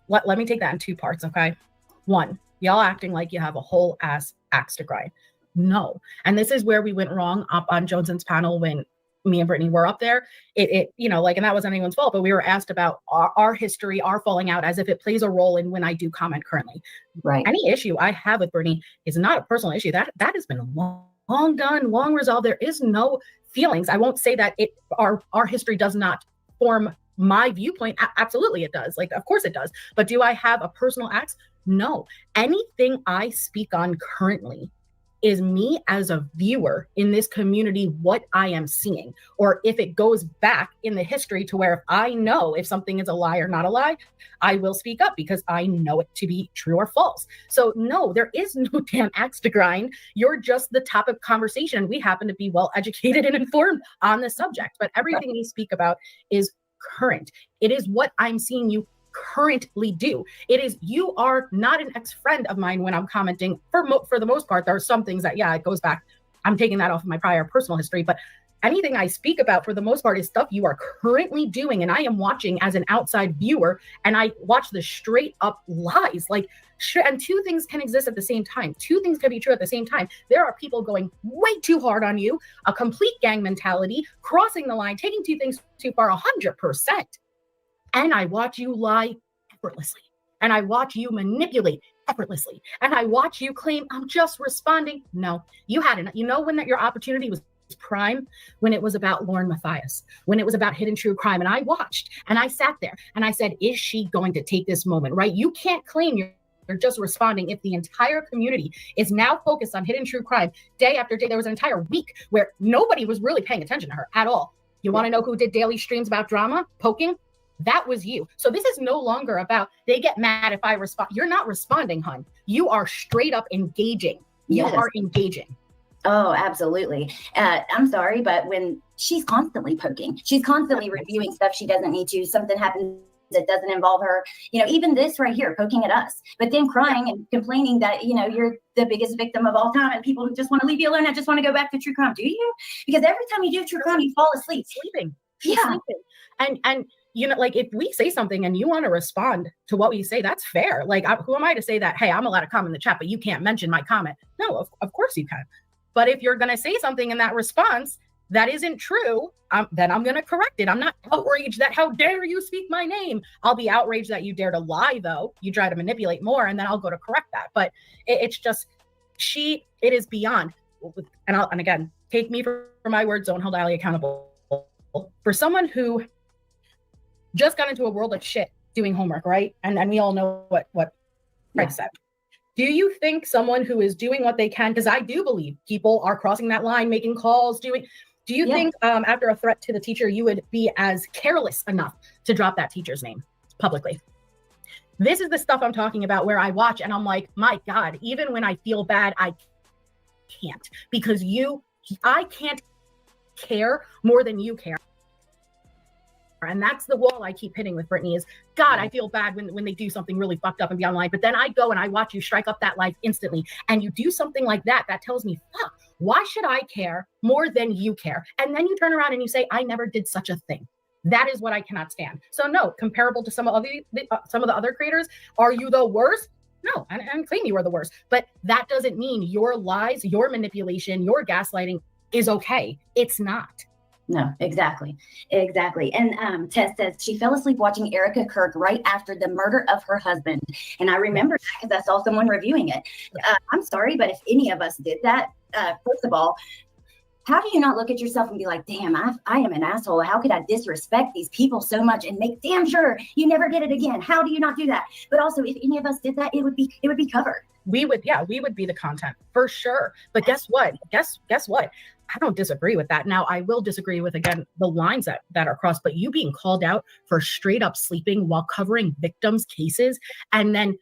let me take that in two parts. Okay, one, y'all acting like you have a whole ass axe to grind. No, and this is where we went wrong up on Joneson's panel when me and Brittany were up there. And that wasn't anyone's fault, but we were asked about our history, our falling out, as if it plays a role in when I do comment currently. Right. Any issue I have with Brittany is not a personal issue. That has been long done, long resolved. There is no feelings. I won't say that our history does not form my viewpoint. Absolutely it does. Of course it does. But do I have a personal axe? No. Anything I speak on currently is me as a viewer in this community, what I am seeing, or if it goes back in the history to where if I know if something is a lie or not a lie, I will speak up because I know it to be true or false. So no, there is no damn axe to grind. You're just the topic of conversation. We happen to be well educated and informed on the subject, but everything we speak about is current. It is what I'm seeing you currently do. It is, you are not an ex-friend of mine when I'm commenting. For the most part, there are some things that, it goes back. I'm taking that off of my prior personal history, but anything I speak about for the most part is stuff you are currently doing. And I am watching as an outside viewer, and I watch the straight up lies. And two things can exist at the same time. Two things can be true at the same time. There are people going way too hard on you, a complete gang mentality, crossing the line, taking two things too far, 100%. And I watch you lie effortlessly. And I watch you manipulate effortlessly. And I watch you claim, I'm just responding. No, you hadn't. When your opportunity was prime, when it was about Lauren Mathias, when it was about hidden true crime. And I watched and I sat there and I said, is she going to take this moment, right? You can't claim you're just responding if the entire community is now focused on hidden true crime day after day. There was an entire week where nobody was really paying attention to her at all. You want to know who did daily streams about drama, poking? That was you. So this is no longer about, they get mad if I respond. You're not responding, hon. You are straight up engaging. You are engaging. Oh, absolutely. I'm sorry, but when she's constantly poking, she's constantly reviewing stuff she doesn't need to. Something happens It doesn't involve her. Even this right here, poking at us, but then crying and complaining that, you're the biggest victim of all time and people just want to leave you alone. I just want to go back to true crime. Do you? Because every time you do true crime, you fall asleep. Sleeping. Yeah. Sleeping. And like if we say something and you want to respond to what we say, that's fair. Like, who am I to say that, hey, I'm allowed to comment in the chat, but you can't mention my comment? No, of course you can. But if you're going to say something in that response that isn't true, then I'm going to correct it. I'm not outraged that how dare you speak my name. I'll be outraged that you dare to lie, though. You try to manipulate more, and then I'll go to correct that. But it's just, it is beyond. And again, take me for my words, don't hold Ali accountable. For someone who just got into a world of shit doing homework, right? And we all know what Craig said. Do you think someone who is doing what they can, because I do believe people are crossing that line, making calls, do you think after a threat to the teacher, you would be as careless enough to drop that teacher's name publicly? This is the stuff I'm talking about where I watch and I'm like, my God, even when I feel bad, I can't, because I can't care more than you care. And that's the wall I keep hitting with Brittany is, God, I feel bad when they do something really fucked up and be online. But then I go and I watch you strike up that life instantly. And you do something like that tells me, fuck, why should I care more than you care? And then you turn around and you say, I never did such a thing. That is what I cannot stand. So no, comparable to some of the other creators, are you the worst? No, and claim you are the worst. But that doesn't mean your lies, your manipulation, your gaslighting is okay. It's not. No, exactly. And Tess says she fell asleep watching Erica Kirk right after the murder of her husband. And I remember that because I saw someone reviewing it. I'm sorry, but if any of us did that, first of all, how do you not look at yourself and be like, damn, I am an asshole. How could I disrespect these people so much and make damn sure you never did it again? How do you not do that? But also, if any of us did that, it would be covered. We would be the content for sure. But guess what? Guess what? I don't disagree with that. Now, I will disagree with, again, the lines that are crossed, but you being called out for straight up sleeping while covering victims' cases and then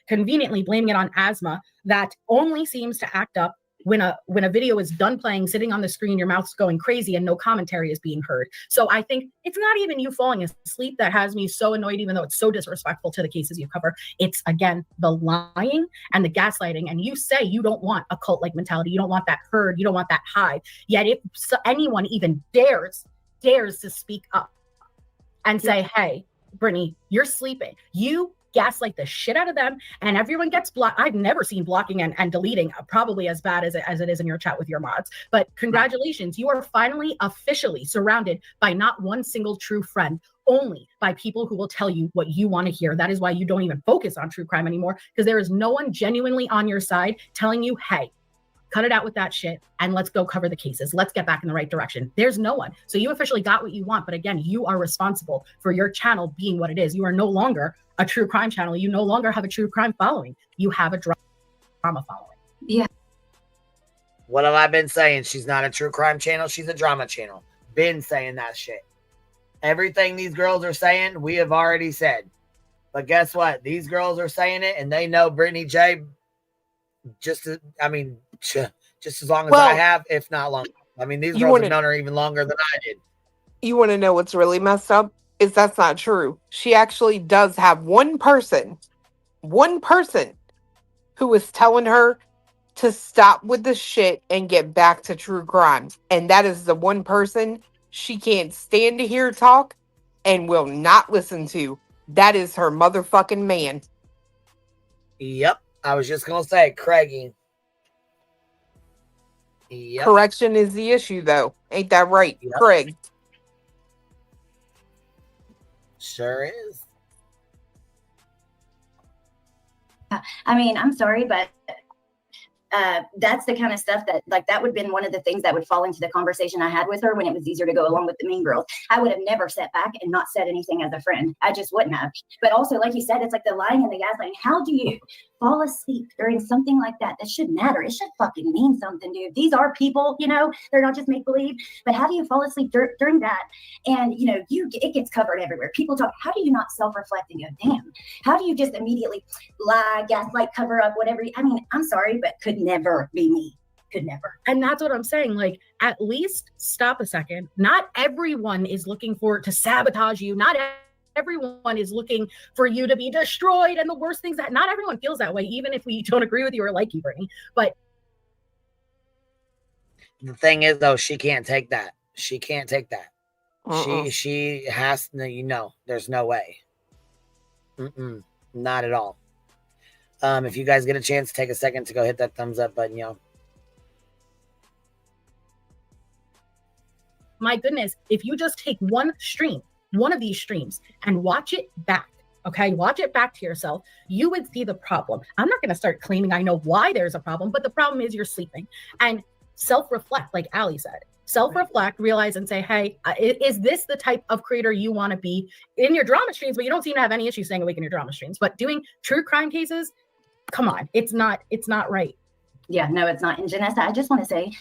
conveniently blaming it on asthma that only seems to act up when a video is done playing, sitting on the screen, your mouth's going crazy and no commentary is being heard. So I think it's not even you falling asleep that has me so annoyed, even though it's so disrespectful to the cases you cover. It's, again, the lying and the gaslighting. And you say you don't want a cult-like mentality. You don't want that herd. You don't want that hive. Yet if anyone even dares to speak up and say, hey, Brittany, you're sleeping. You gaslight the shit out of them and everyone gets blocked. I've never seen blocking and deleting probably as bad as it is in your chat with your mods, but congratulations, you are finally officially surrounded by not one single true friend, only by people who will tell you what you want to hear. That is why you don't even focus on true crime anymore, because there is no one genuinely on your side telling you, hey, cut it out with that shit and let's go cover the cases. Let's get back in the right direction. There's no one. So you officially got what you want. But again, you are responsible for your channel being what it is. You are no longer a true crime channel. You no longer have a true crime following. You have a drama following. Yeah. What have I been saying? She's not a true crime channel. She's a drama channel. Been saying that shit. Everything these girls are saying, we have already said. But guess what? These girls are saying it and they know Brittany J just as long as I have, if not longer. I mean, these girls have known her even longer than I did. You want to know what's really messed up? Is that's not true. She actually does have one person who is telling her to stop with the shit and get back to true crime. And that is the one person she can't stand to hear talk and will not listen to. That is her motherfucking man. Yep. I was just going to say, Craigie. Yep. Correction is the issue, though. Ain't that right, yep. Craig? Sure is. I mean, I'm sorry, but that's the kind of stuff that would have been one of the things that would fall into the conversation I had with her when it was easier to go along with the mean girls. I would have never sat back and not said anything as a friend. I just wouldn't have. But also, like you said, it's like the lying and the gaslighting. How do you fall asleep during something like that? That should matter. It should fucking mean something, dude. These are people, they're not just make believe. But how do you fall asleep during that? And it gets covered everywhere. People talk. How do you not self-reflect and go, damn? How do you just immediately lie, gaslight, cover up, whatever? I mean, I'm sorry, but could never be me. Could never. And that's what I'm saying. Like, at least stop a second. Not everyone is looking to sabotage you. Not everyone is looking for you to be destroyed and the worst things. That not everyone feels that way, even if we don't agree with you or like you, Brittany. But the thing is, though, she can't take that. She can't take that. She has to, there's no way. Not at all. If you guys get a chance, take a second to go hit that thumbs up button, yo. My goodness, if you just take one of these streams, and watch it back, okay? Watch it back to yourself, you would see the problem. I'm not going to start claiming I know why there's a problem, but the problem is you're sleeping. And self-reflect, like Ali said. Self-reflect, realize and say, hey, is this the type of creator you want to be in your drama streams? But you don't seem to have any issues staying awake in your drama streams. But doing true crime cases, come on, it's not right. Yeah, no, it's not. And Janessa, I just want to say,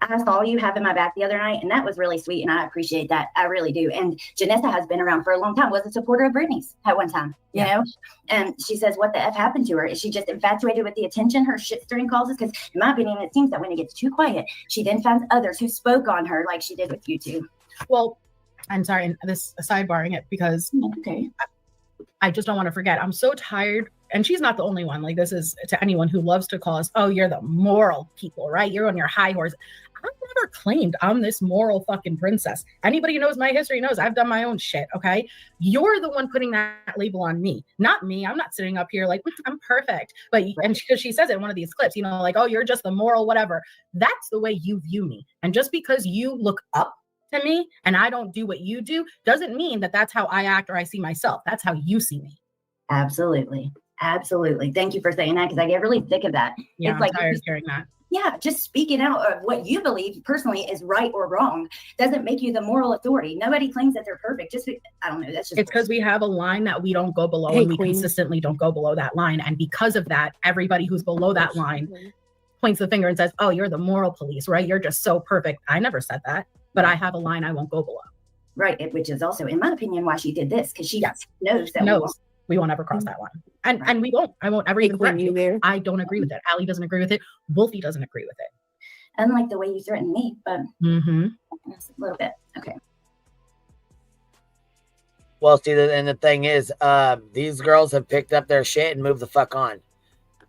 I saw you having my back the other night, and that was really sweet, and I appreciate that. I really do. And Janessa has been around for a long time, was a supporter of Brittany's at one time, you know? And she says, what the F happened to her? Is she just infatuated with the attention her shit-stirring causes? Because in my opinion, it seems that when it gets too quiet, she then finds others who spoke on her like she did with you two. Well, I'm sorry, and this sidebarring it because I just don't want to forget. I'm so tired. And she's not the only one. Like, this is to anyone who loves to call us, oh, you're the moral people, right? You're on your high horse. I've never claimed I'm this moral fucking princess. Anybody who knows my history knows I've done my own shit, okay? You're the one putting that label on me, not me. I'm not sitting up here like, I'm perfect. But, and because she says it in one of these clips, like, oh, you're just the moral whatever. That's the way you view me. And just because you look up to me and I don't do what you do, doesn't mean that that's how I act or I see myself. That's how you see me. Absolutely. Absolutely. Thank you for saying that, because I get really sick of that. Yeah, it's I'm tired of hearing that. Yeah, just speaking out of what you believe personally is right or wrong doesn't make you the moral authority. Nobody claims that they're perfect. I don't know. That's just. It's because we have a line that we don't go below, and we consistently don't go below that line. And because of that, everybody who's below that line points the finger and says, oh, you're the moral police, right? You're just so perfect. I never said that, but I have a line I won't go below. Right, which is also, in my opinion, why she did this, because she knows that we won't ever cross that line. And we won't. I won't ever even threaten you there. I don't agree with it. Ali doesn't agree with it. Wolfie doesn't agree with it. Unlike the way you threaten me, but a little bit. Okay. Well, see, and the thing is, these girls have picked up their shit and moved the fuck on.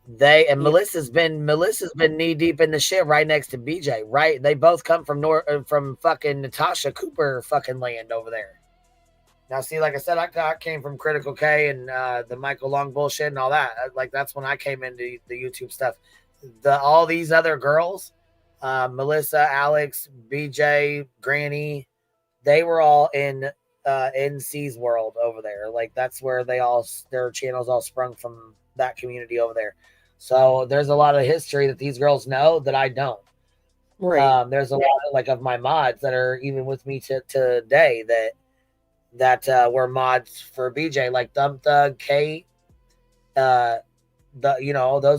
Melissa's been knee deep in the shit right next to BJ. Right, they both come from fucking Natasha Cooper fucking land over there. Now, see, like I said, I came from Critical K and the Michael Long bullshit and all that. Like, that's when I came into the YouTube stuff. All these other girls, Melissa, Alex, BJ, Granny, they were all in NC's world over there. Like, that's where their channels all sprung from, that community over there. So there's a lot of history that these girls know that I don't. Right. There's a lot of my mods that are even with me today that were mods for BJ, like Thumb Thug, Kate, those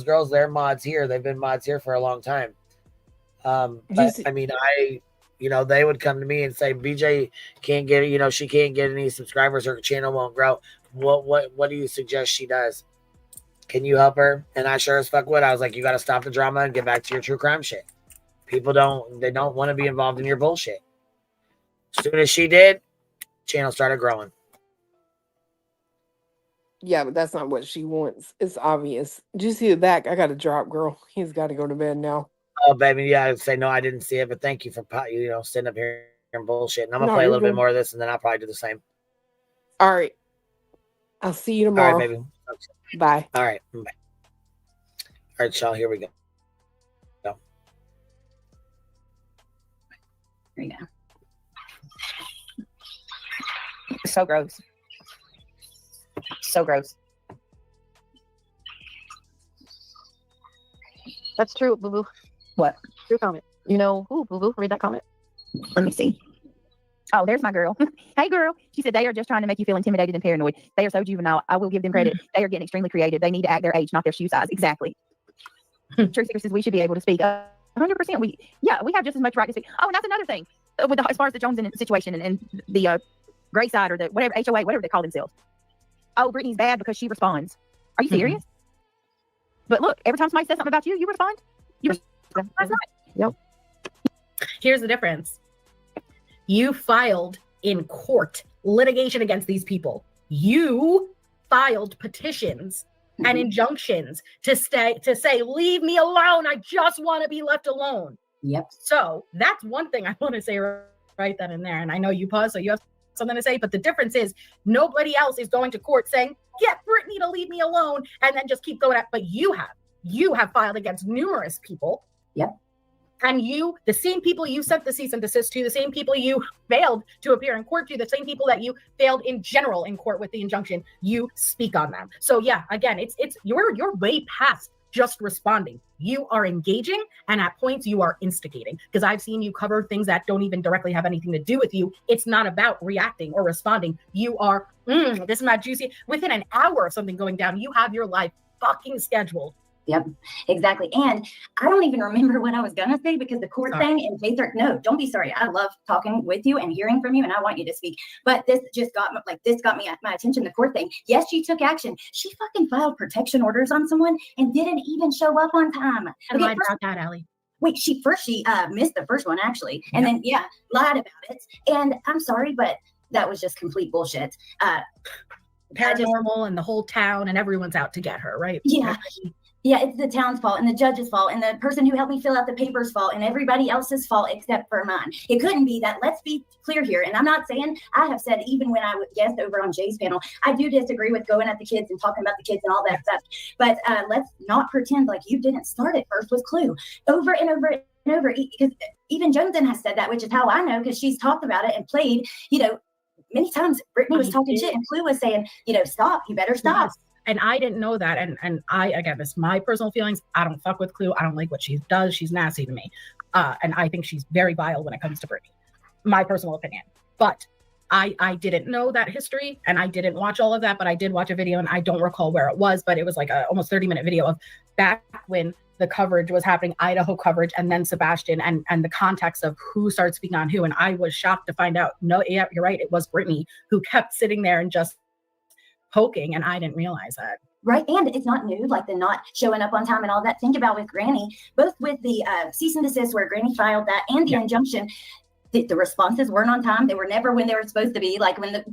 girls, they're mods here. They've been mods here for a long time. But I mean, they would come to me and say, BJ can't get, she can't get any subscribers, her channel won't grow. What do you suggest she does? Can you help her? And I sure as fuck would. I was like, you got to stop the drama and get back to your true crime shit. People don't want to be involved in your bullshit. As soon as she did, channel started growing. Yeah, but that's not what she wants. It's obvious. Did you see the back? I got to drop, girl. He's got to go to bed now. Oh, baby, yeah, I'd say no, I didn't see it, but thank you for sitting up here and bullshit. And I'm gonna play a little bit more of this, and then I'll probably do the same. All right, I'll see you tomorrow. All right, baby. Okay. Bye. All right, bye. All right, y'all. Here we go. Here you go. So gross. So gross. That's true, Boo Boo. What? True comment. You know who, Boo Boo? Read that comment. Let me see. Oh, there's my girl. Hey, girl. She said they are just trying to make you feel intimidated and paranoid. They are so juvenile. I will give them credit. They are getting extremely creative. They need to act their age, not their shoe size. Exactly. Truth Seeker says we should be able to speak. 100%. We have just as much right to speak. Oh, and that's another thing. As far as the Jones situation and the gray side or the whatever, HOA, whatever they call themselves. Oh, Brittany's bad because she responds. Are you serious? But look, every time somebody says something about you, you respond. Yep. Here's the difference. You filed in court litigation against these people. You filed petitions and injunctions to say, leave me alone. I just want to be left alone. Yep. So that's one thing I want to say right then and there. And I know you paused, so you have something to say, but the difference is nobody else is going to court saying, get Brittany to leave me alone, and then just keep going at, but you have filed against numerous people. Yep. And the same people you sent the cease and desist to, the same people you failed to appear in court to, the same people that you failed in general in court with the injunction, you speak on them. So yeah, again, you're way past just responding. You are engaging, and at points you are instigating, because I've seen you cover things that don't even directly have anything to do with you. It's not about reacting or responding. You are, this is not juicy. Within an hour of something going down, you have your life fucking scheduled. Yep, exactly. And I don't even remember what I was gonna say, because the court thing and no, don't be sorry. I love talking with you and hearing from you, and I want you to speak. But this just got me my attention. The court thing. Yes, she took action. She fucking filed protection orders on someone and didn't even show up on time. And lied about that, Allie. Wait, she missed the first one actually, and then lied about it. And I'm sorry, but that was just complete bullshit. Paranormal and the whole town and everyone's out to get her, right? Yeah. Yeah, it's the town's fault and the judge's fault and the person who helped me fill out the papers' fault and everybody else's fault except for mine. It couldn't be that. Let's be clear here. And I'm not saying, I have said even when I was guest over on Jay's panel, I do disagree with going at the kids and talking about the kids and all that stuff. But let's not pretend like you didn't start it first with Clue. Over and over and over. Because even Jonathan has said that, which is how I know, because she's talked about it and played, many times Brittany was talking shit and Clue was saying, stop, you better stop. Yes. And I didn't know that. And I, again, this is my personal feelings. I don't fuck with Clue. I don't like what she does. She's nasty to me. And I think she's very vile when it comes to Brittany. My personal opinion. But I didn't know that history and I didn't watch all of that, but I did watch a video and I don't recall where it was, but it was like a almost 30-minute video of back when the coverage was happening, Idaho coverage, and then Sebastian and the context of who started speaking on who. And I was shocked to find out, no, yeah, you're right. It was Brittany who kept sitting there and just poking, and I didn't realize that. Right, and it's not new, like the not showing up on time and all that. Think about with Granny, both with the cease and desist where Granny filed that and the injunction, the responses weren't on time. They were never when they were supposed to be. Like when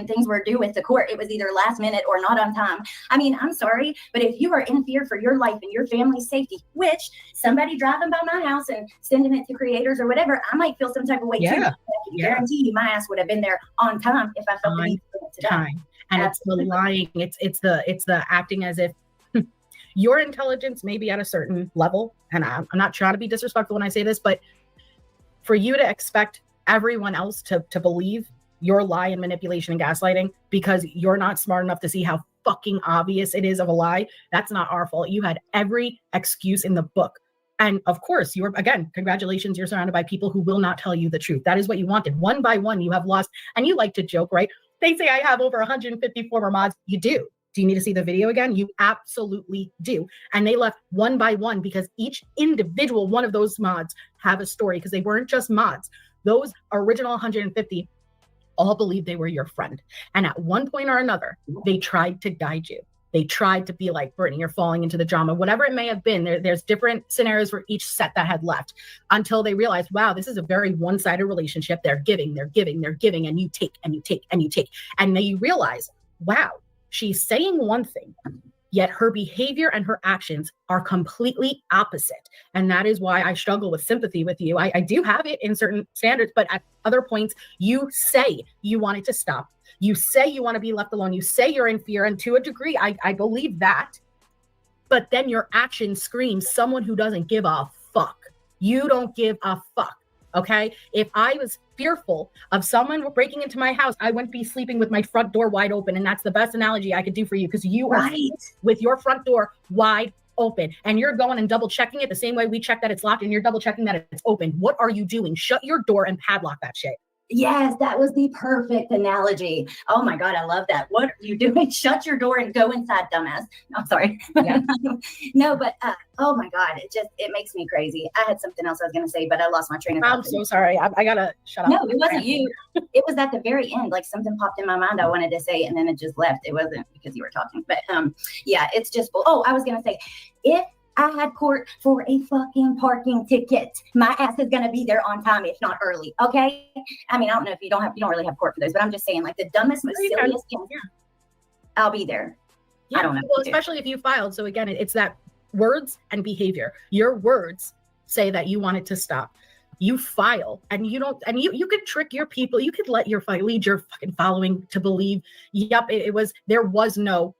things were due with the court, it was either last minute or not on time. I mean, I'm sorry, but if you are in fear for your life and your family's safety, which somebody driving by my house and sending it to creators or whatever, I might feel some type of way too. I can guarantee you my ass would have been there on time if I felt the need to do it. And absolutely. It's the lying, it's the acting as if your intelligence may be at a certain level. And I'm not trying to be disrespectful when I say this, but for you to expect everyone else to believe your lie and manipulation and gaslighting because you're not smart enough to see how fucking obvious it is of a lie, that's not our fault. You had every excuse in the book. And of course, congratulations, you're surrounded by people who will not tell you the truth. That is what you wanted. One by one, you have lost. And you like to joke, right? They say I have over 150 former mods. You do. Do you need to see the video again? You absolutely do. And they left one by one because each individual one of those mods have a story, because they weren't just mods. Those original 150 all believed they were your friend. And at one point or another, they tried to guide you. They tried to be like, Brittany, you're falling into the drama, whatever it may have been. There's different scenarios for each set that had left until they realized, wow, this is a very one-sided relationship. They're giving, and you take, and you take, and you take. And then you realize, wow, she's saying one thing, yet her behavior and her actions are completely opposite. And that is why I struggle with sympathy with you. I do have it in certain standards, but at other points, you say you want it to stop. You say you want to be left alone. You say you're in fear. And to a degree, I believe that. But then your action screams someone who doesn't give a fuck. You don't give a fuck. Okay? If I was fearful of someone breaking into my house, I wouldn't be sleeping with my front door wide open. And that's the best analogy I could do for you, because you are with your front door wide open and you're going and double checking it the same way we check that it's locked and you're double checking that it's open. What are you doing? Shut your door and padlock that shit. Yes, that was the perfect analogy. Oh my God, I love that. What are you doing? Shut your door and go inside, dumbass. No, I'm sorry. Yeah. No, but oh my God, it makes me crazy. I had something else I was going to say, but I lost my train of thought. I'm so sorry. I got to shut up. No, it wasn't you. It was at the very end. Like something popped in my mind I wanted to say, and then it just left. It wasn't because you were talking. But yeah, it's just, I was going to say, if I had court for a fucking parking ticket, my ass is gonna be there on time, if not early. Okay. I mean, I don't know if you don't really have court for those, but I'm just saying, like, the dumbest, most silliest thing. I'll be there. Yeah, I don't know. well, especially if you filed. So again, it's that words and behavior. Your words say that you want it to stop. You file, and you don't, and you could trick your people. You could lead your fucking following to believe, yep, there was no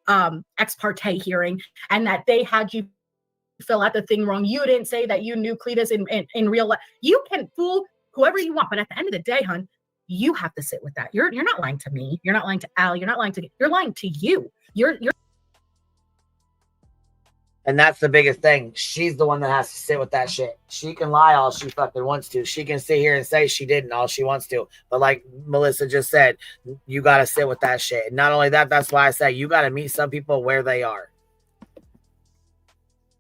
ex parte hearing, and that they had you fill out the thing wrong. You didn't say that you knew Cletus in real life. You can fool whoever you want, but at the end of the day, hun, you have to sit with that. You're not lying to me. You're not lying to Al. You're lying to you. You're And that's the biggest thing. She's the one that has to sit with that shit. She can lie all she fucking wants to. She can sit here and say she didn't all she wants to. But like Melissa just said, you got to sit with that shit. And not only that, that's why I say you got to meet some people where they are.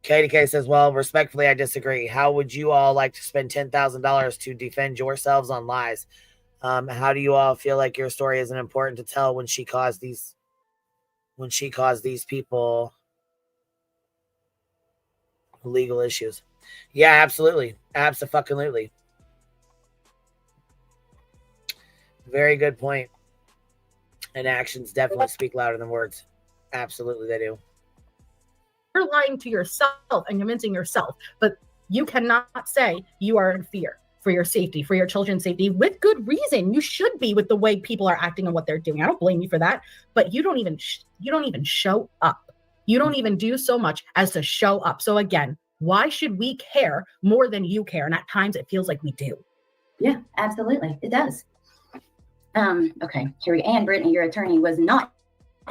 Katie K says, well, respectfully, I disagree. How would you all like to spend $10,000 to defend yourselves on lies? How do you all feel like your story isn't important to tell when she caused these people legal issues? Yeah, absolutely. Abso-fucking-lutely. Very good point. And actions definitely speak louder than words. Absolutely, they do. You're lying to yourself and convincing yourself, but you cannot say you are in fear for your safety, for your children's safety, with good reason. You should be, with the way people are acting and what they're doing. I don't blame you for that, but you don't even show up. You don't even do so much as to show up. So again, why should we care more than you care? And at times it feels like we do. Yeah, absolutely. It does. Okay, here we go. And Brittany, your attorney was not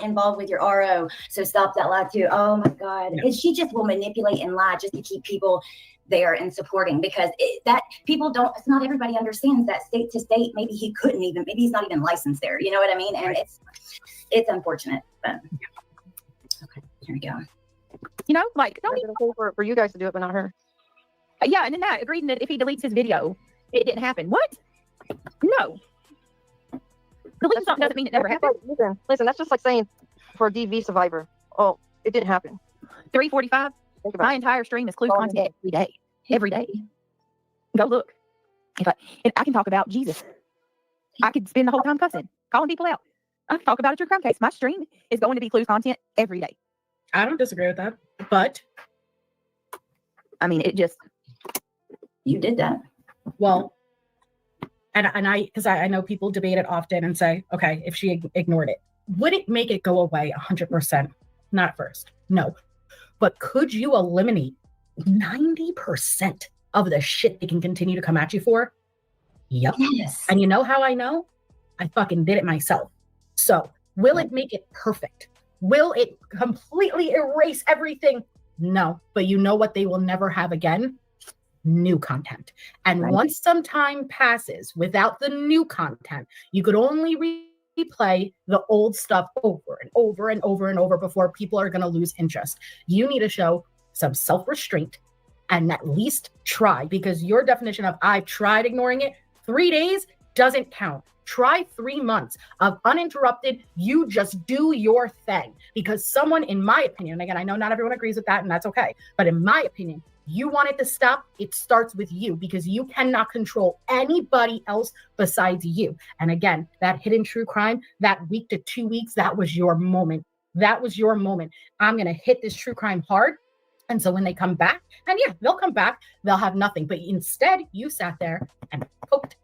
involved with your RO, so stop that lie too. Oh my God. No. She just will manipulate and lie just to keep people there and supporting, because that people don't, it's not everybody understands that state to state, maybe maybe he's not even licensed there. You know what I mean? And it's unfortunate, but okay, here we go. You know, like, don't even for you guys to do it, but not her. Yeah, and then that agreeing that if he deletes his video, it didn't happen. What? No. Deleting something doesn't mean it never happened. Listen, that's just like saying for a DV survivor, oh, it didn't happen. 3:45. My entire stream is clue content every day. Every day. Go look. And I can talk about Jesus. I could spend the whole time cussing, calling people out. I can talk about a true crime case. My stream is going to be clues content every day. I don't disagree with that, but I mean, you did that. Well, and because I know people debate it often and say, okay, if she ignored it, would it make it go away 100%? Not at first, no. But could you eliminate 90% of the shit they can continue to come at you for? Yep. Yes. And you know how I know? I fucking did it myself. So will it make it perfect? Will it completely erase everything? No. But you know what they will never have again? New content. And once some time passes without the new content, you could only replay the old stuff over and over and over and over before people are going to lose interest. You need to show some self-restraint and at least try, because your definition of I've tried ignoring it 3 days doesn't count. Try 3 months of uninterrupted. You just do your thing, because someone, in my opinion, and again, I know not everyone agrees with that, and that's okay, but in my opinion, you want it to stop, it starts with you, because you cannot control anybody else besides you. And again, that hidden true crime, that week to 2 weeks, that was your moment. That was your moment. I'm going to hit this true crime hard. And so when they come back, and yeah, they'll come back, they'll have nothing. But instead, you sat there and poked,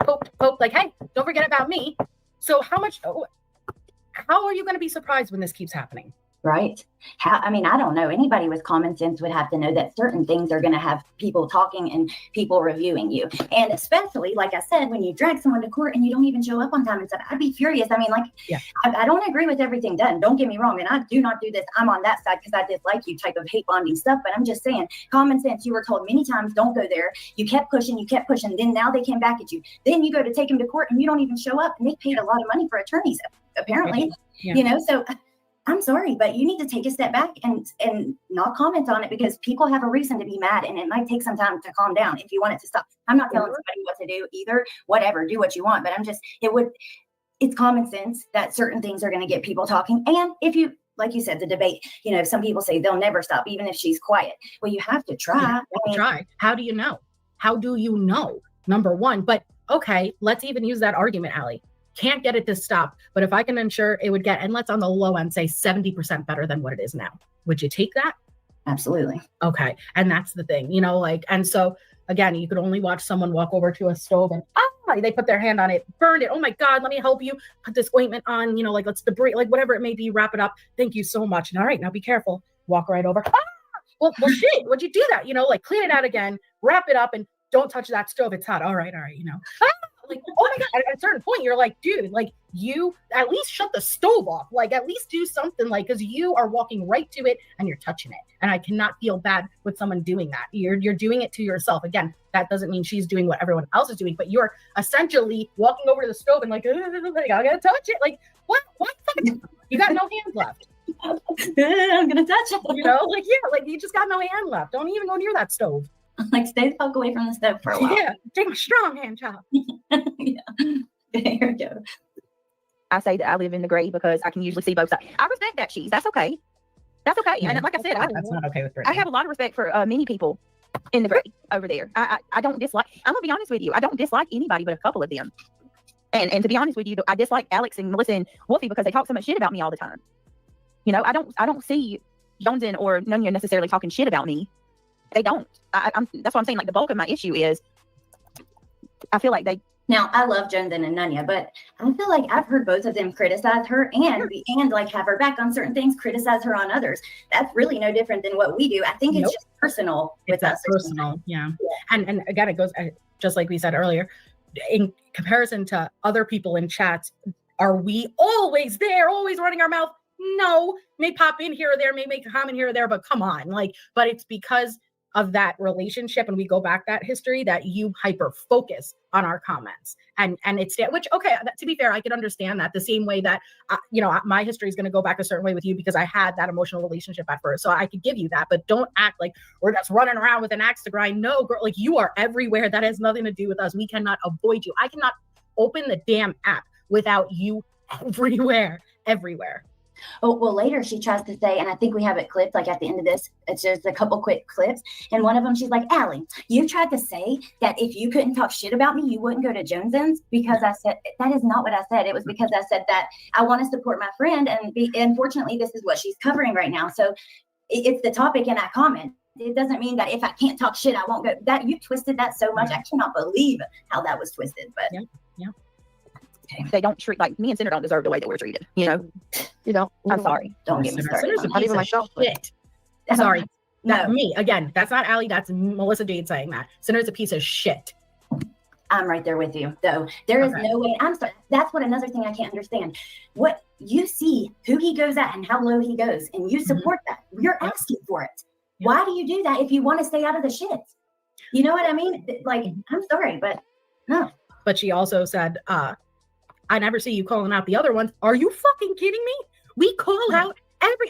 like, hey, don't forget about me. So how are you going to be surprised when this keeps happening? Right? I don't know. Anybody with common sense would have to know that certain things are going to have people talking and people reviewing you. And especially, like I said, when you drag someone to court and you don't even show up on time and stuff, I'd be furious. I don't agree with everything done. Don't get me wrong. And I do not do this. I'm on that side because I dislike you type of hate bonding stuff. But I'm just saying, common sense, you were told many times, don't go there. You kept pushing. Then now they came back at you. Then you go to take them to court and you don't even show up. And they paid a lot of money for attorneys, apparently. Yeah. So I'm sorry, but you need to take a step back and not comment on it, because people have a reason to be mad, and it might take some time to calm down if you want it to stop. I'm not telling somebody what to do either. Whatever, do what you want. But it's common sense that certain things are going to get people talking. And if you, like you said, the debate, some people say they'll never stop, even if she's quiet. Well, you have to try. Try. How do you know? How do you know? Number one. But okay, let's even use that argument, Allie. Can't get it to stop, but if I can ensure it would get, and let's on the low end say 70% better than what it is now, would you take that? Absolutely. Okay. And that's the thing, you know, like, and so again, you could only watch someone walk over to a stove and they put their hand on it, burned it. Oh my God, let me help you put this ointment on, you know, like let's debris, like whatever it may be, wrap it up. Thank you so much. And all right, now be careful. Walk right over. Well, shit, would you do that? You know, like clean it out again, wrap it up, and don't touch that stove. It's hot. All right, you know. Like, oh my God, at a certain point, you're like, dude, like you at least shut the stove off. Like at least do something, like, because you are walking right to it and you're touching it. And I cannot feel bad with someone doing that. You're doing it to yourself. Again, that doesn't mean she's doing what everyone else is doing, but you're essentially walking over to the stove and like, I gotta touch it. Like, what? You got no hands left. I'm gonna touch it. You know, like, yeah, like you just got no hand left. Don't even go near that stove. Like, stay the fuck away from the stove for a while. Yeah, take a strong hand, child. Yeah. There we go. I say that I live in the gray because I can usually see both sides. I respect that, cheese. That's okay. That's okay. Yeah. And like I said, That's not okay with Brittany. I have a lot of respect for many people in the gray over there. I don't dislike, I'm gonna be honest with you, I don't dislike anybody but a couple of them. And to be honest with you, I dislike Alex and Melissa and Wolfie because they talk so much shit about me all the time. You know, I don't see Joneson or Nunya necessarily talking shit about me. They don't. That's what I'm saying. Like the bulk of my issue is, I feel like they. Now I love Joneson and Nunya, but I feel like I've heard both of them criticize her and like have her back on certain things, criticize her on others. That's really no different than what we do. I think it's just personal with us. Personal, yeah. And again, it goes just like we said earlier. In comparison to other people in chats, are we always there, always running our mouth? No, may pop in here or there, may make a comment here or there, but come on, like, but it's because of that relationship, and we go back that history, that you hyper focus on our comments, and it's, which, okay, to be fair, I can understand that the same way that you know, my history is going to go back a certain way with you because I had that emotional relationship at first, so I could give you that, but don't act like we're just running around with an axe to grind. No, girl, like you are everywhere. That has nothing to do with us. We cannot avoid you. I cannot open the damn app without you everywhere. Oh, well, later she tries to say, and I think we have it clipped, like at the end of this, it's just a couple quick clips. And one of them, she's like, Allie, you tried to say that if you couldn't talk shit about me, you wouldn't go to Joneson's, because I said, that is not what I said. It was because I said that I want to support my friend. And unfortunately, this is what she's covering right now. So it's the topic in that comment. It doesn't mean that if I can't talk shit, I won't go. That you twisted that so much. I cannot believe how that was twisted. But yeah. They don't treat, like me and Cinder don't deserve the way that we're treated. You know, I'm sorry. Don't get me started. Not even myself. Shit. Sorry, not me. Again, that's not Allie. That's Melissa Jade saying that. Cinder's a piece of shit. I'm right there with you, though. There is no way. I'm sorry. That's what another thing I can't understand. What you see, who he goes at and how low he goes, and you support that. You're asking for it. Why do you do that if you want to stay out of the shit? You know what I mean? Like, I'm sorry, but no. But she also said, I never see you calling out the other ones. Are you fucking kidding me? We call out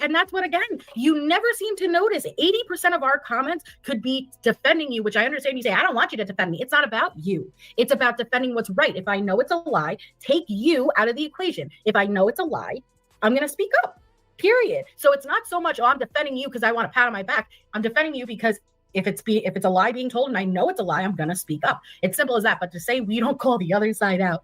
and that's what, again, you never seem to notice. 80% of our comments could be defending you, which I understand you say, I don't want you to defend me. It's not about you. It's about defending what's right. If I know it's a lie, take you out of the equation. If I know it's a lie, I'm going to speak up, period. So it's not so much, oh, I'm defending you because I want a pat on my back. I'm defending you because if it's a lie being told and I know it's a lie, I'm going to speak up. It's simple as that. But to say we don't call the other side out,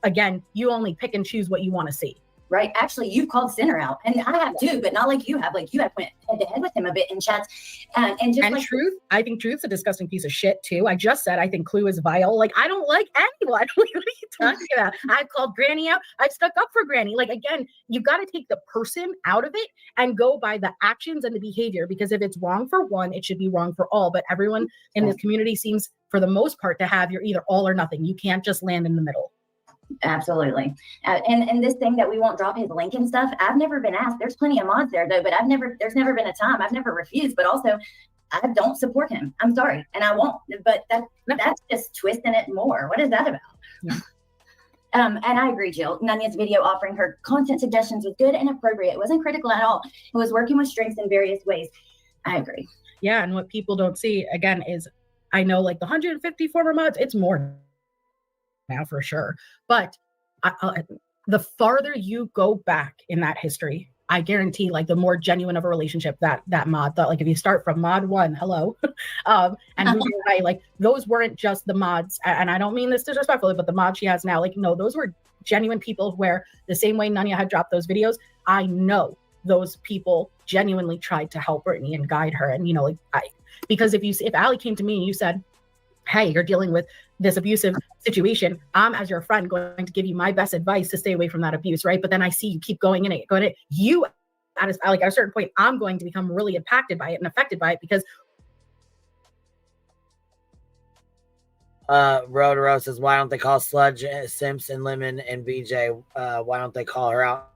again, you only pick and choose what you want to see. Right. Actually, you've called Sinner out, and I have too, but not like you have. Like you have went head to head with him a bit in chats, and just and like Truth. I think Truth's a disgusting piece of shit too. I just said I think Clue is vile. Like I don't like anyone. What are you talking about? I've called Granny out. I've stuck up for Granny. Like again, you got to take the person out of it and go by the actions and the behavior. Because if it's wrong for one, it should be wrong for all. But everyone in this community seems, for the most part, to have you're either all or nothing. You can't just land in the middle. Absolutely. And this thing that we won't drop his link and stuff, I've never been asked. There's plenty of mods there though, but there's never been a time I've never refused, but also I don't support him. I'm sorry. And I won't, but that's just twisting it more. What is that about? Yeah. And I agree, Jill. Nunya's video offering her content suggestions was good and appropriate. It wasn't critical at all. It was working with strengths in various ways. I agree. Yeah. And what people don't see again is, I know like the 150 former mods, it's more now for sure, but the farther you go back in that history, I guarantee like the more genuine of a relationship that mod thought. Like if you start from mod 1, hello, and moving away, like those weren't just the mods, and I don't mean this disrespectfully, but the mods she has now, like no, those were genuine people where the same way Nanya had dropped those videos, I know those people genuinely tried to help Brittany and guide her. And, you know, like because if Allie came to me and you said, hey, you're dealing with this abusive situation, I'm, as your friend, going to give you my best advice to stay away from that abuse, right? But then I see you keep going in it, you, at a certain point, I'm going to become really impacted by it and affected by it because Rodero says, why don't they call Sludge, Simpson, Lemon, and BJ? Why don't they call her out?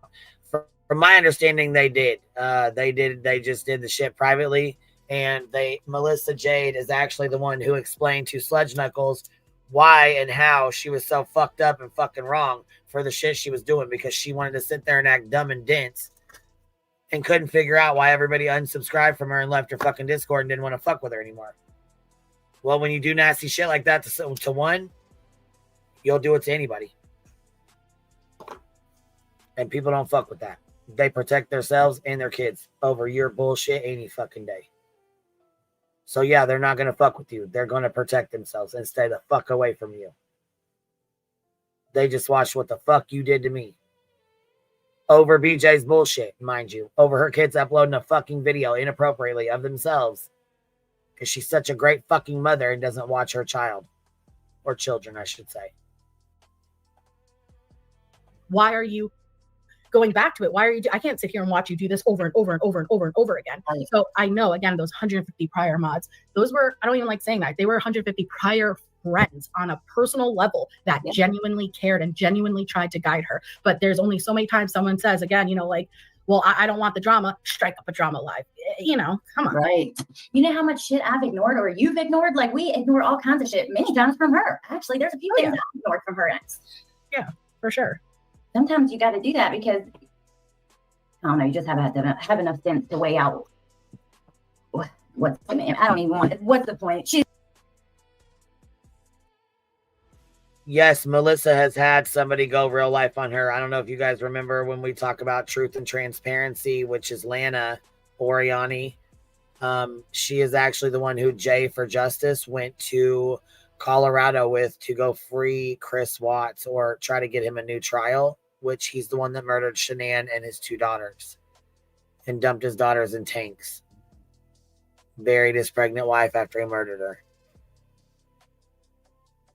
From my understanding, they did. They just did the shit privately. And Melissa Jade is actually the one who explained to Sludge Knuckles why and how she was so fucked up and fucking wrong for the shit she was doing, because she wanted to sit there and act dumb and dense and couldn't figure out why everybody unsubscribed from her and left her fucking Discord and didn't want to fuck with her anymore. Well, when you do nasty shit like that to one, you'll do it to anybody. And people don't fuck with that. They protect themselves and their kids over your bullshit any fucking day. So yeah, they're not going to fuck with you. They're going to protect themselves and stay the fuck away from you. They just watched what the fuck you did to me. Over BJ's bullshit, mind you. Over her kids uploading a fucking video inappropriately of themselves. Because she's such a great fucking mother and doesn't watch her child. Or children, I should say. Why are you going back to it? Why are you? I can't sit here and watch you do this over and over and over and over and over again. Right. So I know, again, those 150 prior mods, those were, I don't even like saying that, they were 150 prior friends on a personal level that genuinely cared and genuinely tried to guide her. But there's only so many times someone says, again, you know, like, well, I don't want the drama, strike up a drama live. You know, come on. Right. You know how much shit I've ignored or you've ignored? Like, we ignore all kinds of shit many times from her. Actually, there's a few things I've ignored from her ex. Yeah, for sure. Sometimes you got to do that because, I don't know, you just have enough sense to weigh out what's the name. I don't even want, what's the point? Yes, Melissa has had somebody go real life on her. I don't know if you guys remember when we talk about Truth and Transparency, which is Lana Oriani. She is actually the one who Jay for Justice went to Colorado with to go free Chris Watts or try to get him a new trial, which he's the one that murdered Shanann and his 2 daughters and dumped his daughters in tanks. Buried his pregnant wife after he murdered her.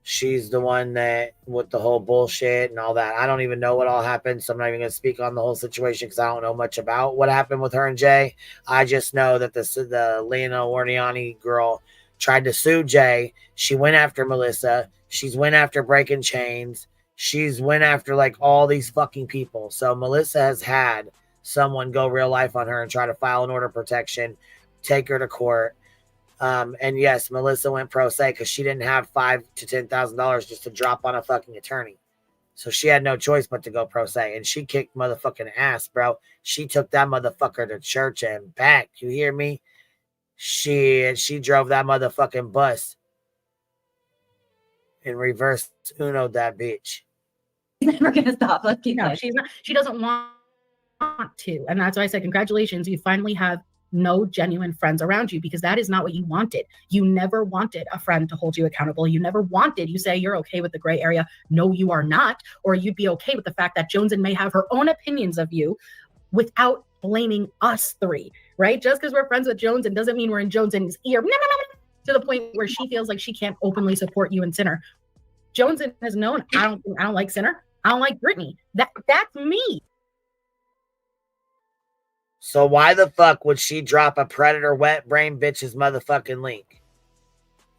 She's the one that, with the whole bullshit and all that. I don't even know what all happened, so I'm not even going to speak on the whole situation because I don't know much about what happened with her and Jay. I just know that the Lena Orniani girl tried to sue Jay. She went after Melissa. She's went after Breaking Chains. She's went after like all these fucking people. So Melissa has had someone go real life on her and try to file an order of protection, take her to court. And yes, Melissa went pro se because she didn't have $5,000 to $10,000 just to drop on a fucking attorney. So she had no choice but to go pro se. And she kicked motherfucking ass, bro. She took that motherfucker to church and back. You hear me? She drove that motherfucking bus and reverse Uno'd that bitch. She's never gonna stop. Let's keep going. She's not. She doesn't want to, and that's why I said congratulations. You finally have no genuine friends around you because that is not what you wanted. You never wanted a friend to hold you accountable. You never wanted. You say you're okay with the gray area. No, you are not. Or you'd be okay with the fact that Joneson may have her own opinions of you without blaming us 3, right? Just because we're friends with Joneson doesn't mean we're in Joneson's ear. No, to the point where she feels like she can't openly support you and Sinner. Joneson has known I don't like Sinner. I don't like Brittany. That's me. So why the fuck would she drop a predator wet brain bitch's motherfucking link?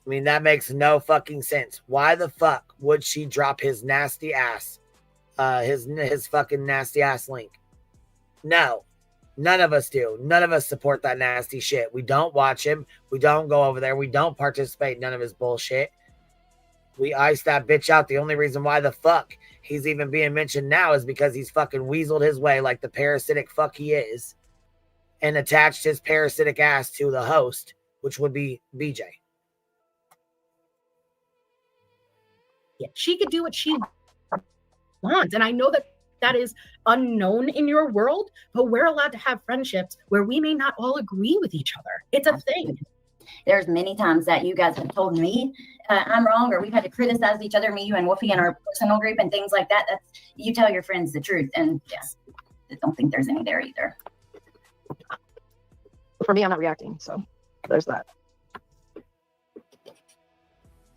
I mean, that makes no fucking sense. Why the fuck would she drop his nasty ass, his fucking nasty ass link? No, none of us do. None of us support that nasty shit. We don't watch him. We don't go over there. We don't participate in none of his bullshit. We iced that bitch out. The only reason why the fuck he's even being mentioned now is because he's fucking weaseled his way like the parasitic fuck he is and attached his parasitic ass to the host, which would be BJ. Yeah, she could do what she wants. And I know that is unknown in your world, but we're allowed to have friendships where we may not all agree with each other. It's a thing. There's many times that you guys have told me I'm wrong, or we've had to criticize each other, me, you, and Wolfie in our personal group and things like that. That's, you tell your friends the truth, and yes, I don't think there's any there either. For me, I'm not reacting, so there's that.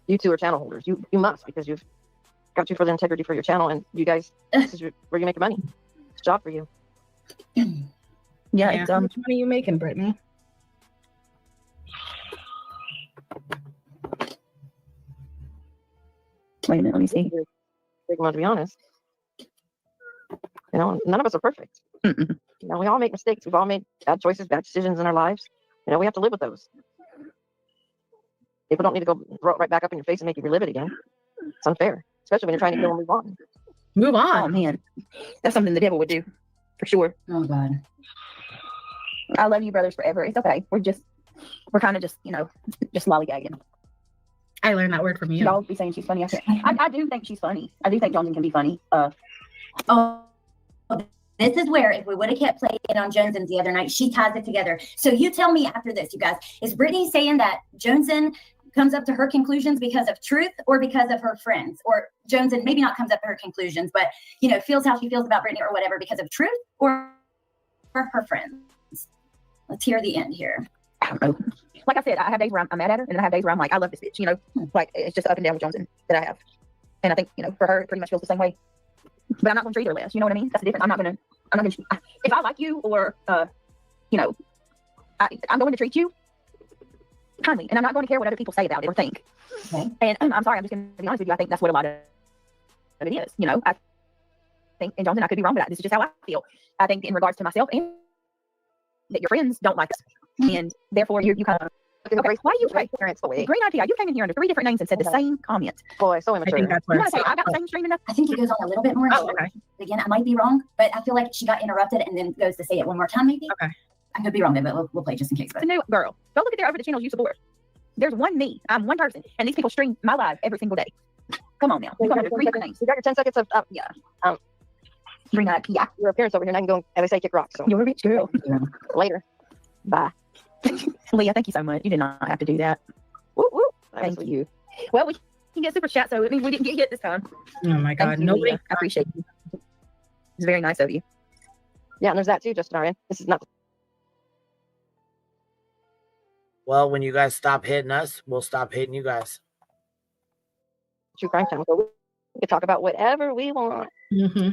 You two are channel holders. You must, because you've got you for the integrity for your channel, and you guys, this is where you make your money. It's a job for you. Yeah. How much money are you making, Brittany? Wait a minute, let me see. Big one, to be honest. You know, none of us are perfect. You know, we all make mistakes. We've all made bad choices, bad decisions in our lives. You know, we have to live with those. People don't need to go throw it right back up in your face and make you relive it again. It's unfair, especially when you're trying to kill and move on. Move on. Oh man, that's something the devil would do, for sure. Oh God. I love you, brothers, forever. It's okay. We're kind of just, you know, just lollygagging. I learned that word from you. Y'all be saying she's funny. I do think she's funny. I do think Jonesy can be funny. Oh, this is where if we would have kept playing on Joneson the other night, she ties it together. So you tell me after this, you guys, is Brittany saying that Joneson comes up to her conclusions because of truth or because of her friends? Or Joneson maybe not comes up to her conclusions, but, you know, feels how she feels about Brittany or whatever because of truth or her friends? Let's hear the end here. I don't know. Like I said, I have days where I'm mad at her, and then I have days where I'm like, I love this bitch, you know? Like, it's just up and down with Johnson that I have. And I think, you know, for her, it pretty much feels the same way. But I'm not going to treat her less, you know what I mean? That's the difference. I'm not going to, if I like you or, you know, I'm going to treat you kindly, and I'm not going to care what other people say about it or think. Okay. And I'm sorry, I'm just going to be honest with you. I think that's what a lot of it is, you know? I think, and Johnson, I could be wrong, but this is just how I feel. I think in regards to myself and that your friends don't like us. And therefore, you kind of, okay, why do you take parents away? Green idea. You came in here under 3 different names and said the same comment. Boy, so immature. I think that's where You want to say, I got the same stream enough? I think it goes on a little bit more. Oh, okay. Again, I might be wrong, but I feel like she got interrupted and then goes to say it one more time, maybe. Okay. I could be wrong, but we'll play just in case. But It's a new girl. Go look at their over the channels you support. There's one me. I'm one person, and these people stream my live every single day. Come on now. You got 3 different names. You got your 10 seconds of, Yeah. Bring that. Yeah. your appearance over here, and I can go, as I say, kick rocks. So You're a rich girl. later. Bye. Leah, thank you so much. You did not have to do that. Woo, woo. Thank you. Well, we can get super chat, so it means we didn't get hit this time. Oh my God. Thank you, Nobody. Leah. I appreciate you. It's very nice of you. Yeah, and there's that too, Justin Arian. This is not Well, when you guys stop hitting us, we'll stop hitting you guys. true crime time. So we can talk about whatever we want. Mm-hmm.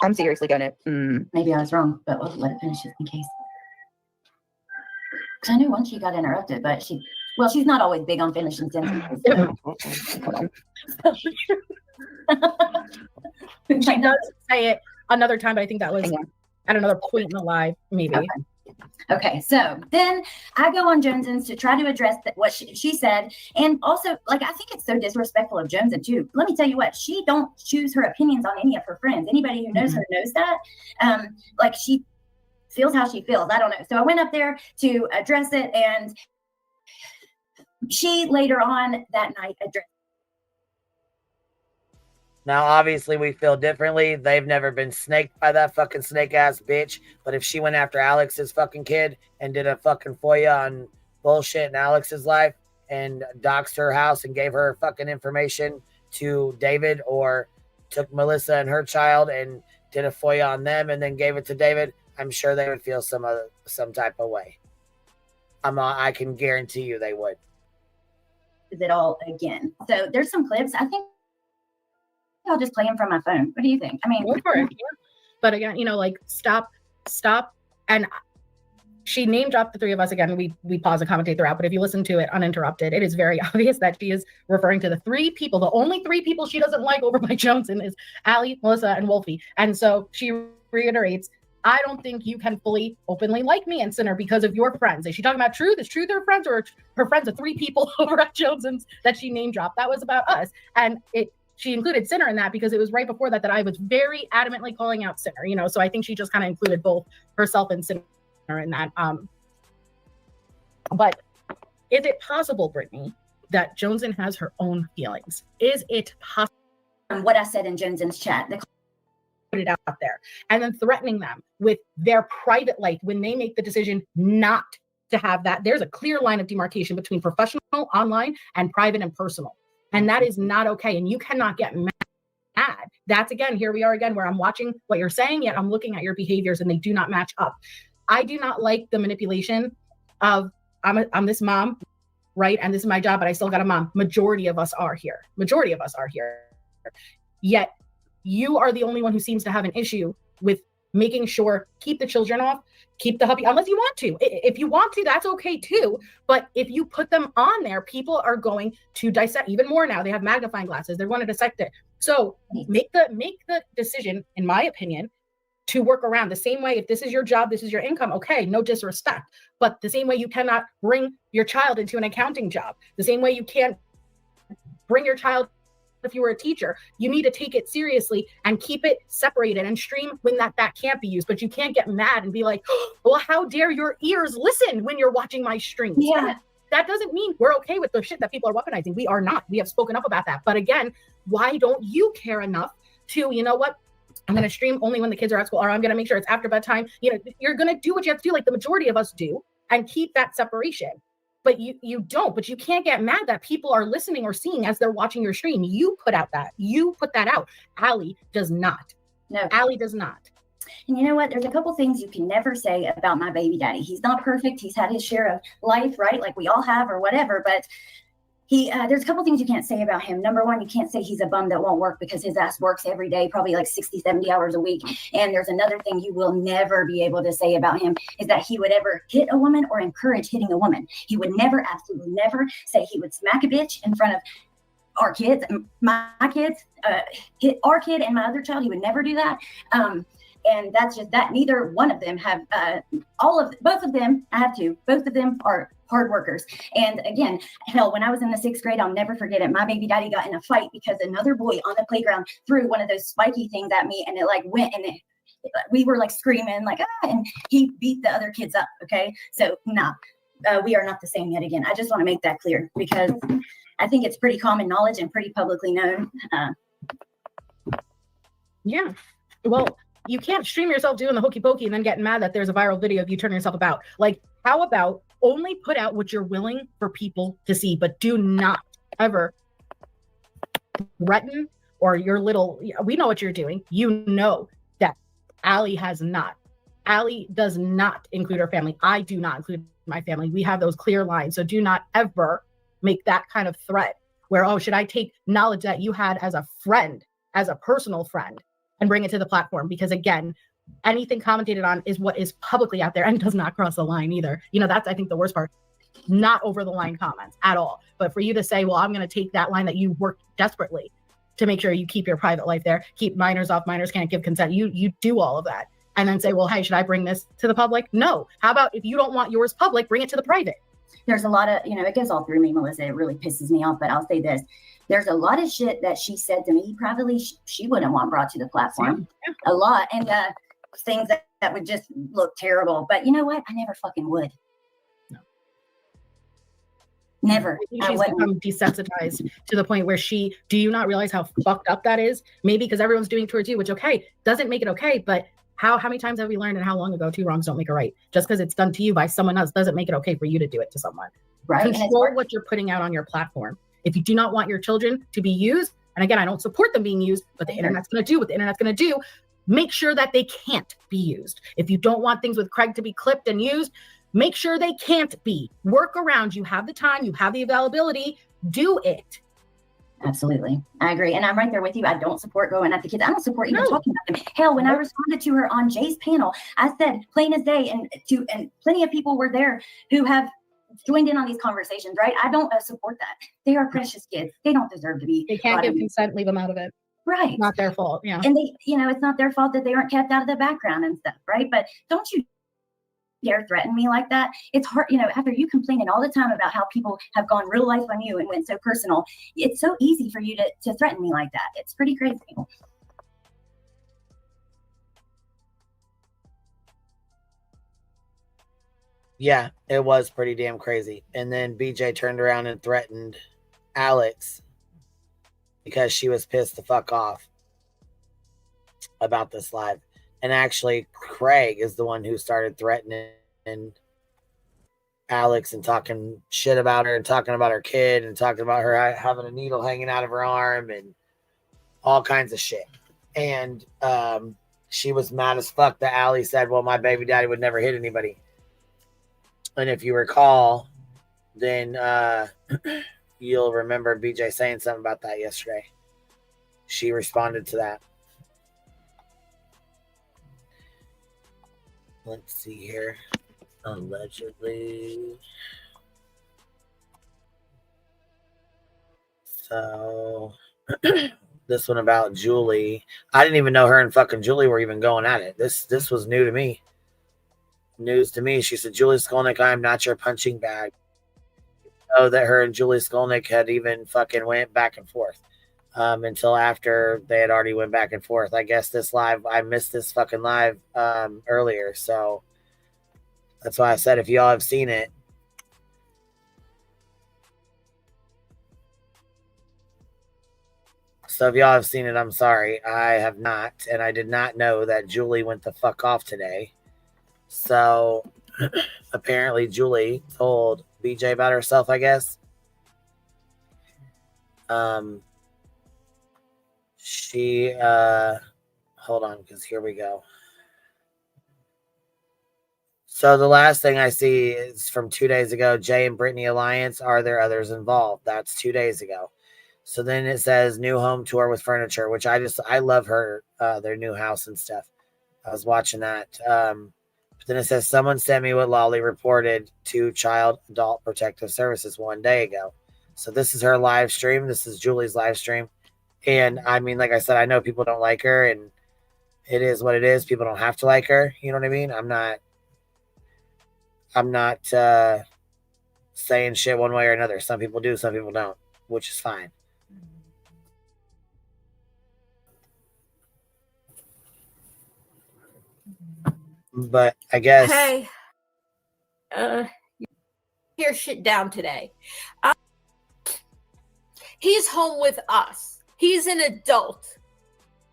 I'm seriously gonna. maybe I was wrong, but we'll let it finish just in case. Because I knew once she got interrupted, but she's not always big on finishing sentences. She does say it another time, but I think that was at another point in the live, maybe. Okay, so then I go on Joneson's to try to address what she said, and also, like, I think it's so disrespectful of Joneson too. Let me tell you what, she don't choose her opinions on any of her friends. Anybody who knows her knows that. Like, she feels how she feels. I don't know. So I went up there to address it, and she later on that night addressed. Now, obviously, we feel differently. They've never been snaked by that fucking snake-ass bitch. But if she went after Alex's fucking kid and did a fucking FOIA on bullshit in Alex's life and doxed her house and gave her fucking information to David, or took Melissa and her child and did a FOIA on them and then gave it to David, I'm sure they would feel some type of way. I can guarantee you they would. It all again. So there's some clips. I think I'll just play them from my phone. What do you think? I mean, Go for it. Yeah. But again, you know, like stop. And she name dropped the 3 of us again. We pause and commentate throughout, but if you listen to it uninterrupted, it is very obvious that she is referring to the 3 people. The only 3 people she doesn't like over by Johnson is Allie, Melissa, and Wolfie. And so she reiterates, I don't think you can fully openly like me and Sinner because of your friends. Is she talking about truth? Is truth her friends, or her friends are 3 people over at Johnson's that she name dropped? That was about us. And she included Sinner in that because it was right before that I was very adamantly calling out Sinner, you know, so I think she just kind of included both herself and Sinner in that. But is it possible, Brittany, that Joneson has her own feelings? Is it possible? What I said in Johnson's chat, Put it out there and then threatening them with their private life when they make the decision not to have that. There's a clear line of demarcation between professional, online, and private and personal. And that is not okay. And you cannot get mad. That's again, here we are again, where I'm watching what you're saying, yet I'm looking at your behaviors and they do not match up. I do not like the manipulation of I'm this mom, right? And this is my job, but I still got a mom. Majority of us are here. Yet you are the only one who seems to have an issue with making sure, keep the children off, keep the hubby, unless you want to. If you want to, that's okay too. But if you put them on there, people are going to dissect even more now. They have magnifying glasses. They're going to dissect it. So make the decision, in my opinion, to work around the same way. If this is your job, this is your income, okay, no disrespect. But the same way you cannot bring your child into an accounting job, the same way you can't bring your child if you were a teacher, you need to take it seriously and keep it separated and stream when that can't be used. But you can't get mad and be like, oh, well, how dare your ears listen when you're watching my streams? Yeah. That doesn't mean we're okay with the shit that people are weaponizing. We are not. We have spoken up about that. But again, why don't you care enough to, you know what? I'm going to stream only when the kids are at school, or I'm going to make sure it's after bedtime. You know, you're going to do what you have to do, like the majority of us do, and keep that separation. But you don't. But you can't get mad that people are listening or seeing as they're watching your stream. You put that out. Allie does not. No. Allie does not. And you know what? There's a couple things you can never say about my baby daddy. He's not perfect. He's had his share of life, right? Like we all have or whatever. But there's a couple things you can't say about him. Number one, you can't say he's a bum that won't work, because his ass works every day, probably like 60, 70 hours a week. And there's another thing you will never be able to say about him is that he would ever hit a woman or encourage hitting a woman. He would never, absolutely never say he would smack a bitch in front of our kids, my kids, hit our kid and my other child. He would never do that. And that's just that. Neither one of them have, both of them, I have two, both of them are hard workers. And again, hell, when I was in the 6th grade, I'll never forget it. My baby daddy got in a fight because another boy on the playground threw one of those spiky things at me, and it like went, and we were like screaming like, and he beat the other kids up. Okay. So we are not the same yet again. I just want to make that clear, because I think it's pretty common knowledge and pretty publicly known. Yeah. Well, you can't stream yourself doing the hokey pokey and then getting mad that there's a viral video of you turning yourself about. Like, how about only put out what you're willing for people to see, but do not ever threaten or your little, we know what you're doing. You know that Allie has not. Allie does not include her family. I do not include my family. We have those clear lines. So do not ever make that kind of threat where, oh, should I take knowledge that you had as a friend, as a personal friend, and bring it to the platform? Because again, anything commented on is what is publicly out there and does not cross the line either. You know, that's, I think, the worst part. Not over the line comments at all. But for you to say, well, I'm going to take that line that you worked desperately to make sure you keep your private life there, keep minors off, minors can't give consent. You do all of that. And then say, well, hey, should I bring this to the public? No. How about if you don't want yours public, bring it to the private? There's a lot of, it goes all through me, Melissa. It really pisses me off, but I'll say this. There's a lot of shit that she said to me privately she wouldn't want brought to the platform. Yeah. A lot. And things that would just look terrible. But you know what? I never fucking would. No. Never. She's become desensitized to the point where do you not realize how fucked up that is? Maybe because everyone's doing it towards you, which, okay, doesn't make it okay, but how many times have we learned and how long ago two wrongs don't make a right? Just because it's done to you by someone else doesn't make it okay for you to do it to someone. Right. Control what you're putting out on your platform. If you do not want your children to be used, and again, I don't support them being used, but the internet's going to do what the internet's going to do. Make sure that they can't be used. If you don't want things with Craig to be clipped and used, make sure they can't be. Work around. You have the time. You have the availability. Do it. Absolutely. I agree. And I'm right there with you. I don't support going at the kids. I don't support even talking about them. Hell, when I responded to her on Jay's panel, I said plain as day, and plenty of people were there who have joined in on these conversations, right? I don't support that. They are precious kids. They don't deserve to be. They can't give consent, leave them out of it. Right. It's not their fault. Yeah. And they, it's not their fault that they aren't kept out of the background and stuff, right? But don't you dare threaten me like that. It's hard, after you complaining all the time about how people have gone real life on you and went so personal, it's so easy for you to threaten me like that. It's pretty crazy. Yeah, it was pretty damn crazy. And then BJ turned around and threatened Alex because she was pissed the fuck off about this live. And actually, Craig is the one who started threatening Alex and talking shit about her and talking about her kid and talking about her having a needle hanging out of her arm and all kinds of shit. And she was mad as fuck that Allie said, well, my baby daddy would never hit anybody. And if you recall, then you'll remember BJ saying something about that yesterday. She responded to that. Let's see here. Allegedly. So this one about Julie. I didn't even know her and fucking Julie were even going at it. This was new to me. News to me. She said, Julie Skolnick, I am not your punching bag. Know that her and Julie Skolnick had even fucking went back and forth until after they had already went back and forth. I guess this live, I missed this fucking live earlier. So that's why I said if y'all have seen it, so if y'all have seen it, I'm sorry. I have not. And I did not know that Julie went the fuck off today. So apparently Julie told BJ about herself, I guess. She, hold on, because here we go. So the last thing I see is from 2 days ago, Jay and Brittany Alliance. Are there others involved? That's 2 days ago. So then it says new home tour with furniture, which I love her, their new house and stuff. I was watching that. But then it says someone sent me what Lolly reported to Child Adult Protective Services 1 day ago. So this is her live stream. This is Julie's live stream. And I mean, like I said, I know people don't like her and it is what it is. People don't have to like her. You know what I mean? I'm not saying shit one way or another. Some people do, some people don't, which is fine. But I guess. Hey, here's shit down today. He's home with us. He's an adult.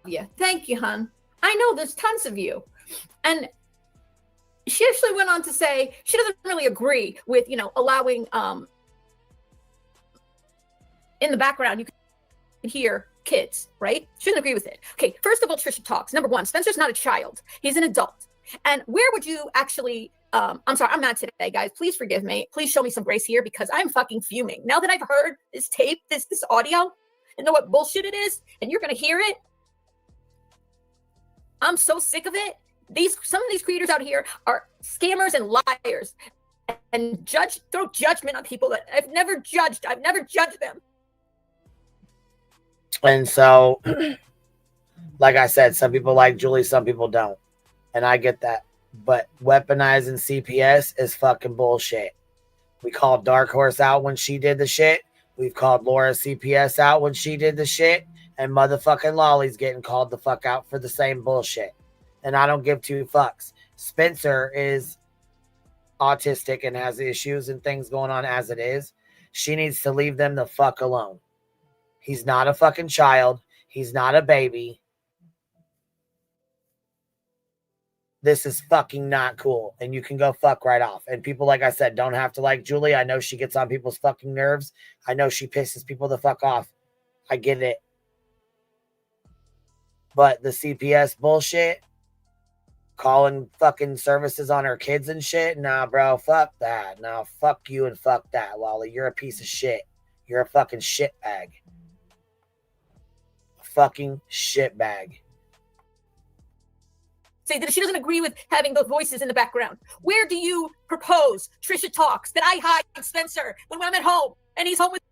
Yeah, thank you, hon. I know there's tons of you. And she actually went on to say she doesn't really agree with, allowing in the background you can hear kids, right? She doesn't agree with it. Okay, first of all, Trisha talks. Number one, Spencer's not a child. He's an adult. And where would you actually, I'm sorry, I'm mad today, guys. Please forgive me. Please show me some grace here because I'm fucking fuming. Now that I've heard this tape, this audio, and know what bullshit it is, and you're going to hear it, I'm so sick of it. Some of these creators out here are scammers and liars and throw judgment on people that I've never judged. I've never judged them. And so, like I said, some people like Julie, some people don't. And I get that. But weaponizing CPS is fucking bullshit. We called Dark Horse out when she did the shit. We've called Laura CPS out when she did the shit. And motherfucking Lolly's getting called the fuck out for the same bullshit. And I don't give two fucks. Spencer is autistic and has issues and things going on as it is. She needs to leave them the fuck alone. He's not a fucking child. He's not a baby. This is fucking not cool. And you can go fuck right off. And people, like I said, don't have to like Julie. I know she gets on people's fucking nerves. I know she pisses people the fuck off. I get it. But the CPS bullshit, calling fucking services on her kids and shit. Nah, bro, fuck that. Nah, fuck you and fuck that, Lolly. You're a piece of shit. You're a fucking shitbag. A fucking shitbag. Say that she doesn't agree with having those voices in the background. Where do you propose Trisha talks that I hide Spencer when I'm at home and he's home with?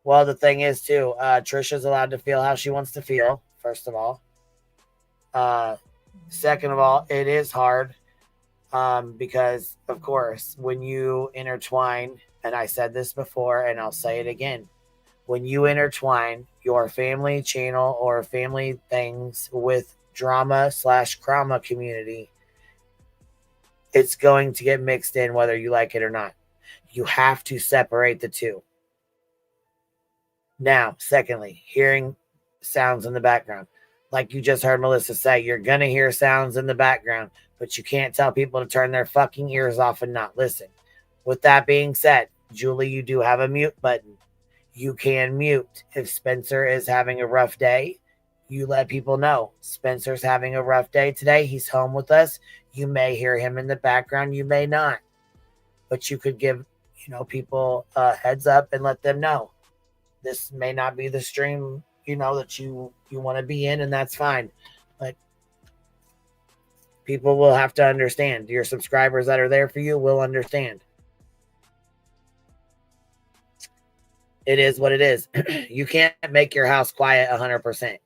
Well, the thing is, too, Trisha's allowed to feel how she wants to feel, first of all. Second of all, it is hard because, of course, when you intertwine, and I said this before and I'll say it again, when you intertwine your family channel or family things with drama/crama community, it's going to get mixed in whether you like it or not. You have to separate the two. Now, secondly, hearing sounds in the background. like you just heard Melissa say, you're going to hear sounds in the background, but you can't tell people to turn their fucking ears off and not listen. With that being said, Julie, you do have a mute button. You can mute. If Spencer is having a rough day, you let people know Spencer's having a rough day today. He's home with us. You may hear him in the background. You may not. But you could give, people a heads up and let them know. This may not be the stream, that you want to be in, and that's fine. But people will have to understand. Your subscribers that are there for you will understand. It is what it is. You can't make your house quiet 100%.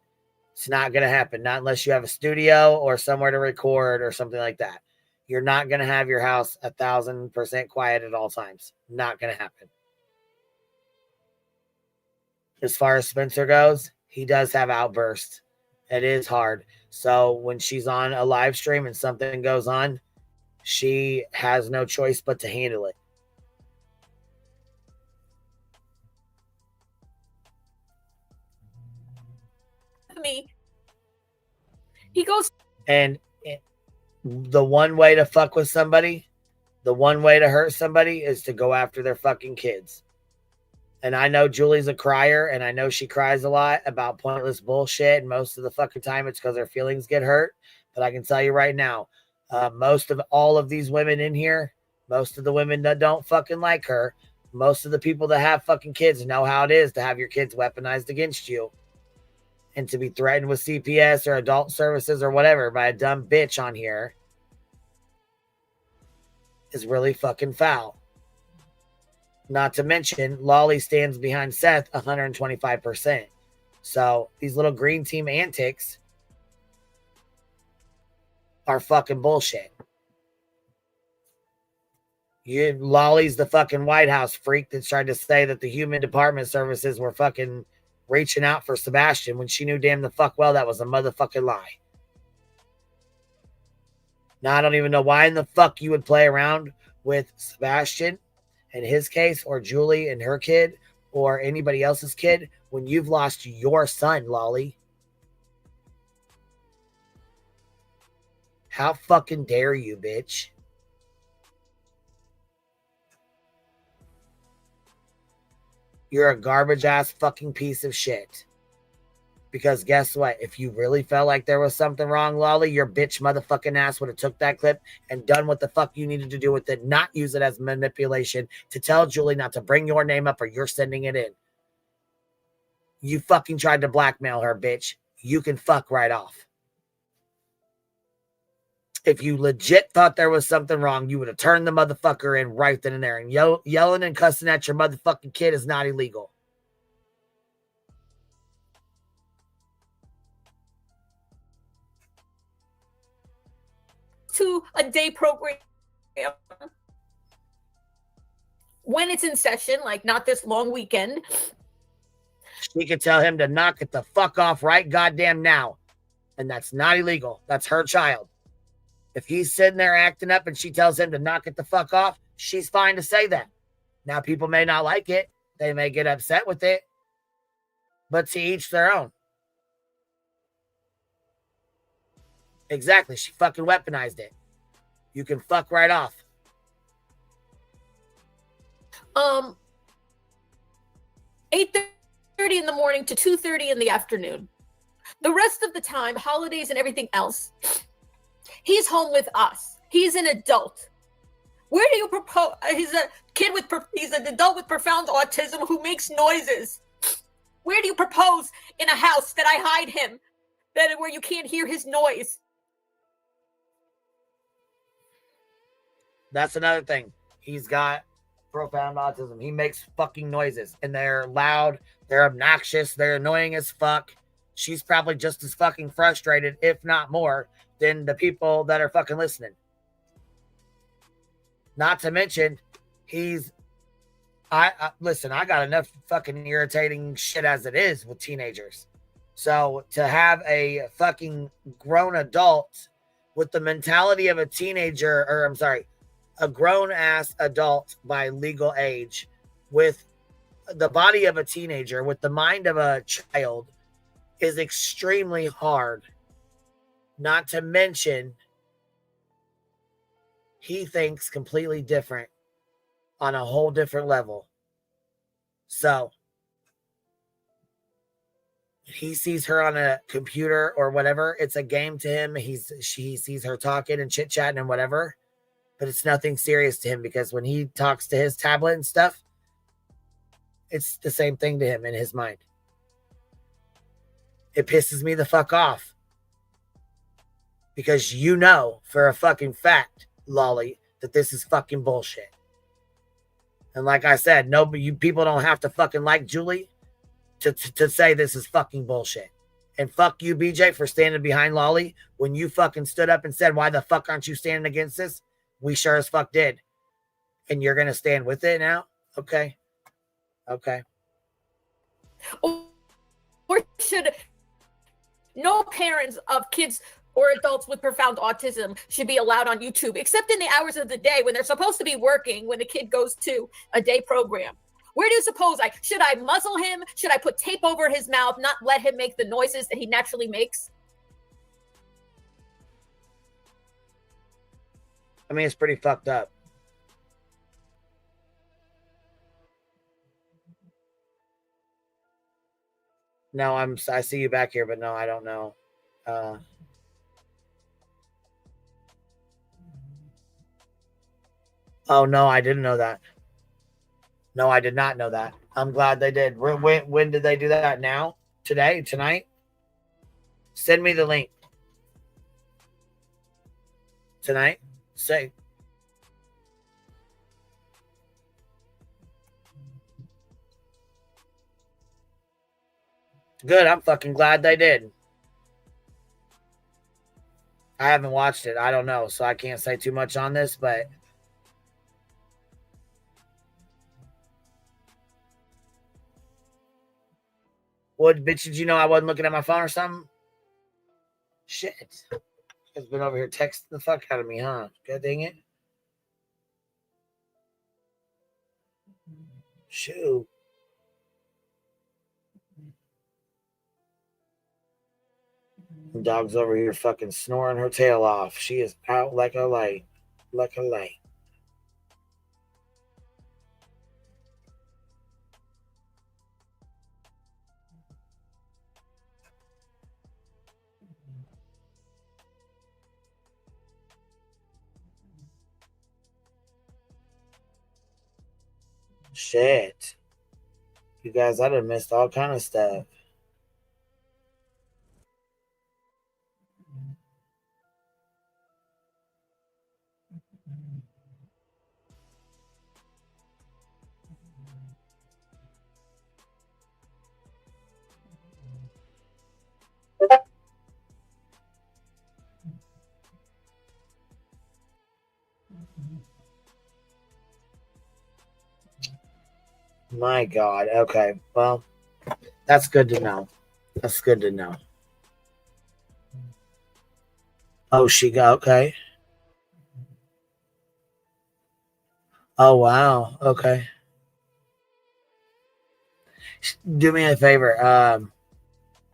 It's not going to happen. Not unless you have a studio or somewhere to record or something like that. You're not going to have your house 1,000% quiet at all times. Not going to happen. As far as Spencer goes, he does have outbursts. It is hard. So when she's on a live stream and something goes on, she has no choice but to handle it. Me. He goes. And the one way to fuck with somebody, the one way to hurt somebody is to go after their fucking kids. And I know Julie's a crier, and I know she cries a lot about pointless bullshit, and most of the fucking time it's because her feelings get hurt. But I can tell you right now, most of all of these women in here, most of the women that don't fucking like her, most of the people that have fucking kids know how it is to have your kids weaponized against you and to be threatened with CPS or adult services or whatever by a dumb bitch on here is really fucking foul. Not to mention, Lolly stands behind Seth 125%. So these little green team antics are fucking bullshit. Lolly's the fucking White House freak that tried to say that the human department services were fucking reaching out for Sebastian when she knew damn the fuck well that was a motherfucking lie. Now, I don't even know why in the fuck you would play around with Sebastian in his case, or Julie and her kid, or anybody else's kid, when you've lost your son, Lolly. How fucking dare you, bitch? You're a garbage ass fucking piece of shit. Because guess what? If you really felt like there was something wrong, Lolly, your bitch motherfucking ass would have took that clip and done what the fuck you needed to do with it, not use it as manipulation to tell Julie not to bring your name up or you're sending it in. You fucking tried to blackmail her, bitch. You can fuck right off. If you legit thought there was something wrong, you would have turned the motherfucker in right then and there. And yelling and cussing at your motherfucking kid is not illegal. To a day program when it's in session, like not this long weekend. She could tell him to knock it the fuck off right goddamn now. And that's not illegal. That's her child. If he's sitting there acting up and she tells him to knock it the fuck off, she's fine to say that. Now, people may not like it. They may get upset with it. But to each their own. Exactly. She fucking weaponized it. You can fuck right off. 8:30 in the morning to 2:30 in the afternoon. The rest of the time, holidays and everything else, he's home with us. He's an adult. Where do you propose? He's an adult with profound autism who makes noises. Where do you propose in a house that I hide him, where you can't hear his noise? That's another thing. He's got profound autism. He makes fucking noises, and they're loud, they're obnoxious, they're annoying as fuck. She's probably just as fucking frustrated, if not more, than the people that are fucking listening. Not to mention, listen, I got enough fucking irritating shit as it is with teenagers. So to have a fucking grown adult with the mentality of a teenager, a grown-ass adult by legal age with the body of a teenager, with the mind of a child, is extremely hard. Not to mention, he thinks completely different on a whole different level. So he sees her on a computer or whatever. It's a game to him. He sees her talking and chit chatting and whatever, but it's nothing serious to him because when he talks to his tablet and stuff, it's the same thing to him in his mind. It pisses me the fuck off because you know for a fucking fact, Lolly, that this is fucking bullshit. And like I said, you people don't have to fucking like Julie to say this is fucking bullshit. And fuck you, BJ, for standing behind Lolly when you fucking stood up and said, why the fuck aren't you standing against this? We sure as fuck did. And you're going to stand with it now? Okay. Okay. Or should no parents of kids or adults with profound autism should be allowed on YouTube, except in the hours of the day when they're supposed to be working, when the kid goes to a day program? Where do you suppose should I muzzle him? Should I put tape over his mouth, not let him make the noises that he naturally makes? I mean, it's pretty fucked up. No, I see you back here, but no, I don't know. Oh, no, I didn't know that. No, I did not know that. I'm glad they did. When did they do that? Now? Today? Tonight? Send me the link. Tonight? Say. Good. I'm fucking glad they did. I haven't watched it. I don't know. So I can't say too much on this, but what, bitch, did you know I wasn't looking at my phone or something? Shit. Has been over here texting the fuck out of me, huh? God dang it. Shoot. The dog's over here fucking snoring her tail off. She is out like a light. Like a light. Shit. You guys, I done missed all kind of stuff. My God. Okay. Well, that's good to know. That's good to know. Oh, she got okay. Oh, wow. Okay. Do me a favor.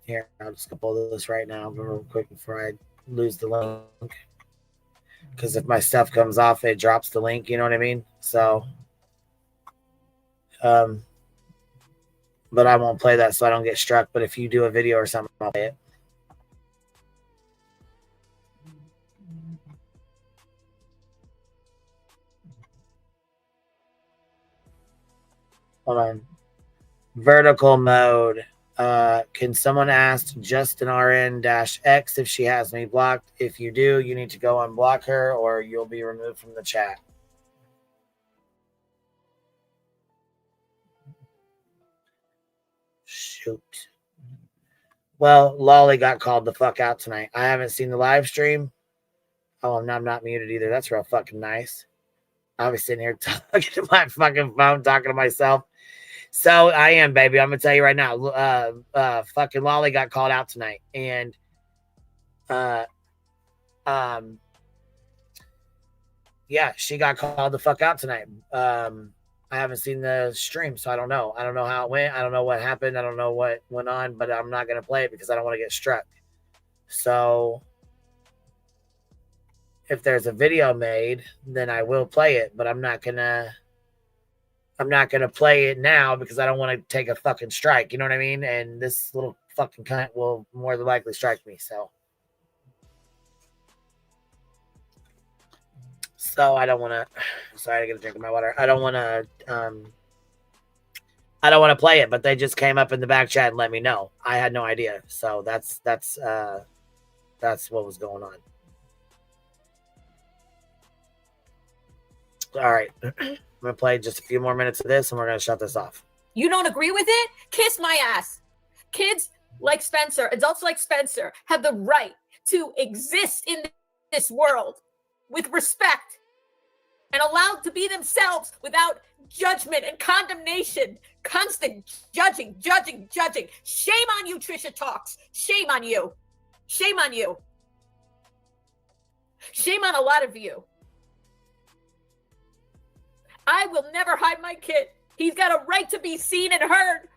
Here, I'll just pull this right now real quick before I lose the link. Because if my stuff comes off, it drops the link. You know what I mean? So, but I won't play that so I don't get struck. But if you do a video or something, I'll play it. Hold on. Vertical mode. Can someone ask Justin RN-X if she has me blocked? If you do, you need to go unblock her or you'll be removed from the chat. Shoot. Well, Lolly got called the fuck out tonight. I haven't seen the live stream. Oh, and I'm not muted either. That's real fucking nice. I was sitting here talking to my fucking phone, talking to myself. So I am, baby. I'm gonna tell you right now. Fucking Lolly got called out tonight, and yeah, she got called the fuck out tonight. I haven't seen the stream, so I don't know. I don't know how it went. I don't know what happened. I don't know what went on, but I'm not going to play it because I don't want to get struck. So if there's a video made, then I will play it, but I'm not going to play it now because I don't want to take a fucking strike. You know what I mean? And this little fucking cunt will more than likely strike me. So I don't want to. Sorry, I get a drink of my water. I don't want to. I don't want to play it, but they just came up in the back chat and let me know. I had no idea. So that's what was going on. All right. I'm going to play just a few more minutes of this and we're going to shut this off. You don't agree with it? Kiss my ass. Kids like Spencer, adults like Spencer, have the right to exist in this world with respect and allowed to be themselves without judgment and condemnation. Constant judging. Shame on you, Trisha Talks. Shame on you. Shame on you. Shame on a lot of you. I will never hide my kid. He's got a right to be seen and heard.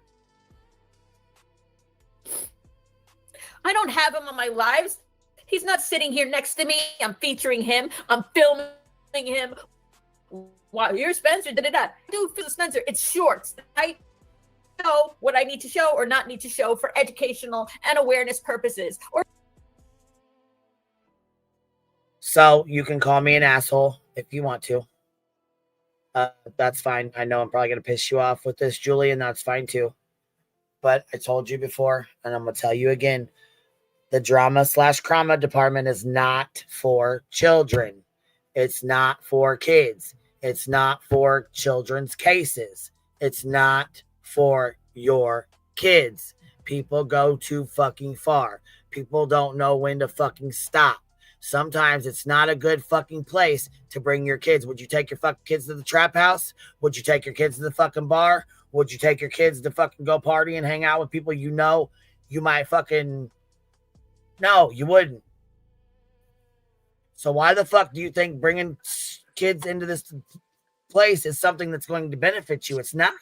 I don't have him on my lives. He's not sitting here next to me. I'm featuring him. I'm filming him. Wow, here's Spencer. Do for the Spencer. It's shorts. I know what I need to show or not need to show for educational and awareness purposes. So you can call me an asshole if you want to. That's fine. I know I'm probably going to piss you off with this, Julie, and that's fine too. But I told you before, and I'm going to tell you again, the drama/crama department is not for children. It's not for kids. It's not for children's cases. It's not for your kids. People go too fucking far. People don't know when to fucking stop. Sometimes it's not a good fucking place to bring your kids. Would you take your fucking kids to the trap house? Would you take your kids to the fucking bar? Would you take your kids to fucking go party and hang out with people you know you might fucking... No, you wouldn't. So why the fuck do you think bringing kids into this place is something that's going to benefit you? It's not.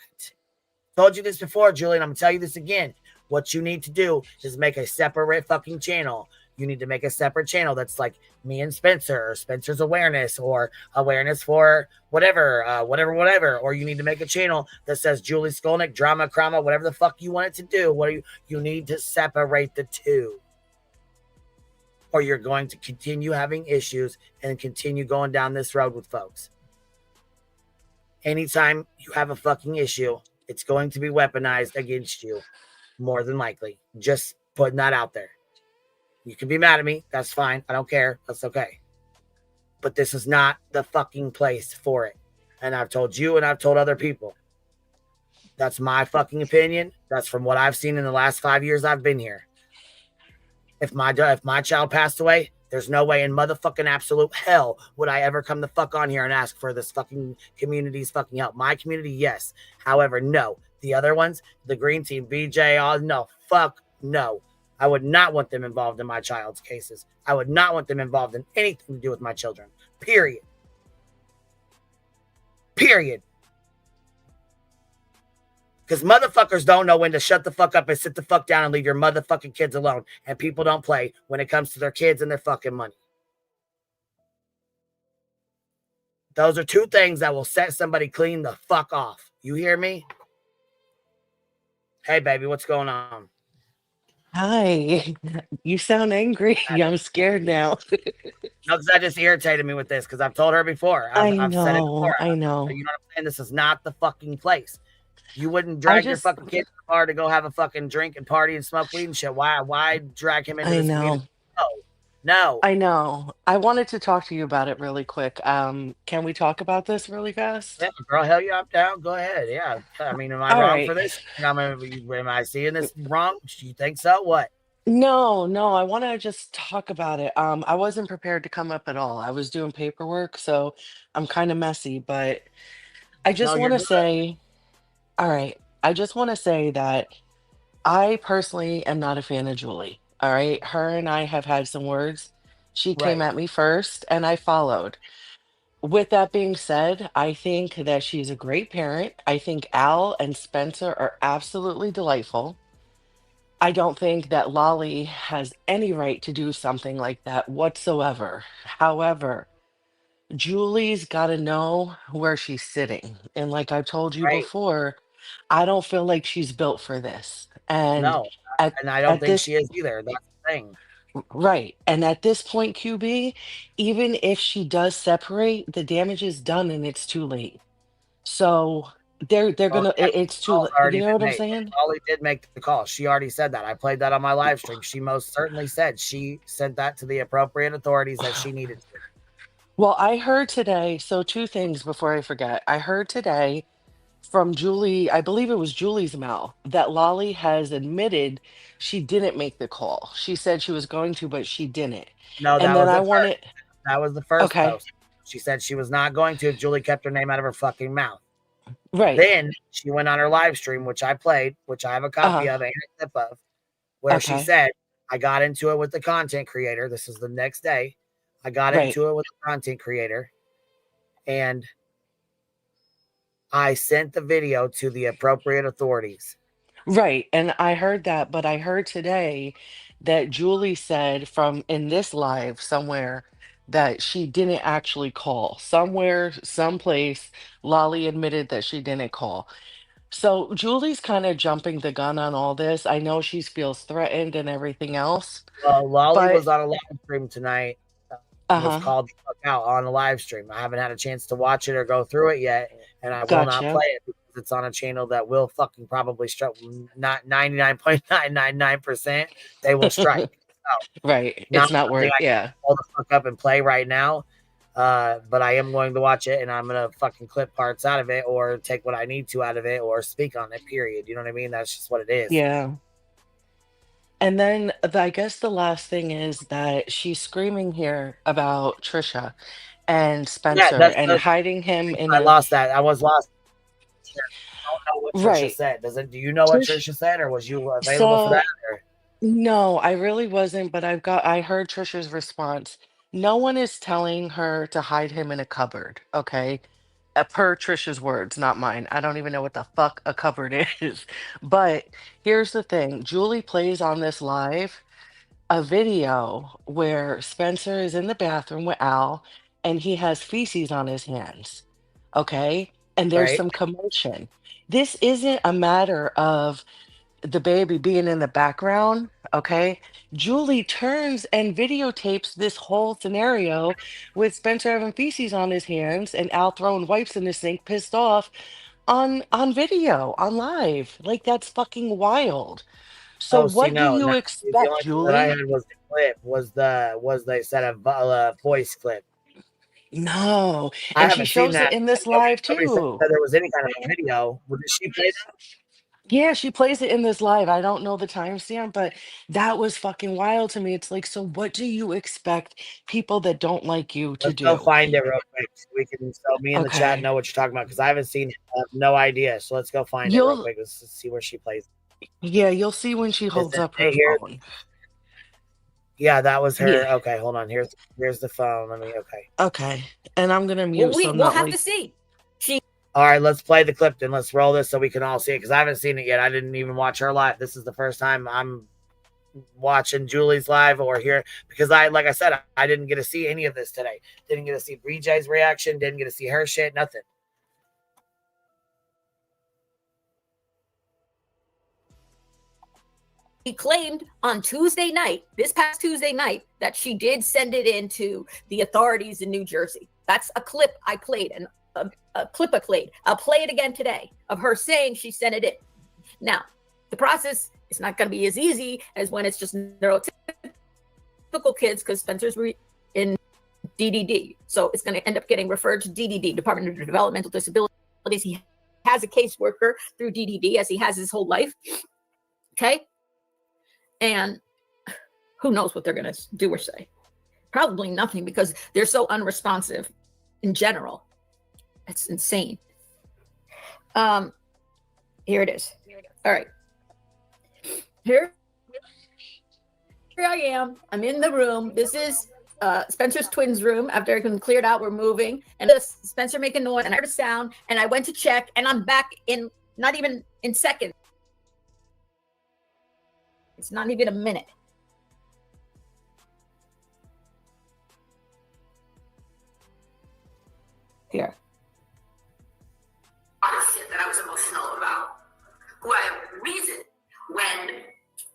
Told you this before, Julie, and I'm going to tell you this again. What you need to do is make a separate fucking channel. You need to make a separate channel that's like me and Spencer, or Spencer's awareness, or awareness for whatever. Or you need to make a channel that says Julie Skolnick, drama, crama, whatever the fuck you want it to do. You need to separate the two. Or you're going to continue having issues and continue going down this road with folks. Anytime you have a fucking issue, it's going to be weaponized against you, more than likely. Just putting that out there. You can be mad at me. That's fine. I don't care. That's okay. But this is not the fucking place for it. And I've told you and I've told other people. That's my fucking opinion. That's from what I've seen in the last 5 years I've been here. If my child passed away, there's no way in motherfucking absolute hell would I ever come the fuck on here and ask for this fucking community's fucking help. My community, yes. However, no. The other ones, the green team, BEEJ, all no. Fuck no. I would not want them involved in my child's cases. I would not want them involved in anything to do with my children. Period. Because motherfuckers don't know when to shut the fuck up and sit the fuck down and leave your motherfucking kids alone. And people don't play when it comes to their kids and their fucking money. Those are two things that will set somebody clean the fuck off. You hear me? Hey, baby, what's going on? Hi. You sound angry. I'm scared now. No, because that just irritated me with this, because I've told her before. I've said it before. I know. You know what I'm saying? This is not the fucking place. You wouldn't drag your fucking kid to the bar to go have a fucking drink and party and smoke weed and shit. Why drag him into this community? No. I know. I wanted to talk to you about it really quick. Can we talk about this really fast? Yeah, girl, hell yeah, I'm down. Go ahead. Yeah. I mean, am I wrong for this? Am I seeing this wrong? Do you think so? What? No, I want to just talk about it. I wasn't prepared to come up at all. I was doing paperwork, so I'm kind of messy, but I just want to say, all right, I just want to say that I personally am not a fan of Julie. All right. Her and I have had some words. She came at me first and I followed. with that being said, I think that she's a great parent. I think Al and Spencer are absolutely delightful. I don't think that Lolly has any right to do something like that whatsoever. However, Julie's got to know where she's sitting. And like I've told you Right. before, I don't feel like she's built for this. And No, at and I don't at think this she is either. That's the thing. right. And at this point, QB, even if she does separate, the damage is done and it's too late. So they're Well, gonna yeah, it's the too call's late. You already know been what I'm made. saying? Holly did make the call. She already said that. I played that on my live stream. She most certainly said she sent that to the appropriate authorities that she needed to. Well, I heard today, so two things before I forget. I heard today from Julie, I believe it was Julie's mouth, that Lolly has admitted she didn't make the call. She said she was going to, but she didn't. No, And that then was I at wanted, first. That was the first okay, post. She said she was not going to if Julie kept her name out of her fucking mouth. right. Then she went on her live stream, which I played, which I have a copy of and a clip of, where she Okay, said, I got into it with the content creator. This is the next day. I got right. into it with the content creator and I sent the video to the appropriate authorities. Right. And I heard that, but I heard today that Julie said from in this live somewhere that she didn't actually call. Somewhere, someplace, Lolly admitted that she didn't call. So Julie's kind of jumping the gun on all this. I know she feels threatened and everything else, Well, Lolly but was on a live stream tonight, was uh-huh. called the fuck out on a live stream. I haven't had a chance to watch it or go through it yet, and I will not Gotcha. play it because it's on a channel that will fucking probably strike, not 99.999%. They will strike. So, Right. not It's not something worth, I can yeah. pull the fuck up and play right now. But I am going to watch it and I'm going to fucking clip parts out of it or take what I need to out of it or speak on it, period. You know what I mean? That's just what it is. Yeah. And then I guess the last thing is that she's screaming here about Trisha and Yeah, Spencer that's and the hiding him in I a lost that. I was lost. I don't know what Trisha right. said. Do you know what Trish, Trisha said or was you available for that? so no, I really wasn't, but I heard Trisha's response. No one is telling her to hide him in a cupboard, okay? Per Trisha's words, not mine. I don't even know what the fuck a cupboard is. But here's the thing. Julie plays on this live a video where Spencer is in the bathroom with Al and he has feces on his hands. Okay. And there's Right? some commotion. This isn't a matter of the baby being in the background. Okay. Julie turns and videotapes this whole scenario with Spencer having feces on his hands and Al throwing wipes in the sink, pissed off on video, on live. Like that's fucking wild. So Oh, see, what do no. you Now, the expect, only thing that I Julie? had was the clip, was they said a voice clip. No. I And she haven't seen shows it that. in this Nobody, live nobody said too. there was any kind of a video. Did she play that? Yeah, she plays it in this live. I don't know the timestamp, but that was fucking wild to me. It's like, so what do you expect people that don't like you to Let's go do? find it real quick so we can so me in the chat Okay. know what you're talking about because I haven't seen it. I have no idea. So let's go find it real You'll, quick. Let's see where she plays. yeah, you'll see when she Is holds it up her here? phone. Yeah, that was Yeah. her. Okay, hold on. Here's the phone. Let me. Okay. Okay. And I'm gonna Well, mute so I'm we'll not have to like, see. She All right, let's play the clip then. Let's roll this so we can all see it because I haven't seen it yet. I didn't even watch her live. This is the first time I'm watching Julie's live or here because like I said, I didn't get to see any of this today. Didn't get to see BJ's reaction. Didn't get to see her shit. Nothing. claimed on Tuesday night, this past Tuesday night, that she did send it in to the authorities in New Jersey. That's a clip I played and a clip I played. I'll play it again today of her saying she sent it in. Now, the process is not going to be as easy as when it's just neurotypical kids because Spencer's in DDD. So it's going to end up getting referred to DDD, Department of Developmental Disabilities. He has a caseworker through DDD as he has his whole life. Okay. And who knows what they're going to do or say? Probably nothing because they're so unresponsive in general. It's insane. Here it is. All right. Here I am. I'm in the room. This is Spencer's twins' room after everything cleared out. We're moving, and this Spencer making noise, and I heard a sound, and I went to check, and I'm back in not even in seconds. It's not even a minute. Here. Shit that I was emotional about, who I have reason when,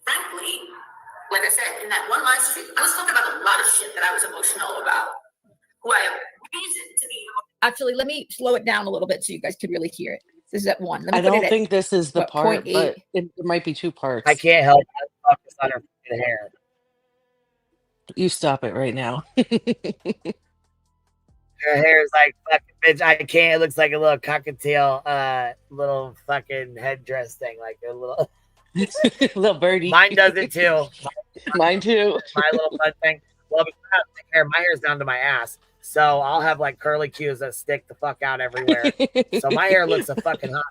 frankly, like I said, in that one live stream, I was talking about a lot of shit that I was emotional about, who I have reason to be. Actually, let me slow it down a little bit so you guys could really hear it. This is at 1. Let me I put it don't at think this is the what, part, 0.8. but it might be 2 I parts. can't help but focus on her fucking hair. You stop it right now. Her hair is like fucking bitch. I can't. It looks like a little cockatiel, little fucking headdress thing, like a little Little birdie. Mine does it too. Mine too. My little fun thing. Well, because I have thick hair, my hair's down to my ass, so I'll have like curly cues that stick the fuck out everywhere. So my hair looks a fucking hot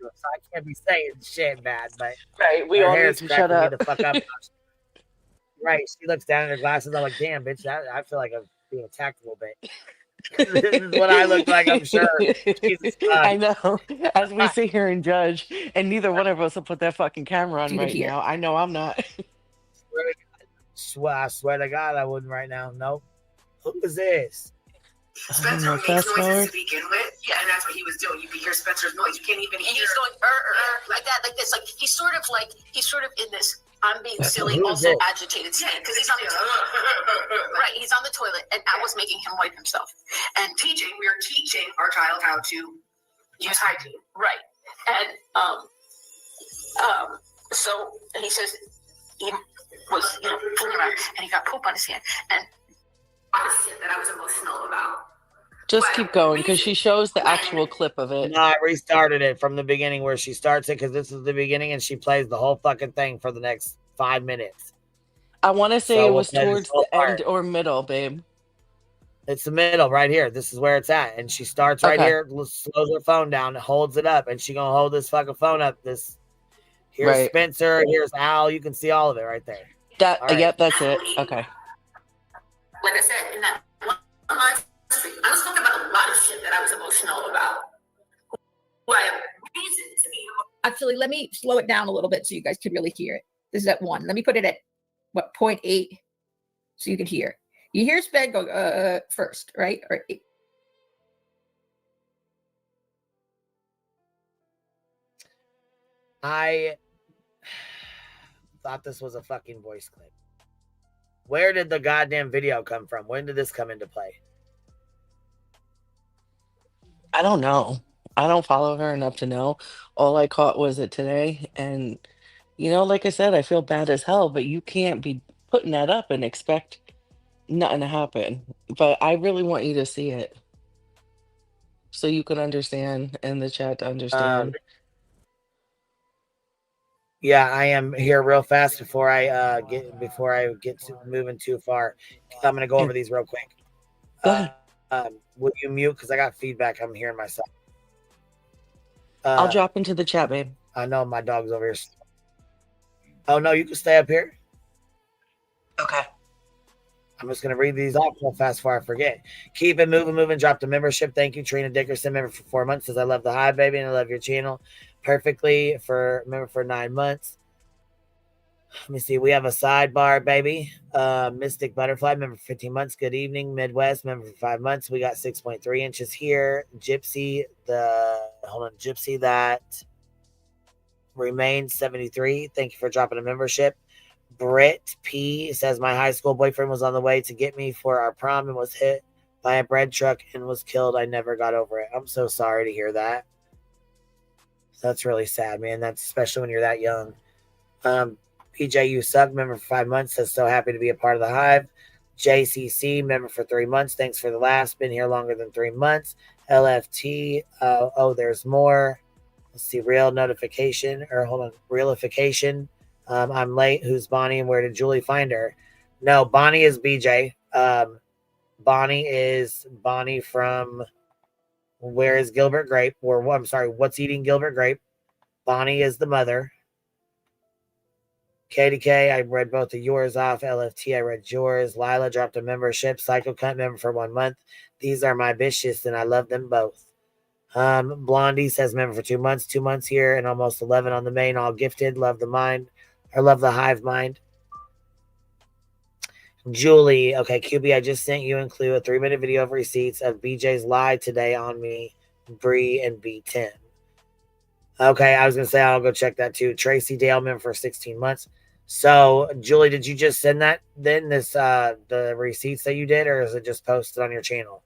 mess, so I can't be saying shit bad. But Right, we her all need hair's to shut cracking me up. the fuck up. Right, she looks down at her glasses. I'm like, damn, bitch, I feel like I'm being attacked a little bit. This is what I look like, I'm sure. Jesus I Christ. know. As we sit here and judge, and neither one of us will put that fucking camera on You can right hear. now. I know I'm not. I swear to God, I wouldn't right now. Nope. Who is this? Spencer makes fast noises forward. to begin with. Yeah, and that's what he was doing. You could hear Spencer's noise. You can't even hear. And he's going like that, like this. Like he's sort of in this I'm being silly, Who is also it? agitated state because he's on the right. He's on the toilet, and I was making him wipe himself. And we are teaching our child how to use hygiene. right, and so he says he was fooling around, and he got poop on his hand, and Shit that I was emotional about. Just keep going because she shows the actual clip of it. No, I restarted it from the beginning where she starts it because this is the beginning and she plays the whole fucking thing for the next 5 minutes. I want to say So it we'll was play this towards whole the end part. or middle, babe. It's the middle right here. This is where it's at. And she starts right Okay. here, slows her phone down, holds it up, and she gonna hold this fucking phone up. Here's Right. Spencer, here's Al. You can see all of it right there. That All right. Yep, that's it. Okay. Like I said, in that one live stream, I was talking about a lot of shit that I was emotional about. Who I have reason to be. Actually, let me slow it down a little bit so you guys could really hear it. This is at 1. Let me put it at what 0.8 so you could hear. You hear Sped go first, right? Or I thought this was a fucking voice clip. Where did the goddamn video come from? When did this come into play? I don't know. I don't follow her enough to know. All I caught was it today. And, like I said, I feel bad as hell, but you can't be putting that up and expect nothing to happen. But I really want you to see it so you can understand and the chat to understand. Yeah, I am here real fast before I get to moving too far. I'm gonna go over these real quick. Go ahead. Will you mute? Because I got feedback. I'm hearing myself. I'll drop into the chat, babe. I know my dog's over here. Oh no, you can stay up here. Okay. I'm just gonna read these off real fast before I forget. Keep it moving. Drop the membership. Thank you, Trina Dickerson, member for 4 months. Says I love the Hive, baby, and I love your channel. Perfectly for member for 9 months. Let me see. We have a sidebar, baby. Mystic Butterfly, member for 15 months. Good evening, Midwest, member for 5 months. We got 6.3 inches here. Gypsy, Gypsy that remains 73. Thank you for dropping a membership. Britt P says my high school boyfriend was on the way to get me for our prom and was hit by a bread truck and was killed. I never got over it. I'm so sorry to hear that. That's really sad, man. That's especially when you're that young. PJ, you suck, member for 5 months. Says so happy to be a part of the Hive. JCC, member for 3 months. Thanks for the last. Been here longer than 3 months. LFT. There's more. Let's see. Realification. I'm late. Who's Bonnie and where did Julie find her? No, Bonnie is BJ. Bonnie is Bonnie from Where is Gilbert Grape? What's Eating Gilbert Grape? Bonnie is the mother. KDK, I read both of yours off. LFT, I read yours. Lila dropped a membership. Psycho Cunt member for 1 month. These are my bitches, and I love them both. Blondie says member for 2 months. 2 months here, and almost 11 on the main. All gifted. Love the mind. I love the hive mind. Julie, okay, QB, I just sent you and Clue a 3-minute video of receipts of BJ's lie today on me, Bree, and B10. Okay, I was going to say I'll go check that too. Tracy Daleman for 16 months. So, Julie, did you just send that then, the receipts that you did, or is it just posted on your channel?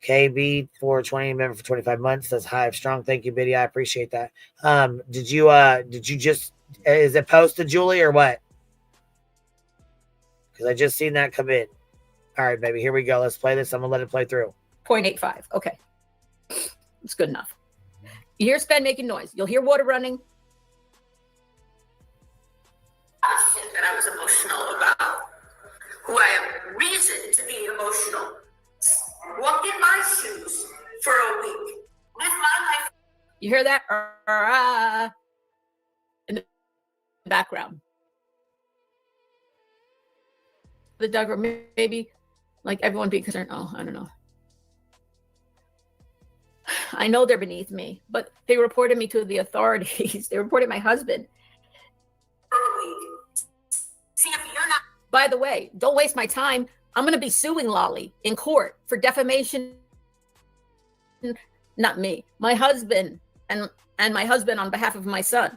KB 420 member for 25 months says Hive Strong. Thank you, Biddy. I appreciate that. Did you just, is it posted, Julie, or what? Because I just seen that come in. All right, baby, here we go. Let's play this. I'm gonna let it play through. 0.85. Okay. It's good enough. You hear Sven making noise. You'll hear water running. Shit that I was emotional about. Who I have reason to be emotional. Walk in my shoes for a week. Live my life. You hear that? In the background. The dog, or maybe like everyone being concerned. Oh, I don't know. I know they're beneath me, but they reported me to the authorities. They reported my husband. See if you're not. By the way, don't waste my time. I'm going to be suing Lolly in court for defamation. Not me, my husband, and my husband on behalf of my son.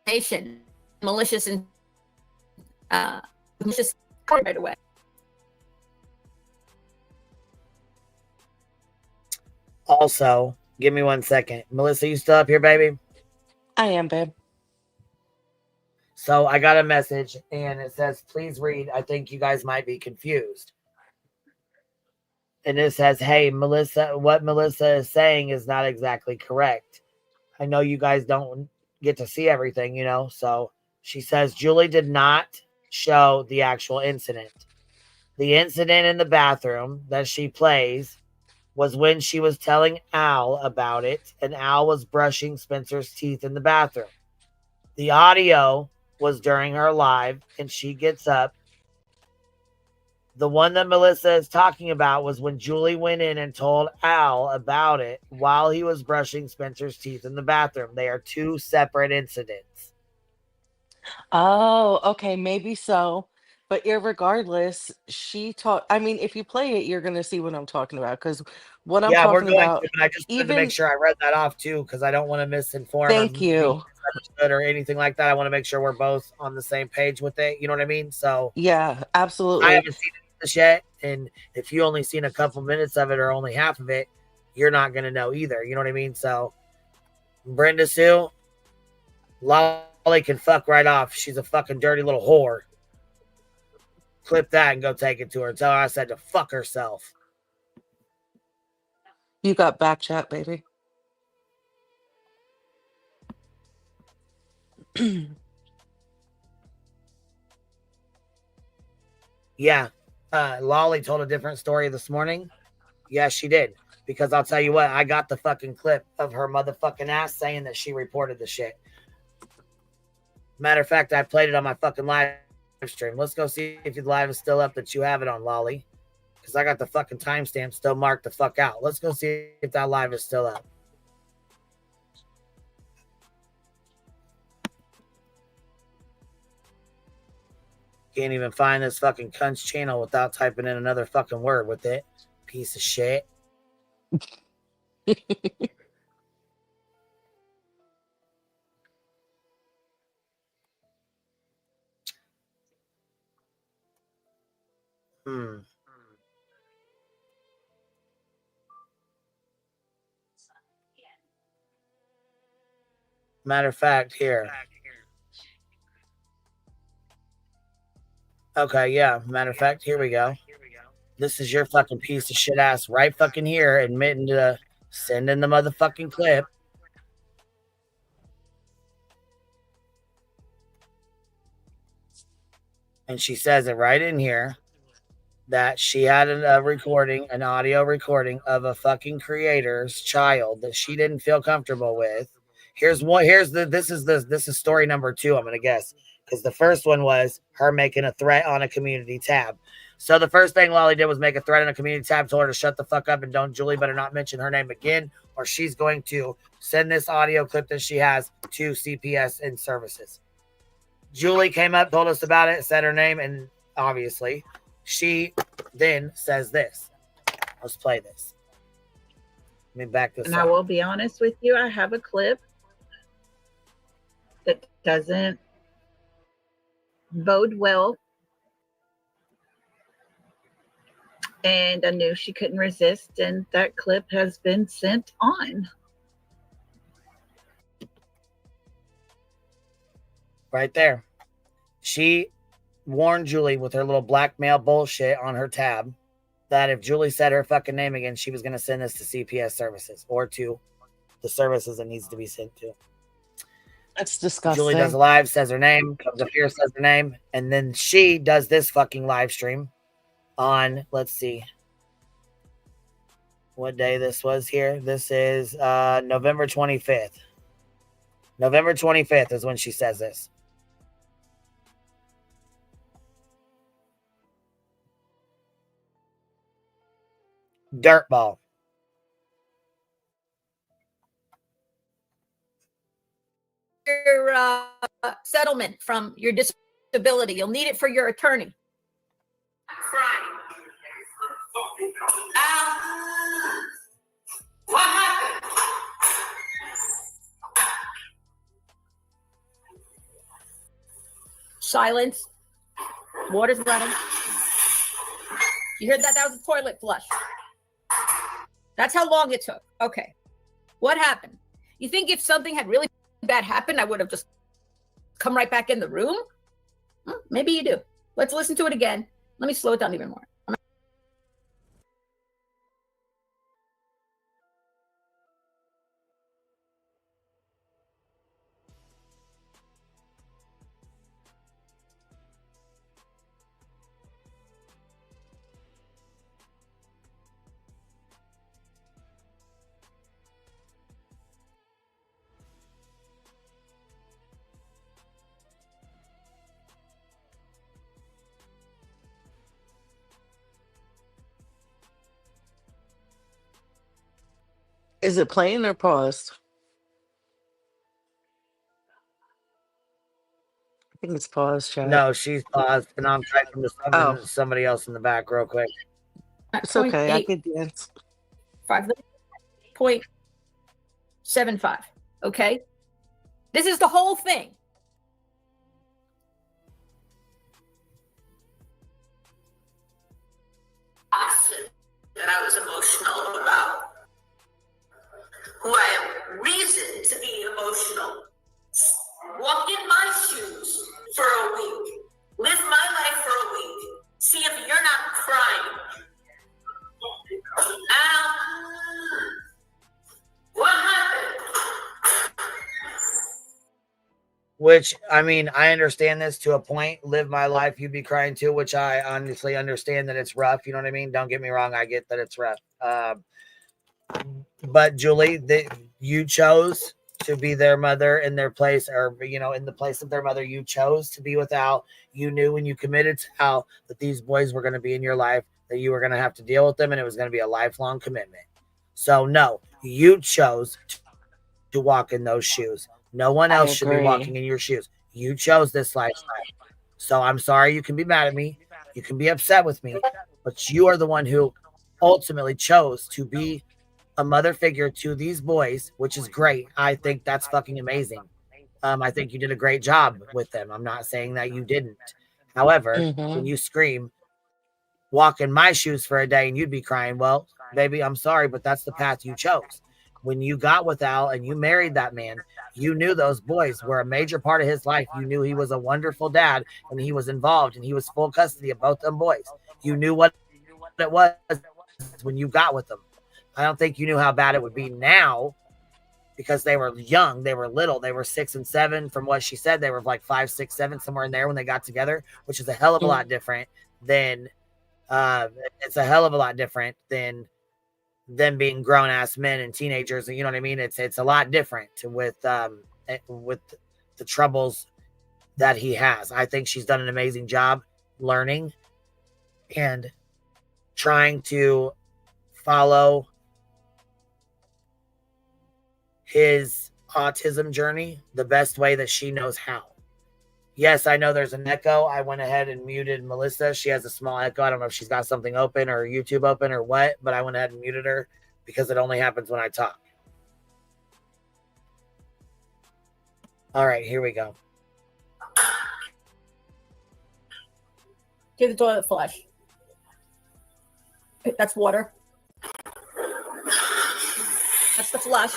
Nation, malicious and malicious right away. Also, give me 1 second. Melissa, you still up here, baby? I am, babe. So I got a message and it says, please read. I think you guys might be confused. And it says, hey, Melissa, what Melissa is saying is not exactly correct. I know you guys don't get to see everything, you know. So she says, Julie did not show the actual incident. The incident in the bathroom that she plays was when she was telling Al about it, and Al was brushing Spencer's teeth in the bathroom. The audio was during her live, and she gets up. The one that Melissa is talking about was when Julie went in and told Al about it while he was brushing Spencer's teeth in the bathroom. They are two separate incidents. Oh, okay, maybe so. But irregardless, she taught. I mean, if you play it, you're gonna see what I'm talking about. Because what I'm Yeah, we're talking going about, to, but I just wanted to make even sure I read that off too, because I don't want to misinform or thank be you. misunderstood or anything like that. I want to make sure we're both on the same page with it. You know what I mean? So Yeah, I absolutely. haven't seen this yet, and if you only seen a couple minutes of it or only half of it, you're not gonna know either. You know what I mean? So Brenda Sue, Lolly can fuck right off. She's a fucking dirty little whore. Clip that and go take it to her. Tell her I said to fuck herself. You got back chat, baby. Yeah. Lolly told a different story this morning. Yeah, she did. Because I'll tell you what, I got the fucking clip of her motherfucking ass saying that she reported the shit. Matter of fact, I played it on my fucking live stream. Let's go see if the live is still up that you have it on, Lolly. Because I got the fucking timestamp still marked the fuck out. Let's go see if that live is still up. Can't even find this fucking cunt's channel without typing in another fucking word with it. Piece of shit. Matter of fact, here. Okay, yeah. Matter of fact, here we go. This is your fucking piece of shit ass right fucking here admitting to sending the motherfucking clip. And she says it right in here that she had a recording, an audio recording of a fucking creator's child that she didn't feel comfortable with. Here's what. This is story number 2. I'm gonna guess because the first one was her making a threat on a community tab. So the first thing Lolly did was make a threat on a community tab, told her to shut the fuck up and don't. Julie better not mention her name again, or she's going to send this audio clip that she has to CPS and services. Julie came up, told us about it, said her name, and obviously she then says this. Let's play this. Let me back this And up. I will be honest with you, I have a clip that doesn't bode well. And I knew she couldn't resist, and that clip has been sent on. Right there. She warned Julie with her little blackmail bullshit on her tab that if Julie said her fucking name again, she was going to send this to CPS services or to the services it needs to be sent to. That's disgusting. Julie does a live, says her name, comes up here, says her name, and then she does this fucking live stream on, let's see what day this was here. This is November 25th. November 25th is when she says this. Dirtball. Your settlement from your disability. You'll need it for your attorney. What happened? Silence. Water's running. You heard that? That was a toilet flush. That's how long it took. Okay. What happened? You think if something had really bad happened, I would have just come right back in the room? Maybe you do. Let's listen to it again. Let me slow it down even more. Is it playing or paused? I think it's paused, chat. No, she's paused, and I'm typing to somebody else in the back real quick. It's okay. I could dance. 5.75. Okay. This is the whole thing. That I was emotional about. Who I have reason to be emotional. Walk in my shoes for a week. Live my life for a week. See if you're not crying. What happened? Which, I mean, I understand this to a point. Live my life, you'd be crying too, which I honestly understand that it's rough. You know what I mean? Don't get me wrong. I get that it's rough. But Julie, you chose to be their mother in their place, or, you know, in the place of their mother. You chose to be with Al. You knew when you committed to Al that these boys were going to be in your life, that you were going to have to deal with them, and it was going to be a lifelong commitment. So, no, you chose to walk in those shoes. No one else should be walking in your shoes. You chose this lifestyle. So I'm sorry. You can be mad at me. You can be upset with me, but you are the one who ultimately chose to be a mother figure to these boys, which is great. I think that's fucking amazing. I think you did a great job with them. I'm not saying that you didn't. However, when you scream, walk in my shoes for a day and you'd be crying, well, baby, I'm sorry, but that's the path you chose. When you got with Al and you married that man, you knew those boys were a major part of his life. You knew he was a wonderful dad and he was involved and he was full custody of both them boys. You knew what it was when you got with them. I don't think you knew how bad it would be now because they were young. They were little. They were 6 and 7. From what she said, they were like 5, 6, 7, somewhere in there when they got together, which is a hell of a lot different than it's a hell of a lot different than them being grown ass men and teenagers. You know what I mean? It's a lot different with the troubles that he has. I think she's done an amazing job learning and trying to follow his autism journey the best way that she knows how. Yes, I know there's an echo. I went ahead and muted Melissa. She has a small echo. I don't know if she's got something open or YouTube open or what, but I went ahead and muted her because it only happens when I talk. All right, here we go. Give the toilet flush. That's water. That's the flush.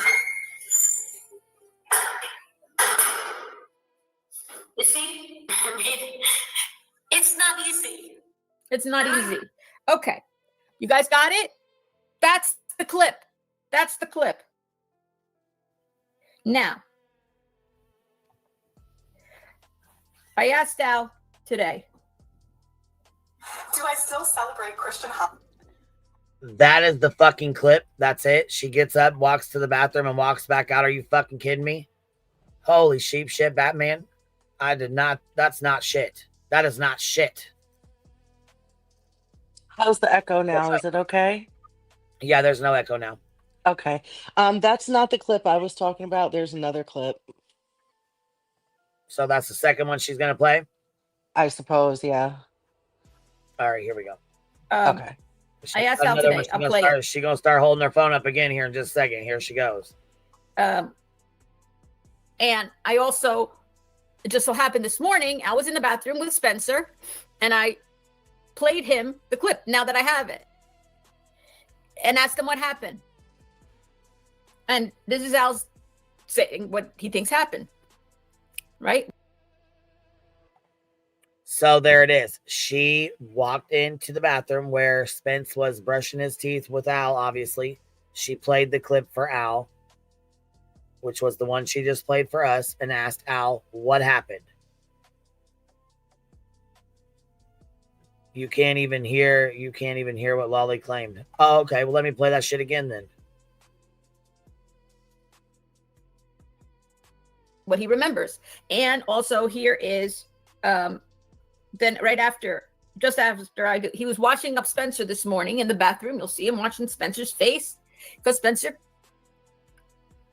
You see, it's not easy. It's not easy. Okay. You guys got it? That's the clip. That's the clip. Now, I asked Al today. Do I still celebrate Christian holidays? That is the fucking clip. That's it. She gets up, walks to the bathroom, and walks back out. Are you fucking kidding me? Holy sheep shit, Batman. I did not. That's not shit. That is not shit. How's the echo now? Is it okay? Yeah, there's no echo now. Okay. That's not the clip I was talking about. There's another clip. So that's the second one she's gonna play? I suppose, yeah. All right, here we go. Okay. I asked Al today. I'll play it. She's gonna start holding her phone up again here in just a second. Here she goes. And I also, it just so happened this morning, I was in the bathroom with Spencer and I played him the clip now that I have it and asked him what happened. And this is Al's saying what he thinks happened, right? So there it is. She walked into the bathroom where Spence was brushing his teeth with Al, obviously. She played the clip for Al, which was the one she just played for us, and asked Al what happened. You can't even hear what Lolly claimed. Oh, okay. Well, let me play that shit again then. What he remembers. And also here is then right after, just after he was washing up Spencer this morning in the bathroom. You'll see him washing Spencer's face because Spencer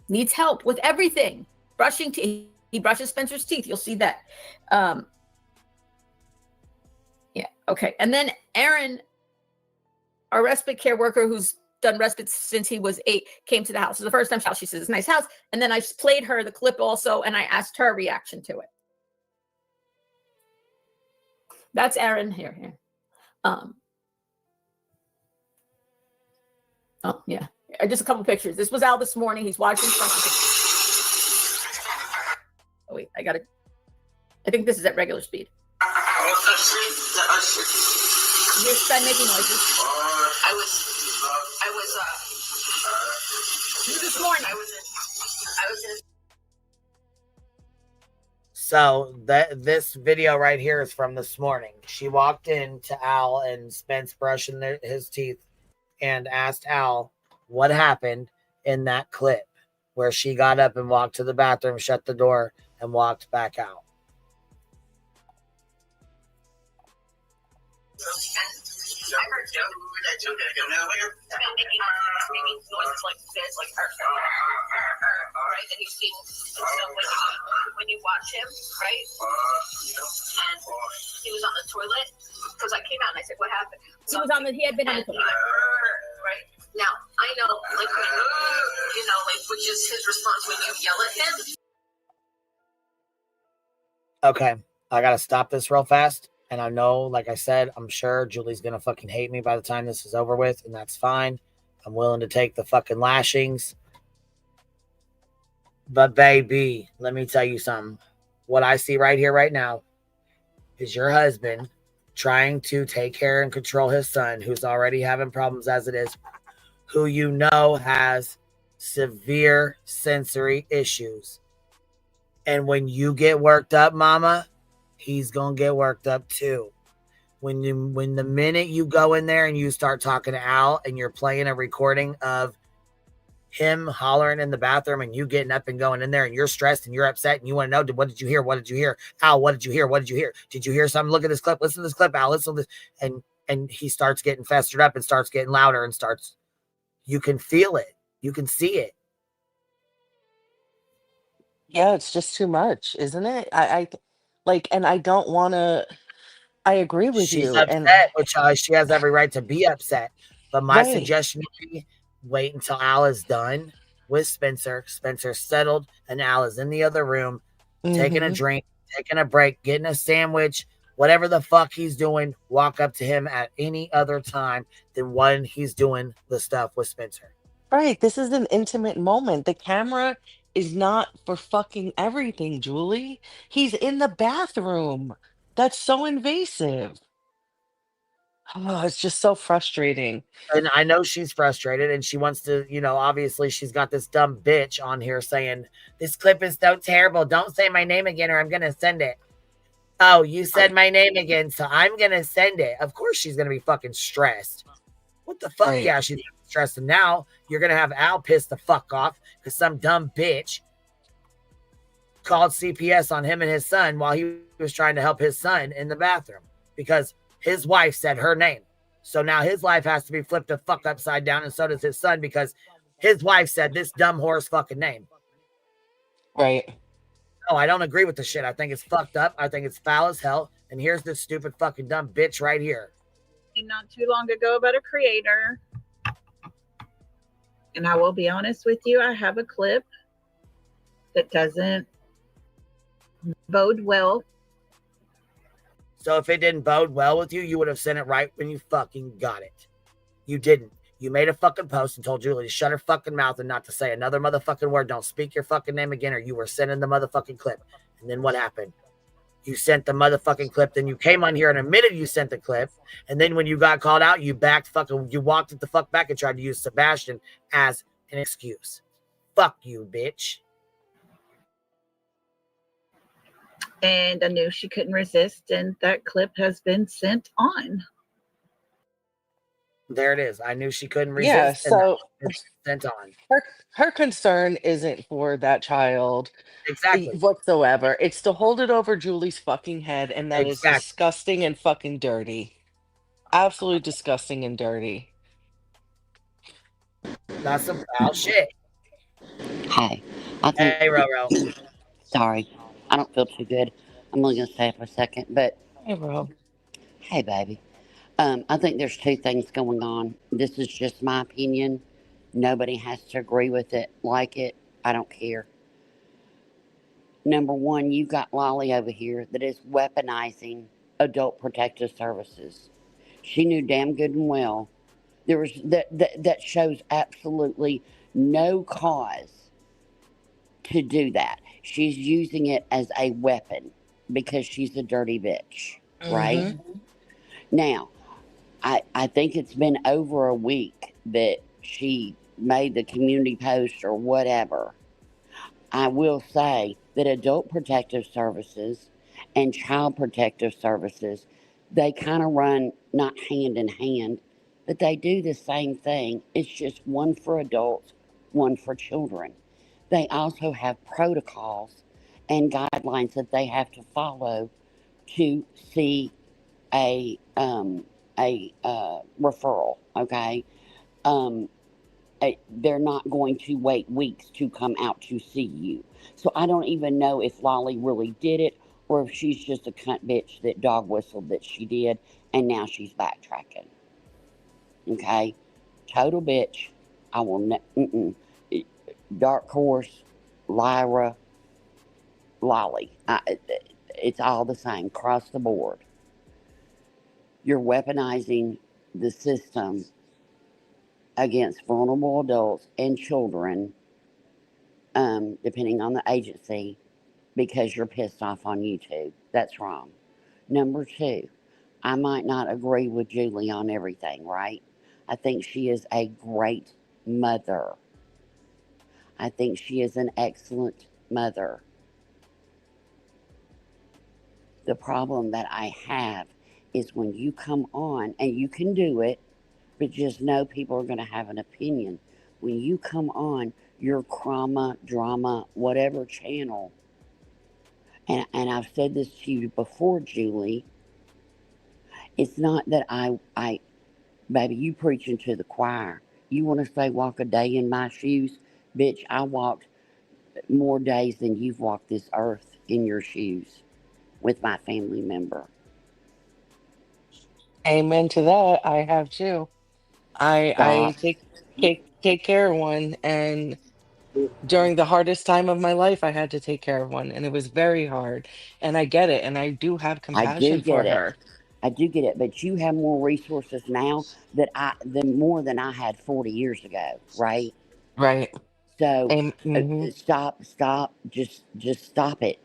needs help with everything. Brushing teeth. He brushes Spencer's teeth. You'll see that. Yeah. Okay. And then Aaron, our respite care worker who's done respite since he was 8, came to the house. It was the first time she says, it's a nice house. And then I just played her the clip also, and I asked her reaction to it. That's Aaron here. Oh, yeah. Just a couple pictures. This was Al this morning. He's watching something. Oh, wait. I think this is at regular speed. You're making noises. This morning. So this video right here is from this morning. She walked in to Al and Spence brushing his teeth and asked Al what happened in that clip where she got up and walked to the bathroom, shut the door, and walked back out. I heard Joe making noises like this, like right? And you see, so when you watch him, right? And he was on the toilet because I came out and I said, "What happened?" So he had been on the toilet. Right now, I know, like when like which is his response when you yell at him. Okay, I gotta stop this real fast. And I know, like I said, I'm sure Julie's going to fucking hate me by the time this is over with. And that's fine. I'm willing to take the fucking lashings. But baby, let me tell you something. What I see right here, right now, is your husband trying to take care and control his son, who's already having problems as it is, who you know has severe sensory issues. And when you get worked up, mama, he's going to get worked up too. when the minute you go in there and you start talking to Al and you're playing a recording of him hollering in the bathroom and you getting up and going in there and you're stressed and you're upset and you want to know, what did you hear? What did you hear? Al, what did you hear? What did you hear? Did you hear something? Look at this clip. Listen to this clip, Al. Listen to this. And he starts getting festered up and starts getting louder and starts, you can feel it. You can see it. Yeah, it's just too much, isn't it? I like, and I don't want to. I agree with She's you, and upset, which she has every right to be upset. But my right. suggestion would be wait until Al is done with Spencer. Spencer's settled, and Al is in the other room, taking a Mm-hmm. drink, taking a break, getting a sandwich, whatever the fuck he's doing. Walk up to him at any other time than when he's doing the stuff with Spencer. Right. This is an intimate moment. The camera is not for fucking everything, Julie. He's in the bathroom. That's so invasive. Oh, it's just so frustrating. And I know she's frustrated and she wants to, obviously she's got this dumb bitch on here saying, this clip is so terrible. Don't say my name again or I'm going to send it. Oh, you said my name again, so I'm going to send it. Of course she's going to be fucking stressed. What the fuck? Right. Yeah, she's stressed. And now you're going to have Al pissed the fuck off because some dumb bitch called CPS on him and his son while he was trying to help his son in the bathroom because his wife said her name. So now his life has to be flipped the fuck upside down, and so does his son because his wife said this dumb whore's fucking name. Right. No, I don't agree with the shit. I think it's fucked up. I think it's foul as hell. And here's this stupid fucking dumb bitch right here. Not too long ago about a creator. And I will be honest with you, I have a clip that doesn't bode well. So if it didn't bode well with you, you would have sent it right when you fucking got it. You didn't. You made a fucking post and told Julie to shut her fucking mouth and not to say another motherfucking word. Don't speak your fucking name again or you were sending the motherfucking clip. And then what happened? You sent the motherfucking clip. Then you came on here and admitted you sent the clip. And then when you got called out, you walked it the fuck back and tried to use Sebastian as an excuse. Fuck you, bitch. And I knew she couldn't resist, and that clip has been sent on. There it is. I knew she couldn't Yeah, resist, so and it's sent on. her concern isn't for that child Exactly. whatsoever. It's to hold it over Julie's fucking head, and that is Exactly. disgusting and fucking dirty. Absolutely disgusting and dirty. That's some foul shit. Hi. I think. Hey, Roro. Sorry. I don't feel too good. I'm only going to stay it for a second, but. Hey, Ro. Hey, baby. I think there's two things going on. This is just my opinion. Nobody has to agree with it, like it. I don't care. Number one, you got Lolly over here that is weaponizing adult protective services. She knew damn good and well there was that shows absolutely no cause to do that. She's using it as a weapon because she's a dirty bitch, right? Now, I think it's been over a week that she made the community post or whatever. I will say that adult protective services and child protective services, they kind of run not hand in hand, but they do the same thing. It's just one for adults, one for children. They also have protocols and guidelines that they have to follow to see a referral. Okay, they're not going to wait weeks to come out to see you. So I don't even know if Lolly really did it or if she's just a cunt bitch that dog whistled that she did and now she's backtracking. Okay, total bitch. I will Dark Horse, Lyra, Lolly. It's all the same across the board. You're weaponizing the system against vulnerable adults and children, depending on the agency, because you're pissed off on YouTube. That's wrong. Number two, I might not agree with Julie on everything, right? I think she is a great mother. I think she is an excellent mother. The problem that I have is when you come on, and you can do it, but just know people are going to have an opinion. When you come on your crama, drama, whatever channel, and I've said this to you before, Julie, it's not that baby, you preaching to the choir. You want to say walk a day in my shoes? Bitch, I walked more days than you've walked this earth in your shoes with my family member. Amen to that. I have too. I Stop. take care of one, and during the hardest time of my life, I had to take care of one, and it was very hard. And I get it, and I do have I do compassion for get it. her. I do get it, but you have more resources now than more than I had 40 years ago, right? Right. So Mm-hmm. stop, just stop it.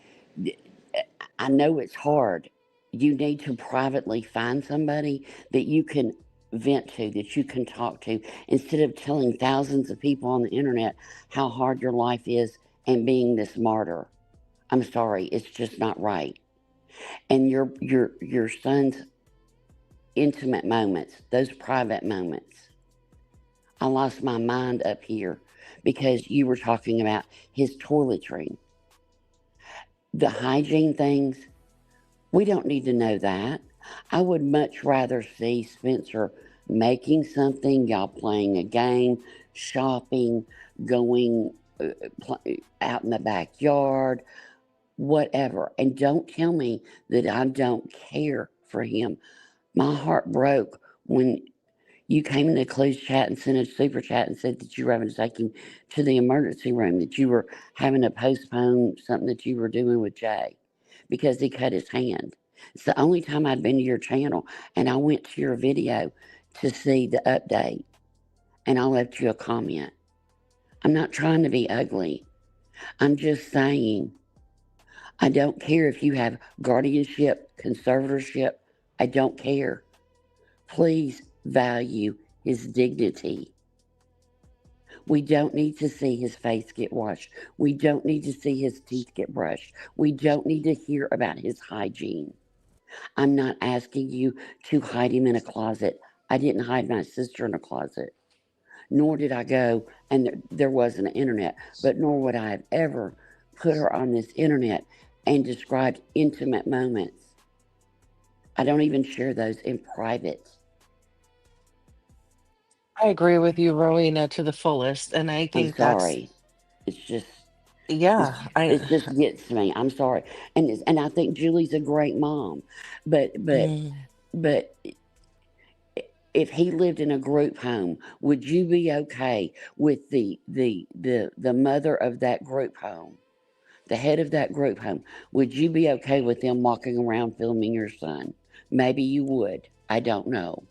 I know it's hard. You need to privately find somebody that you can vent to, that you can talk to, instead of telling thousands of people on the internet how hard your life is and being this martyr. I'm sorry, it's just not right. And your son's intimate moments, those private moments. I lost my mind up here because you were talking about his toiletry. The hygiene things, we don't need to know that. I would much rather see Spencer making something, y'all playing a game, shopping, going out in the backyard, whatever. And don't tell me that I don't care for him. My heart broke when you came in the closed chat and sent a super chat and said that you were having to take him to the emergency room, that you were having to postpone something that you were doing with Jay because he cut his hand. It's the only time I'd been to your channel, and I went to your video to see the update, and I left you a comment. I'm not trying to be ugly. I'm just saying, I don't care if you have guardianship, conservatorship. I don't care. Please value his dignity. We don't need to see his face get washed. We don't need to see his teeth get brushed. We don't need to hear about his hygiene. I'm not asking you to hide him in a closet. I didn't hide my sister in a closet. Nor did I go, and there wasn't an internet, but nor would I have ever put her on this internet and described intimate moments. I don't even share those in private. I agree with you, Rowena, to the fullest, and I I'm think that's sorry. It's just, yeah. it just gets to me. I'm sorry, and I think Julie's a great mom, but Mm. if he lived in a group home, would you be okay with the mother of that group home, the head of that group home? Would you be okay with them walking around filming your son? Maybe you would. I don't know.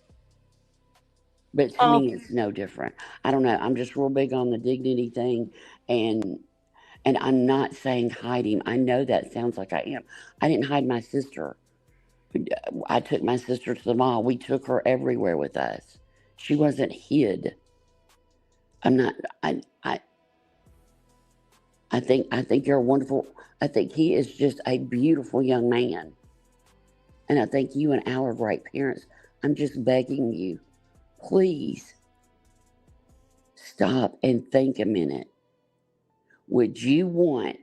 But to me, it's no different. I don't know. I'm just real big on the dignity thing, and I'm not saying hide him. I know that sounds like I am. I didn't hide my sister. I took my sister to the mall. We took her everywhere with us. She wasn't hid. I'm not. I think you're a wonderful. I think he is just a beautiful young man, and I think you and Al are great parents. I'm just begging you, please stop and think a minute. Would you want,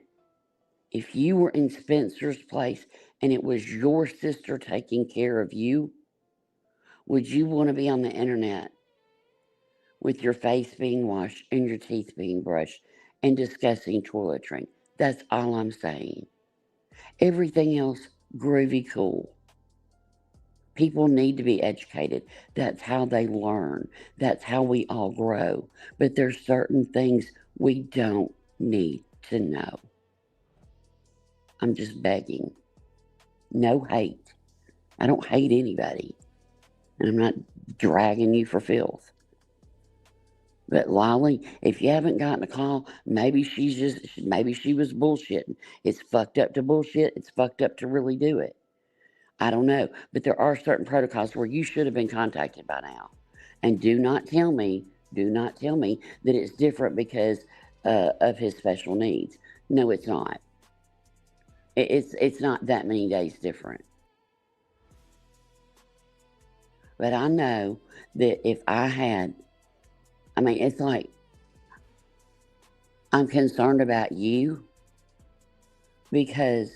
if you were in Spencer's place and it was your sister taking care of you, would you want to be on the internet with your face being washed and your teeth being brushed and discussing toiletry? That's all I'm saying. Everything else, groovy cool. People need to be educated. That's how they learn. That's how we all grow. But there's certain things we don't need to know. I'm just begging. No hate. I don't hate anybody. And I'm not dragging you for filth. But Lolly, if you haven't gotten a call, maybe she was bullshitting. It's fucked up to bullshit. It's fucked up to really do it. I don't know. But there are certain protocols where you should have been contacted by now. And do not tell me that it's different because of his special needs. No, it's not. It's not that many days different. But I know that if I had, I mean, it's like I'm concerned about you because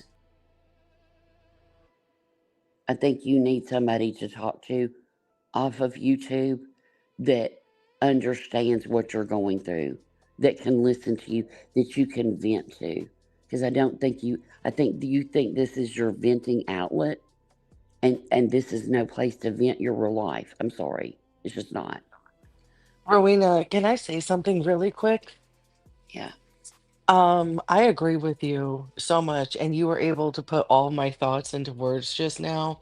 I think you need somebody to talk to off of YouTube that understands what you're going through, that can listen to you, that you can vent to. Because I don't think you, I think you think this is your venting outlet, and this is no place to vent your real life. I'm sorry. It's just not. Rowena, can I say something really quick? Yeah. I agree with you so much, and you were able to put all my thoughts into words just now.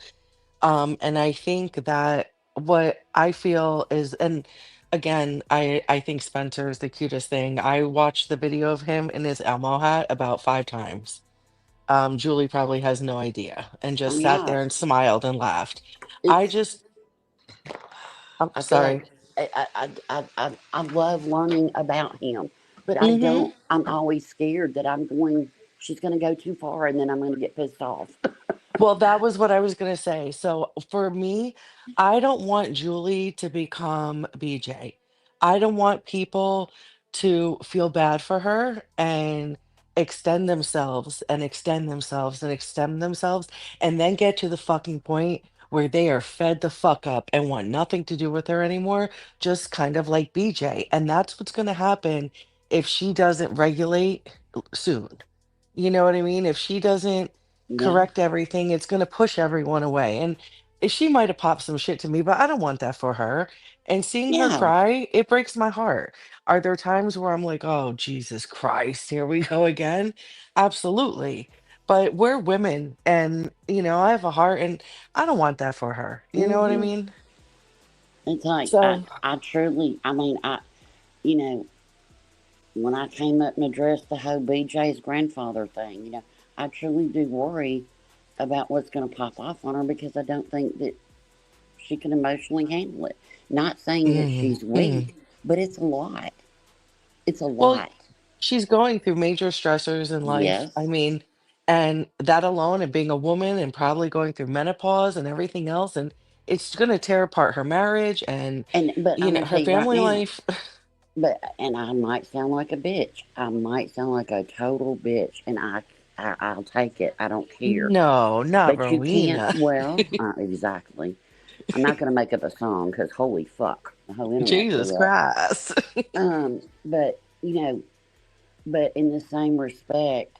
And I think that what I feel is, and again, I think Spencer is the cutest thing. I watched the video of him in his Elmo hat about 5 times. Julie probably has no idea and Oh, just sat yeah. there and smiled and laughed. I It's, just, I'm I feel like sorry. I love learning about him, but I Hmm. don't, I'm always scared that she's going to go too far and then I'm going to get pissed off. Well, that was what I was going to say. So for me, I don't want Julie to become BJ. I don't want people to feel bad for her and extend themselves and extend themselves and extend themselves and then get to the fucking point where they are fed the fuck up and want nothing to do with her anymore, just kind of like BJ. And that's what's going to happen if she doesn't regulate soon. You know what I mean? If she doesn't Yeah. correct everything, it's going to push everyone away. And she might have popped some shit to me, but I don't want that for her. And seeing her Yeah. cry, it breaks my heart. Are there times where I'm like, oh, Jesus Christ, here we go again? Absolutely. But we're women, and, I have a heart, and I don't want that for her. You know what I Hmm. mean? It's like, So, I truly, I mean, you know, when I came up and addressed the whole BJ's grandfather thing, I truly do worry about what's going to pop off on her because I don't think that she can emotionally handle it. Not saying that mm, she's mm. weak, but it's a lot. It's a Well, lot. she's going through major stressors in life. I Yes. mean, and that alone, and being a woman, and probably going through menopause and everything else, and it's going to tear apart her marriage and, But I'm going to her tell you right family now, life. and I might sound like a bitch. I might sound like a total bitch, and I'll take it. I don't care. No, not But you can't, Rowena. well, exactly. I'm not going to make up a song because holy fuck, the whole internet Jesus blew up. Christ. But, but in the same respect,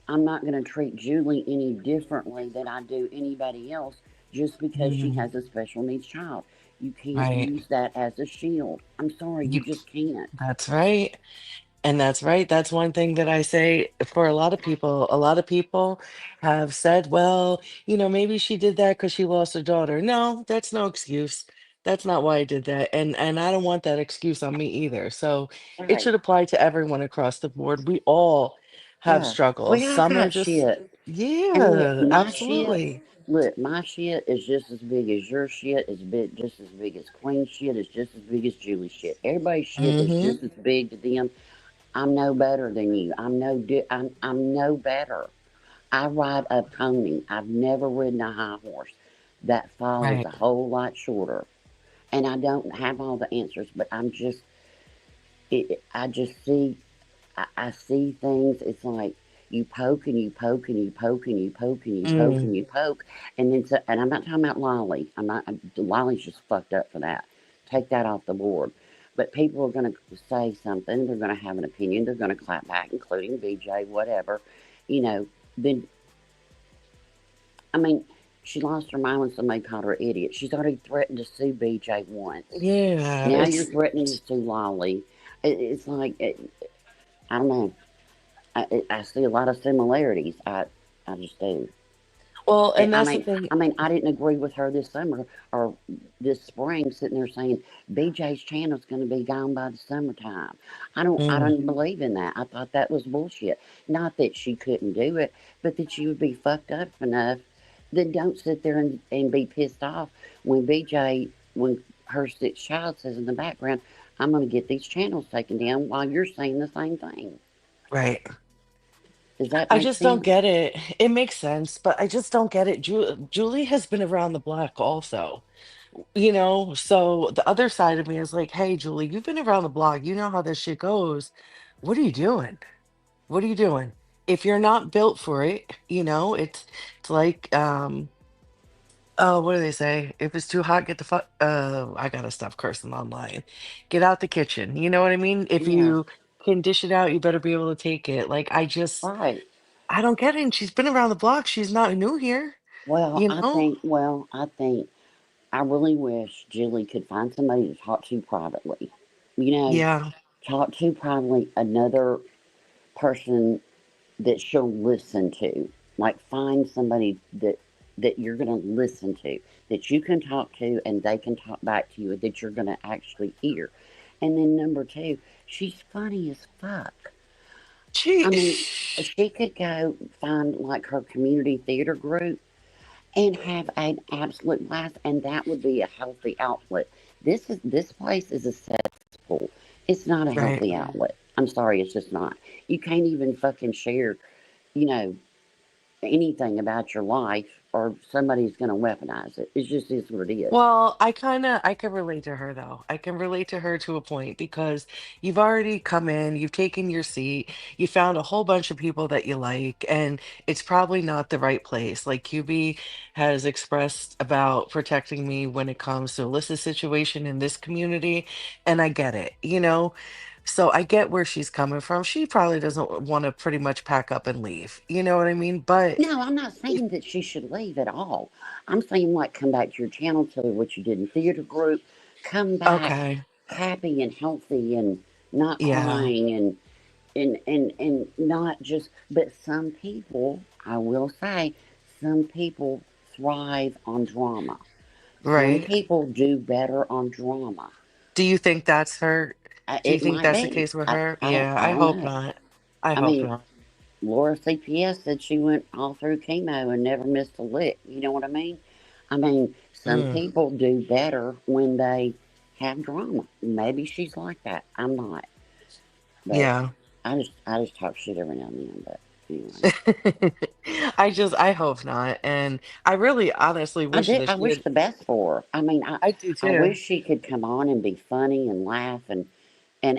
I'm not going to treat Julie any differently than I do anybody else just because she Mm, has a special needs child. You can't right. use that as a shield. I'm sorry, You, you just can't. that's right. And that's right. That's one thing that I say for a lot of people. A lot of people have said, well, maybe she did that because she lost her daughter. No, that's no excuse. That's not why I did that. And I don't want that excuse on me either. So it Right. should apply to everyone across the board. We all have Yeah. We struggles. all Some are got just, shit. And yeah, absolutely. my shit is just as big as your shit, is big, just as big as Queen's shit, is just as big as Julie's shit. Everybody's shit is Mm-hmm. just as big to them. I'm no better than you. I'm no better. I ride a pony. I've never ridden a high horse. That fall is Right. a whole lot shorter. And I don't have all the answers, but I just see, I see things. It's like you poke and you poke and you poke and you poke and you poke Mm, and you poke. And then, and I'm not talking about Lolly. Lolly's just fucked up for that. Take that off the board. But people are going to say something. They're going to have an opinion. They're going to clap back, including BJ, whatever. You know, then I mean, she lost her mind when somebody called her an idiot. She's already threatened to sue BJ once. yeah, Now you're threatening to sue Lolly. It's like, I don't know. I see a lot of similarities. I just do. well, And and that's the thing. I didn't agree with her this summer or this spring, sitting there saying BJ's channel's going to be gone by the summertime. I Mm, don't believe in that. I thought that was bullshit. Not that she couldn't do it, but that you would be fucked up enough. Then don't sit there and be pissed off when her sick child says in the background, I'm going to get these channels taken down while you're saying the same thing. right. Does that I make just don't sense? get it. It makes sense, but I just don't get it. Julie has been around the block also, so the other side of me is like, hey, Julie, you've been around the block. You know how this shit goes. What are you doing? What are you doing? If you're not built for it, it's like, oh, what do they say? If it's too hot, get the fuck. I gotta stop cursing online. Get out the kitchen. You know what I mean? If Yeah. you can dish it out, you better be able to take it. Like, Right. I don't get it. And she's been around the block. She's not new here. Well, You know? I think I really wish Julie could find somebody to talk to privately. You know, Yeah. talk to privately another person that she'll listen to. Like find somebody that you're going to listen to, that you can talk to and they can talk back to you, that you're going to actually hear. And then number two, she's funny as fuck. She. I mean, she could go find like her community theater group and have an absolute blast, and that would be a healthy outlet. This place is a cesspool. It's not a Right. healthy outlet. I'm sorry, it's just not. You can't even fucking share, you know, anything about your life, or somebody's going to weaponize it. It just is what it is. Well, I can relate to her though. I can relate to her to a point because you've already come in, you've taken your seat, you found a whole bunch of people that you like, and it's probably not the right place. Like QB has expressed about protecting me when it comes to illicit situation in this community, and I get it. So I get where she's coming from. She probably doesn't want to pretty much pack up and leave. You know what I mean? But No, I'm not saying that she should leave at all. I'm saying, like, come back to your channel, tell her what you did in theater group, come back okay. happy and healthy and not Yeah. crying and not just. But some people, I will say, some people thrive on drama. Some Right. people do better on drama. Do you think that's her? Do you It think might that's the be. case with her? Yeah, I I don't hope know. not. I I hope mean, not. Laura CPS said she went all through chemo and never missed a lick. You know what I mean? I mean, some Mm, people do better when they have drama. Maybe she's like that. I'm not, but yeah. I just talk shit every now and then. But anyway, I hope not. And I really honestly I wish do. that I she wish had. the best for her. I mean, I do I too. wish she could come on and be funny and laugh and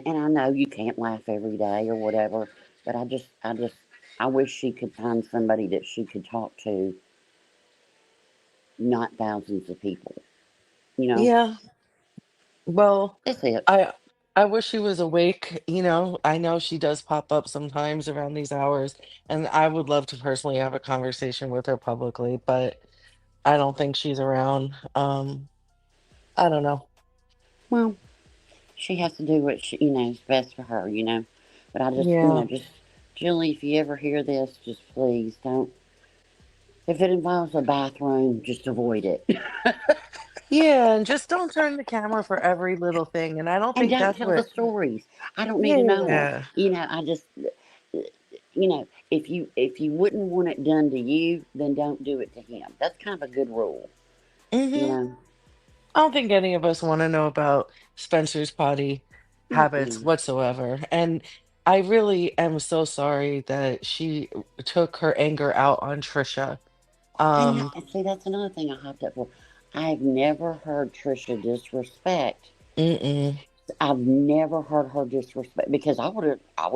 I know you can't laugh every day or whatever, but I wish she could find somebody that she could talk to, not thousands of people. You know, Yeah. Well, that's it. I I wish she was awake. I know she does pop up sometimes around these hours, and I would love to personally have a conversation with her publicly, but I don't think she's around. I don't know. Well, she has to do what is best for her. But I just, Yeah. just Julie, if you ever hear this, just please don't. If it involves a bathroom, just avoid it. Yeah, and just don't turn the camera for every little thing. And I don't And think don't that's tell the what. stories. I don't need to know them. Yeah. I just, if you wouldn't want it done to you, then don't do it to him. That's kind of a good rule. You Hmm. know. I don't think any of us want to know about Spencer's potty habits Mm-mm. whatsoever. And I really am so sorry that she took her anger out on Trisha. Um, And see, that's another thing I hopped up for. I've never heard Trisha disrespect. mm-mm, I've never heard her disrespect because I would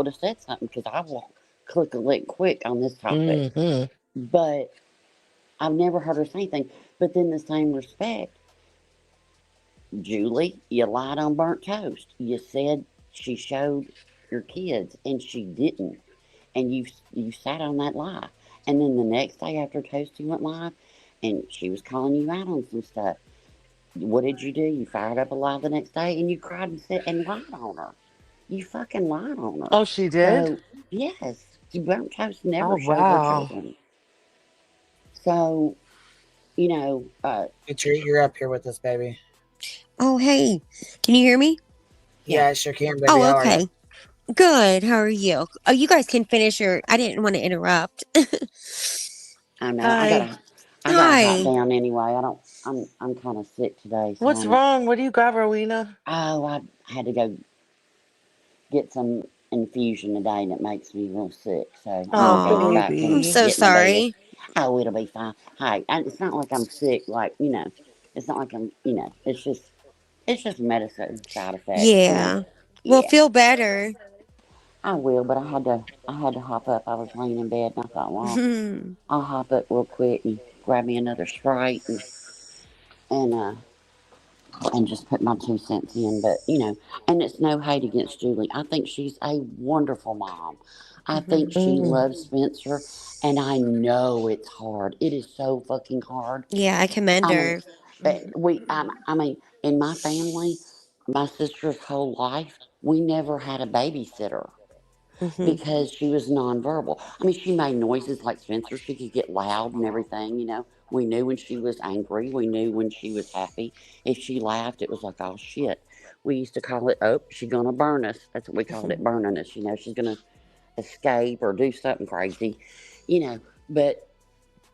have said something because I will click a link quick on this topic. mm-hmm. But I've never heard her say anything. But then the same respect, Julie, you lied on burnt toast. You said she showed your kids and she didn't, and you sat on that lie. And then the next day after Toasty went live, and she was calling you out on some stuff. What did you do? You fired up a lie the next day and you cried and said and lied on her. You fucking lied on her. Oh, she did? So yes, burnt toast Oh, never showed her wow. children. So Hey, Treat, you're up here with us, baby. Oh, hey. Can you hear me? Yeah, I sure can, baby. Oh, How are you? okay. Good. How are you? Oh, you guys can finish your. I didn't want to interrupt. I know Hi. I gotta hop Hi. down anyway. I'm kind of sick today, so What's wrong? What do you got, Rowena? I had to go get some infusion today, and it makes me real sick. So Oh, I'll get back I'm to so getting to bed. sorry. Oh, it'll be fine. Hey, it's not like I'm sick. Like it's not like I'm. It's just medicine side effects. Yeah. Well, Yeah. feel better. I will, but I had to hop up. I was laying in bed and I thought, well, I'll hop up real quick and grab me another Sprite and uh and just put my 2 cents in. But and it's no hate against Julie. I think she's a wonderful mom. I think she loves Spencer, and I know it's hard. It is so fucking hard. Yeah, I commend I mean, her. I mean, in my family, my sister's whole life, we never had a babysitter Hmm. because she was nonverbal. I mean, she made noises like Spencer. She could get loud and everything. We knew when she was angry. We knew when she was happy. If she laughed, it was like, oh shit. We used to call it, oh, she's gonna burn us. That's what we called it, burning us. She's gonna escape or do something crazy. You know, but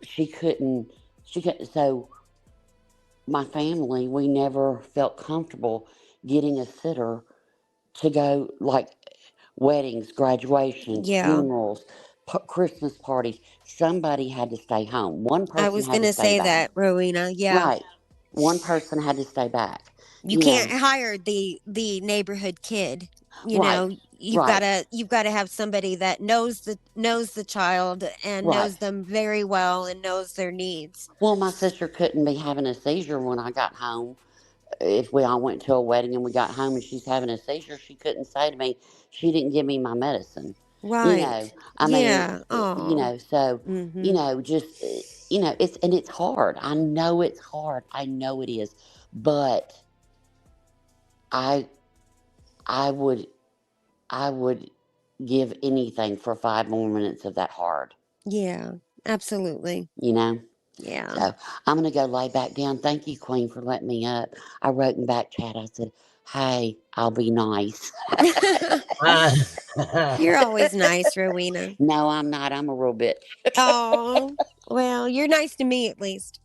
she couldn't. She couldn't. So my family, we never felt comfortable getting a sitter to go like weddings, graduations, Yeah. funerals, Christmas parties. Somebody had to stay home. One I person was had going to to stay say back. that, Rowena. Yeah. Right. One person had to stay back. You can't hire the neighborhood kid. Right. Right. You've got to have somebody that knows the child and Right. knows them very well and knows their needs. Well, my sister couldn't be having a seizure when I got home. If we all went to a wedding and we got home and she's having a seizure, she couldn't say to me, she didn't give me my medicine. Right. I mean, Yeah. Oh. so, Mhm. just, it's hard. I know it's hard. I know it is. But I, I would, I would give anything for 5 more minutes of that hard, Yeah. Absolutely. you know? Yeah. So I'm going to go lay back down. Thank you, Queen, for letting me up. I wrote in back chat, I said, hey, I'll be nice. You're always nice, Rowena. No, I'm not. I'm a real bitch. Oh, well, you're nice to me at least.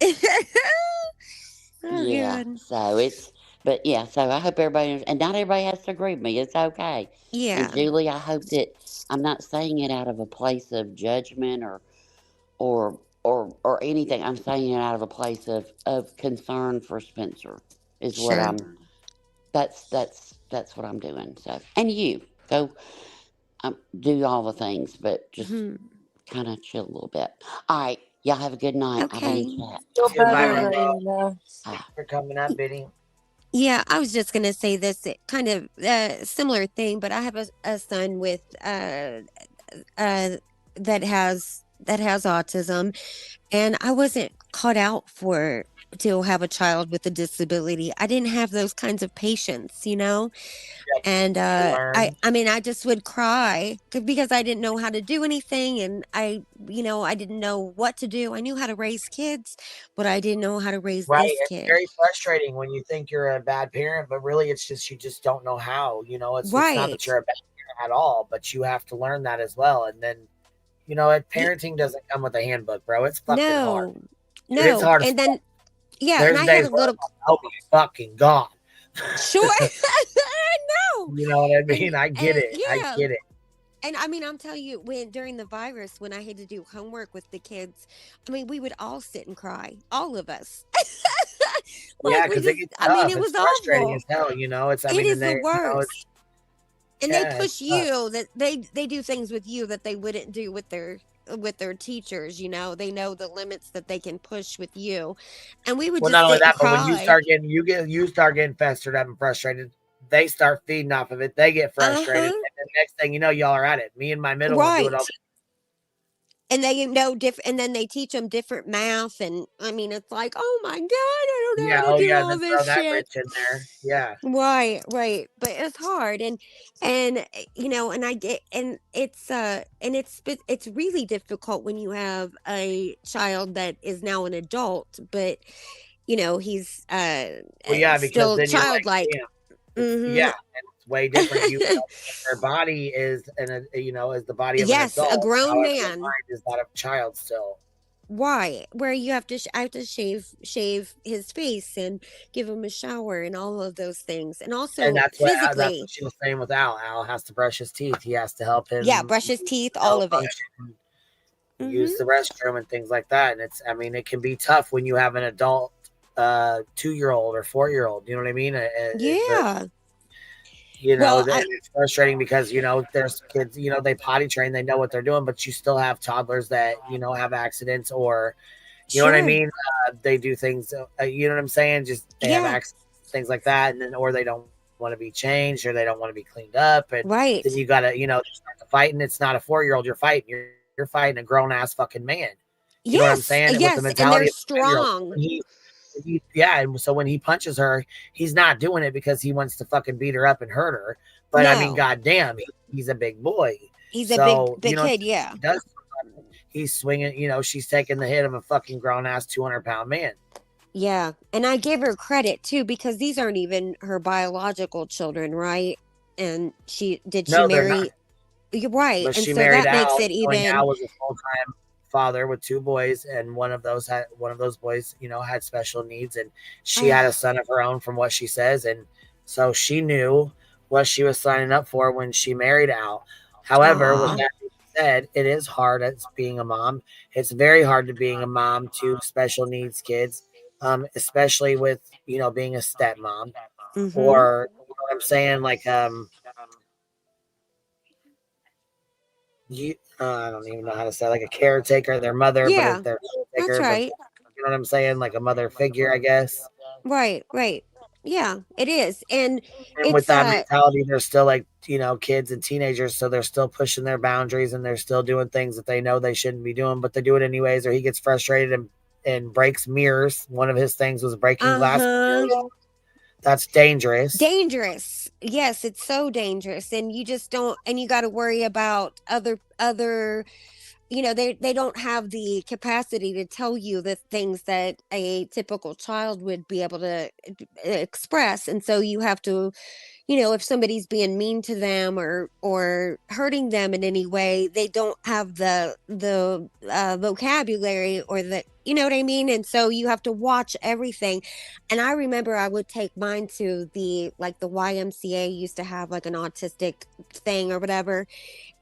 Oh, Yeah. good. So I hope everybody, and not everybody has to agree with me. It's okay. And Yeah. Julie, I hope that I'm not saying it out of a place of judgment or anything. I'm saying it out of a place of concern for Spencer. Is what Sure. that's what I'm doing. So, and you go do all the things, but just kind of chill a little bit. All right, y'all have a good night. I'll be in Okay. chat. Goodbye, All right. Rainbow. Thanks for coming up, Biddy. Yeah, I was just gonna say this kind of similar thing, but I have a son with that has autism, and I wasn't cut out for to have a child with a disability. I didn't have those kinds of patience, and I mean, I just would cry because I didn't know how to do anything, and I didn't know what to do. I knew how to raise kids, but I didn't know how to raise Right. this It's kid. very frustrating when you think you're a bad parent, but really it's just you just don't know how. It's not Right. that you're a bad parent at all, but you have to learn that as well. And then parenting doesn't come with a handbook, bro. It's fucking hard. No, It's hard as and then fuck. yeah, There's and I had days a where little. I'm like, oh my fucking God. Sure. No. You know what I mean? I get it. Yeah. I get it. And I mean, I'm telling you, during the virus, when I had to do homework with the kids, I mean, we would all sit and cry, all of us. Yeah, because it gets tough. I mean, it It's was frustrating awful. as hell. It is the worst. And they yeah, push it's tough. you that they do things with you that they wouldn't do with their teachers. They know the limits that they can push with you, and we would Well, just not only sit and that, but when you cry. start getting festered up and frustrated, they start feeding off of it. They get frustrated, and the next thing you know, y'all are at it. Me and my middle one do it all. And they know different, and then they teach them different math, and I mean, it's like, oh my God, I don't know how to do all Then this throw that shit. wrench in there. Yeah. Right, but it's hard, and and I get, and it's really difficult when you have a child that is now an adult, but he's Well, yeah, because still then you're like, childlike. damn. Yeah, and it's way different. Their body is, is the body of an Yes, adult. a grown However, their man. mind is that of a child still. Why? Where you have to, I have to shave his face and give him a shower and all of those things, and And also that's what physically. she was saying with Al. Al has to brush his teeth. He has to help Yeah, him, brush his teeth, you know, all of it. function, use the restroom and things like that. And it's, I mean, it can be tough when you have an adult 2-year-old or 4-year-old. You know what I mean? Yeah. You know, Well, and it's frustrating because, you know, there's kids, you know, they potty train, they know what they're doing, but you still have toddlers that, you know, have accidents or, you know what I Sure. mean? They do things, you know what I'm saying? Just they have Yeah. accidents, things like that. And then, or they don't want to be changed or they don't want to be cleaned up. And Right. then you got to, you know, start the fight. And it's not a 4-year-old you're fighting. You're fighting a grown ass fucking man. You know what I'm Yes, saying? With the yes, and mentality they're of a 10-year-old. strong. Yeah, and so when he punches her, he's not doing it because he wants to fucking beat her up and hurt her. But I mean, No. goddamn, he's a big boy. He's a So big you know, kid, yeah. he does. He's swinging. You know, she's taking the hit of a fucking grown ass 200-pound man. Yeah, and I give her credit too because these aren't even her biological children, right? And she No, they're not. marry? You're right, But and she so married that makes Al, it knowing even. Al was a full-time father with 2 boys, and one of those boys, you know, had special needs, and she had a son of her own, from what she says, and so she knew what she was signing up for when she married Al. However, with Aw. that being said, it is hard as being a mom. It's very hard to being a mom to special needs kids, especially with, you know, being a stepmom, or you know what I'm saying, like I don't even know how to say, like a caretaker, their mother, but Yeah, their that's caretaker, but right. you know what I'm saying, like a mother figure, I guess. Right, right. Yeah, it is, and And with it's that mentality, they're still like, you know, kids and teenagers, so they're still pushing their boundaries and they're still doing things that they know they shouldn't be doing, but they do it anyways. Or he gets frustrated and breaks mirrors. One of his things was breaking glass mirrors. That's dangerous. Dangerous. Yes, it's so dangerous, and you just don't, and you got to worry about other. You know, they don't have the capacity to tell you the things that a typical child would be able to express, and so you have to, you know, if somebody's being mean to them or hurting them in any way, they don't have the vocabulary or the, you know what I mean, and so you have to watch everything. And I remember I would take mine to the, like, the YMCA used to have like an autistic thing or whatever,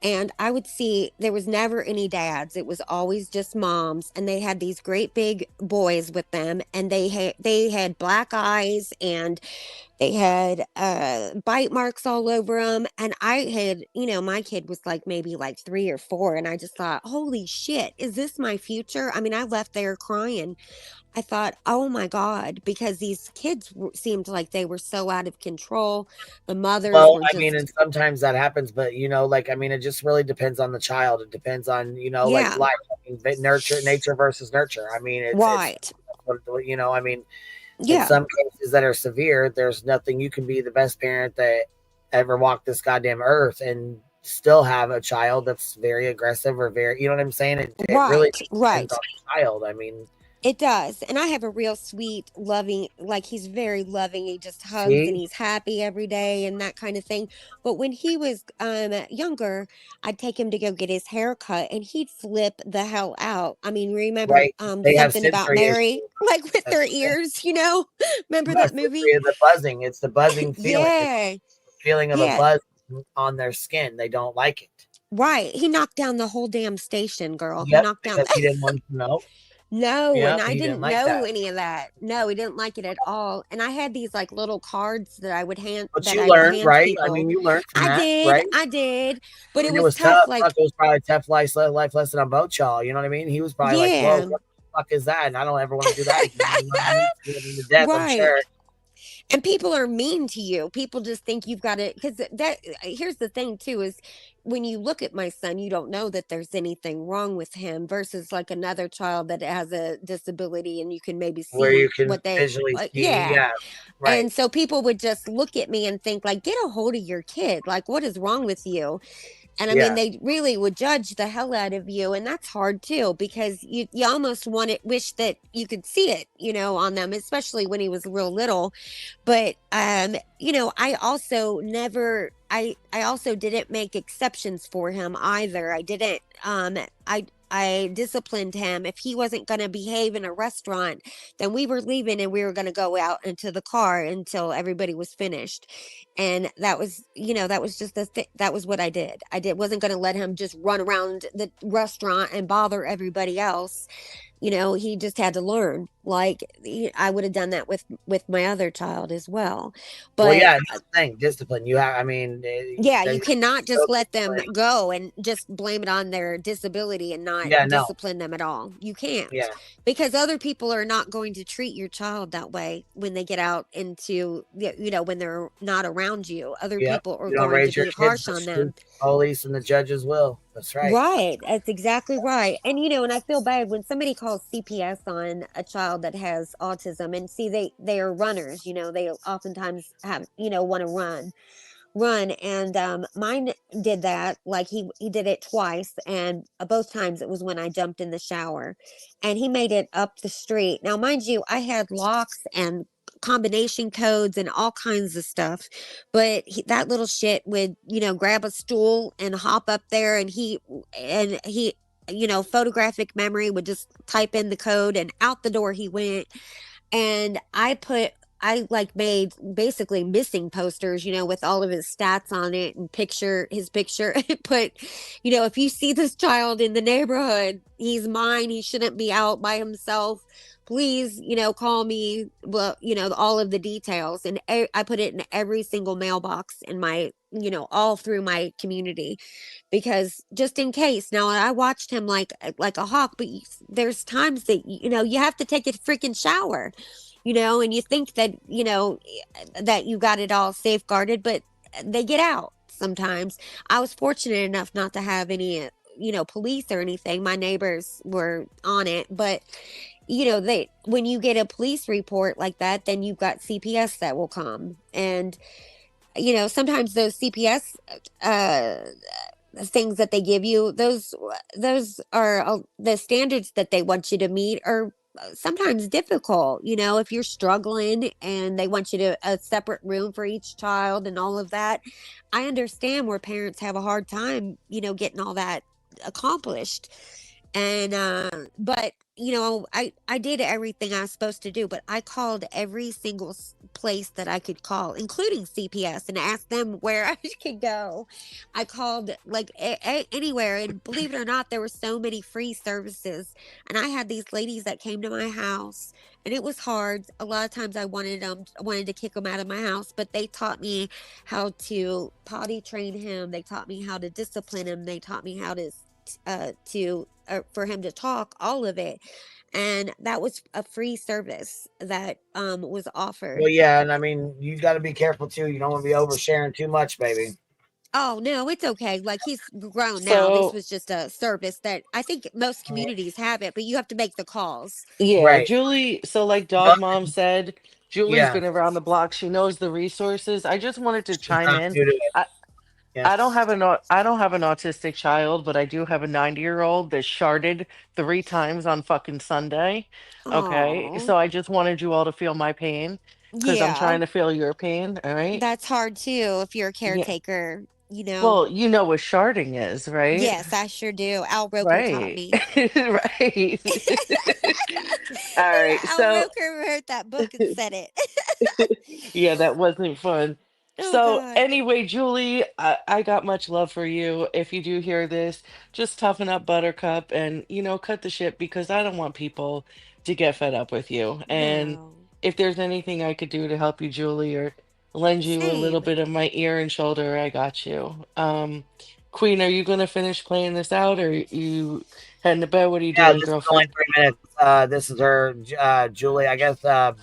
and I would see there was never any dads. It was always just moms, and they had these great big boys with them, and they had black eyes, and they had bite marks all over them. And I had, you know, my kid was like maybe like 3 or 4, and I just thought, holy shit, is this my future? I mean, I left there crying. I thought, oh my God, because these kids seemed like they were so out of control. The mothers Well, were I mean, and just, sometimes that happens, but you know, like, I mean, it just really depends on the child. It depends on, you know, like yeah, life. I mean, nature versus nurture. I mean, it's, right. you know, I mean, in Yeah. some cases that are severe, there's nothing, you can be the best parent that ever walked this goddamn earth and still have a child that's very aggressive or very, you know what I'm saying? It really Right, just depends right. on the child. I mean, It does. And I have a real sweet, loving, like, he's very loving. He just hugs and see, he's happy every day and that kind of thing. But when he was younger, I'd take him to go get his hair cut and he'd flip the hell out. I mean, remember right? They have something about sensory issues. Mary, like with their ears, you know? Remember Yes, that movie? the buzzing. It's the buzzing feeling. It's Yeah. the feeling of a Yeah. buzz on their skin. They don't like it. Right. He knocked down the whole damn station, girl. He Yep, knocked down. because he didn't want to know. No, and Yep, I he didn't didn't like know that. any of that. No, he didn't like it at all. And I had these like little cards that I would hand But that you I would learned, hand to right? I people. mean, you learned from I that, did, right? I did. But it And it was was tough, tough. Fuck, like, it was probably a tough life lesson on both y'all. You know what I mean? He was probably like, "Whoa, yeah. what the fuck is that?" And I don't ever want to do that again. You know what I mean? Scared him to death, I'm Right. sure. And people are mean to you. People just think you've got to, because that, here's the thing too, is when you look at my son, you don't know that there's anything wrong with him versus like another child that has a disability and you can maybe Where you see can what they, visually see, yeah. yeah, right. And so people would just look at me and think like, get a hold of your kid. Like, what is wrong with you? And I mean, Yeah. they really would judge the hell out of you. And that's hard too, because you almost want it, wish that you could see it, you know, on them, especially when he was real little. But, you know, I also also didn't make exceptions for him either. I didn't, I disciplined him. If he wasn't going to behave in a restaurant, then we were leaving and we were going to go out into the car until everybody was finished. And that was, that was just that was what I did. Wasn't going to let him just run around the restaurant and bother everybody else. He just had to learn. Like, I would have done that with my other child as well. But well, yeah, that's the thing. Discipline. You have. I mean, yeah, you cannot just let them go and just blame it on their disability and not discipline them at all. You can't. Yeah. Because other people are not going to treat your child that way when they get out into, when they're not around you. Other people are going to be harsh on them. Police and the judges will. That's right. Right. That's exactly right. And and I feel bad when somebody calls CPS on a child that has autism, and see they are runners, they oftentimes have, want to run, and mine did that. Like, he did it twice, and both times it was when I jumped in the shower, and he made it up the street. Now, mind you, I had locks and combination codes and all kinds of stuff, but that little shit would grab a stool and hop up there, and he photographic memory would just type in the code, and out the door he went. And I made basically missing posters, with all of his stats on it, and his picture, and put, if you see this child in the neighborhood, he's mine. He shouldn't be out by himself. Please, call me. Well, all of the details. And I put it in every single mailbox in my, all through my community, because just in case. Now, I watched him like a hawk, but there's times that, you have to take a freaking shower. And you think that, that you got it all safeguarded, but they get out sometimes. I was fortunate enough not to have any, police or anything. My neighbors were on it, but, when you get a police report like that, then you've got CPS that will come. And, sometimes those CPS, things that they give you, those are the standards that they want you to meet are sometimes difficult, if you're struggling and they want you to a separate room for each child and all of that. I understand where parents have a hard time, getting all that accomplished. And but I did everything I was supposed to do, but I called every single place that I could call, including CPS, and asked them where I could go. I called like anywhere, and believe it or not, there were so many free services. And I had these ladies that came to my house, and it was hard. A lot of times I wanted to kick them out of my house, but they taught me how to potty train him. They taught me how to discipline him. They taught me how to for him to talk, all of it. And that was a free service that was offered. Well, yeah, and I mean, you got to be careful too. You don't want to be oversharing too much, baby. Oh no, it's okay. Like, he's grown now. This was just a service that I think most communities have it, but you have to make the calls. Yeah, Right. Julie. So, like Dog Mom said, Julie's Yeah. been around the block. She knows the resources. I just wanted to chime not in. new to it. I don't have an autistic child, but I do have a 90-year-old that sharded 3 times on fucking Sunday. Okay, Aw. so I just wanted you all to feel my pain because I'm Yeah, trying to feel your pain. All right. that's hard too if you're a Yeah. caretaker. Well, you know what sharding is, right? Yes, I sure do. Al Roker taught Right. me. Right. All right. Al So Roker wrote that book and said it. yeah, that wasn't fun. Oh So God. anyway, Julie, I got much love for you. If you do hear this, just toughen up, Buttercup, and cut the shit, because I don't want people to get fed up with you. And No. if there's anything I could do to help you, Julie, or lend you a little Same. bit of my ear and shoulder, I got you. Queen, are you gonna finish playing this out, or you heading to bed? What are you Yeah, doing, this is only girlfriend? 3 minutes. This is her, Julie. I guess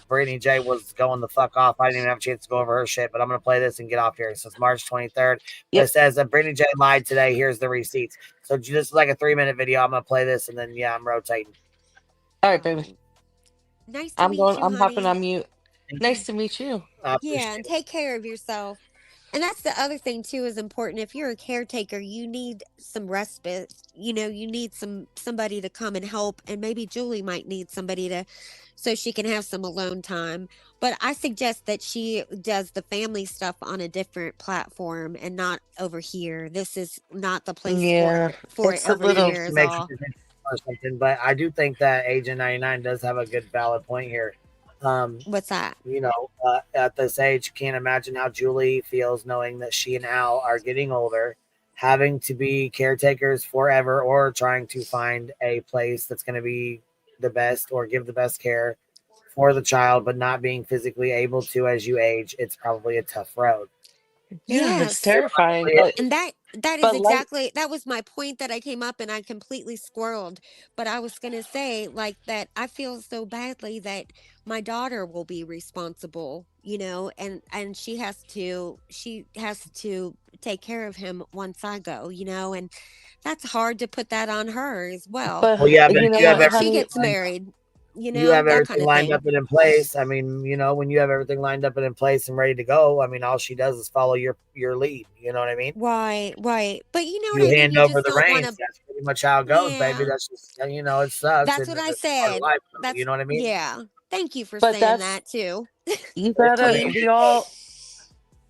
Brittany J was going the fuck off. I didn't even have a chance to go over her shit, but I'm gonna play this and get off here. So it's March 23rd. But Yep. it says that Brittany J lied today. Here's the receipts. So this is like a 3-minute video. I'm gonna play this, and then I'm rotating. All right, baby. Nice to meet you, I'm hopping honey. on mute. Nice to meet you. Yeah, and take care of yourself. And that's the other thing too, is important. If you're a caretaker, you need some respite. You need somebody to come and help, and maybe Julie might need somebody so she can have some alone time. But I suggest that she does the family stuff on a different platform and not over here. This is not the place Yeah, for it it's a over little. here is all. or something, but I do think that Agent 99 does have a good valid point here. What's that? At this age, can't imagine how Julie feels knowing that she and Al are getting older, having to be caretakers forever, or trying to find a place that's going to be the best or give the best care for the child, but not being physically able to as you age. It's probably a tough road. Yeah, it's Yes. terrifying, And that is but like exactly that was my point that I came up and I completely squirreled. But I was gonna say like that I feel so badly that my daughter will be responsible, and she has to take care of him once I go, and that's hard to put that on her as well. but Well, yeah, but you if know you have what, When she honey? gets married, you have that kind everything of lined thing. up and in place. I mean, when you have everything lined up and in place and ready to go, I mean, all she does is follow your lead. You know what I mean? Right, right. But you know what You I mean? hand You over just the don't want reins. to, That's pretty much how it goes, baby. yeah. That's just it sucks, That's and what I it's part of said. life. You That's know what I mean? yeah. Thank you for But saying that's that too. you I gotta mean,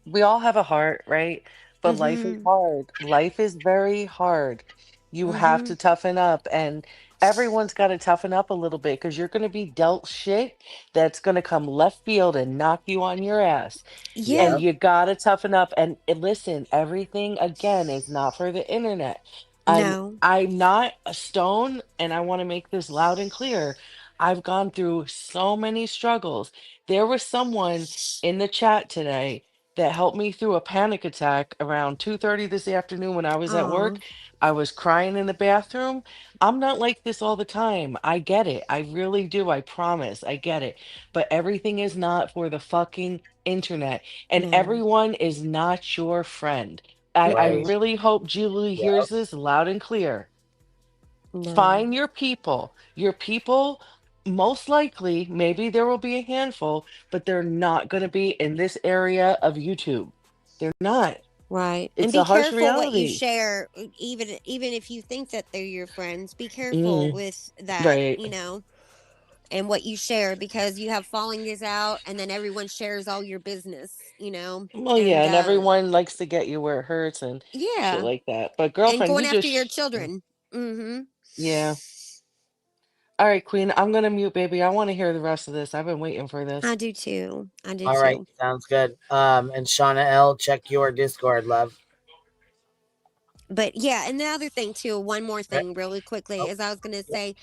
we all have a heart, right? But life is Mhm. hard. Life is very hard. You have to Mhm. toughen up, and everyone's got to toughen up a little bit because you're going to be dealt shit that's going to come left field and knock you on your ass. Yeah. And Yep. you got to toughen up. And listen, everything again is not for the internet. I'm No. I'm not a stone, and I want to make this loud and clear. I've gone through so many struggles. There was someone in the chat today that helped me through a panic attack around 2:30 this afternoon when I was at Aw. work. I was crying in the bathroom. I'm not like this all the time. I get it. I really do. I promise. I get it. But everything is not for the fucking internet. And No. everyone is not your friend. I Right. Mm-mm. really hope Julie Yep. hears this loud and clear. No. Find your people. Your people, most likely, maybe there will be a handful, but they're not going to be in this area of YouTube. They're not. Right. And It's be a harsh careful what you reality. share, even if you think that they're your friends. Be careful Mm, with that, right. and what you share because you have fallings out and then everyone shares all your business. Well, yeah, And and everyone likes to get you where it hurts and shit yeah. like that. But And girlfriend, going you after your just, children. Mhm. yeah. All right, Queen, I'm gonna mute, baby. I want to hear the rest of this. I've been waiting for I this. do too. I do All right. too. Sounds good. And Shauna L, check your Discord, love. But yeah, and the other thing too, one more Okay. thing really quickly Oh, is I was going to yep. say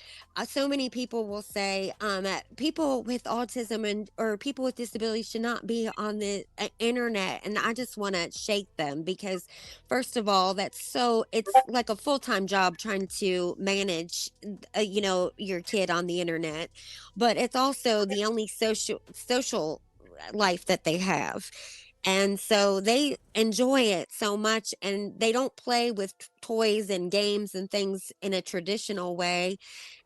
so many people will say that people with autism and or people with disabilities should not be on the internet, and I just want to shake them because first of all, it's like a full-time job trying to manage your kid on the internet, but it's also the only social life that they have, and so they enjoy it so much and they don't play with toys and games and things in a traditional way,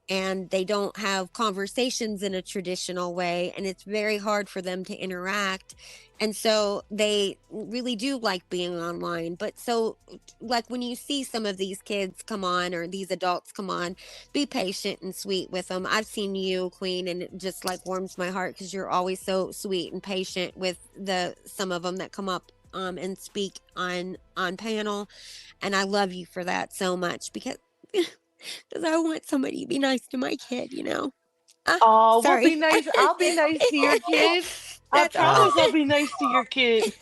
and they don't have conversations in a traditional way, and it's very hard for them to interact, and so they really do like being online. But so like when you see some of these kids come on or these adults come on, be patient and sweet with them. I've seen you, Queen, and it just like warms my heart because you're always so sweet and patient with the some of them that come up and speak on panel, and I love you for that so much because because I want somebody to be nice to my kid. Oh, we'll Sorry. be nice. I'll be nice to your kid. I That's all. promise I'll be nice to your kid.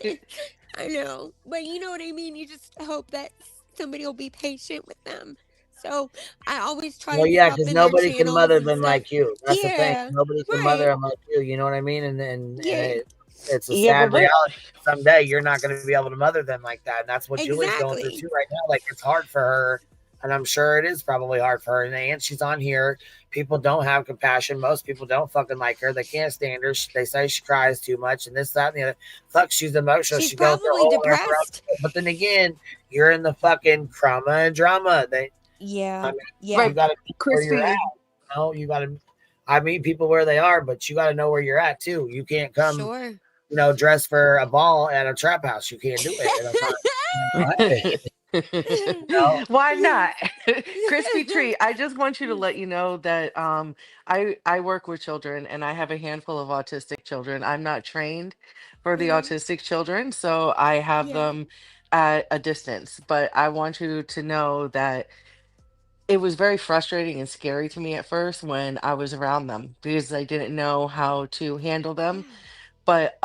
I know. But you know what I mean? You just hope that somebody will be patient with them. So I always try Well, to yeah, pop because in their nobody can channels mother and them stuff. like you. That's the thing. Yeah. Nobody can mother Right. them like you. You know what I mean? And Yeah. it's a Yeah, but sad look, reality. Someday you're not going to be able to mother them like that, and that's what Julie's going through Exactly. too right now. Like it's hard for her, and I'm sure it is probably hard for her. And she's on here. People don't have compassion. Most people don't fucking like her. They can't stand her. They say she cries too much, and this, that, and the other. Fuck, she's emotional. She's She goes through a probably whole whatever else. depressed. But then again, you're in the fucking trauma and drama. I Yeah. mean, Yeah. you right, got to be where you're at. Crispy. You got to. I meet people where they are, but you got to know where you're at too. You can't come, Sure. dress for a ball at a trap house. You can't do it. That's not happen. Why not? Crispy treat. I just want you to let you know that I work with children and I have a handful of autistic children. I'm not trained for the Mhm. autistic children, so I have Yeah. them at a distance. But I want you to know that it was very frustrating and scary to me at first when I was around them because I didn't know how to handle them. But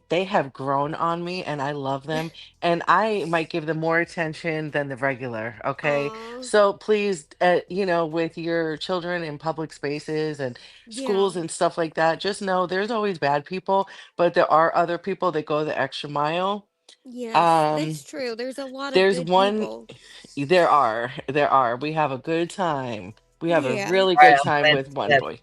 they have grown on me and I love them. And I might give them more attention than the regular. Okay. Aw. So please, with your children in public spaces and Yeah. schools and stuff like that, just know there's always bad people, but there are other people that go the extra mile. Yes, Um, that's true. There's a lot of there's good one, people. there are. We have a good time. We have a Yeah. really All right, good I'm time playing with one Smith. boy.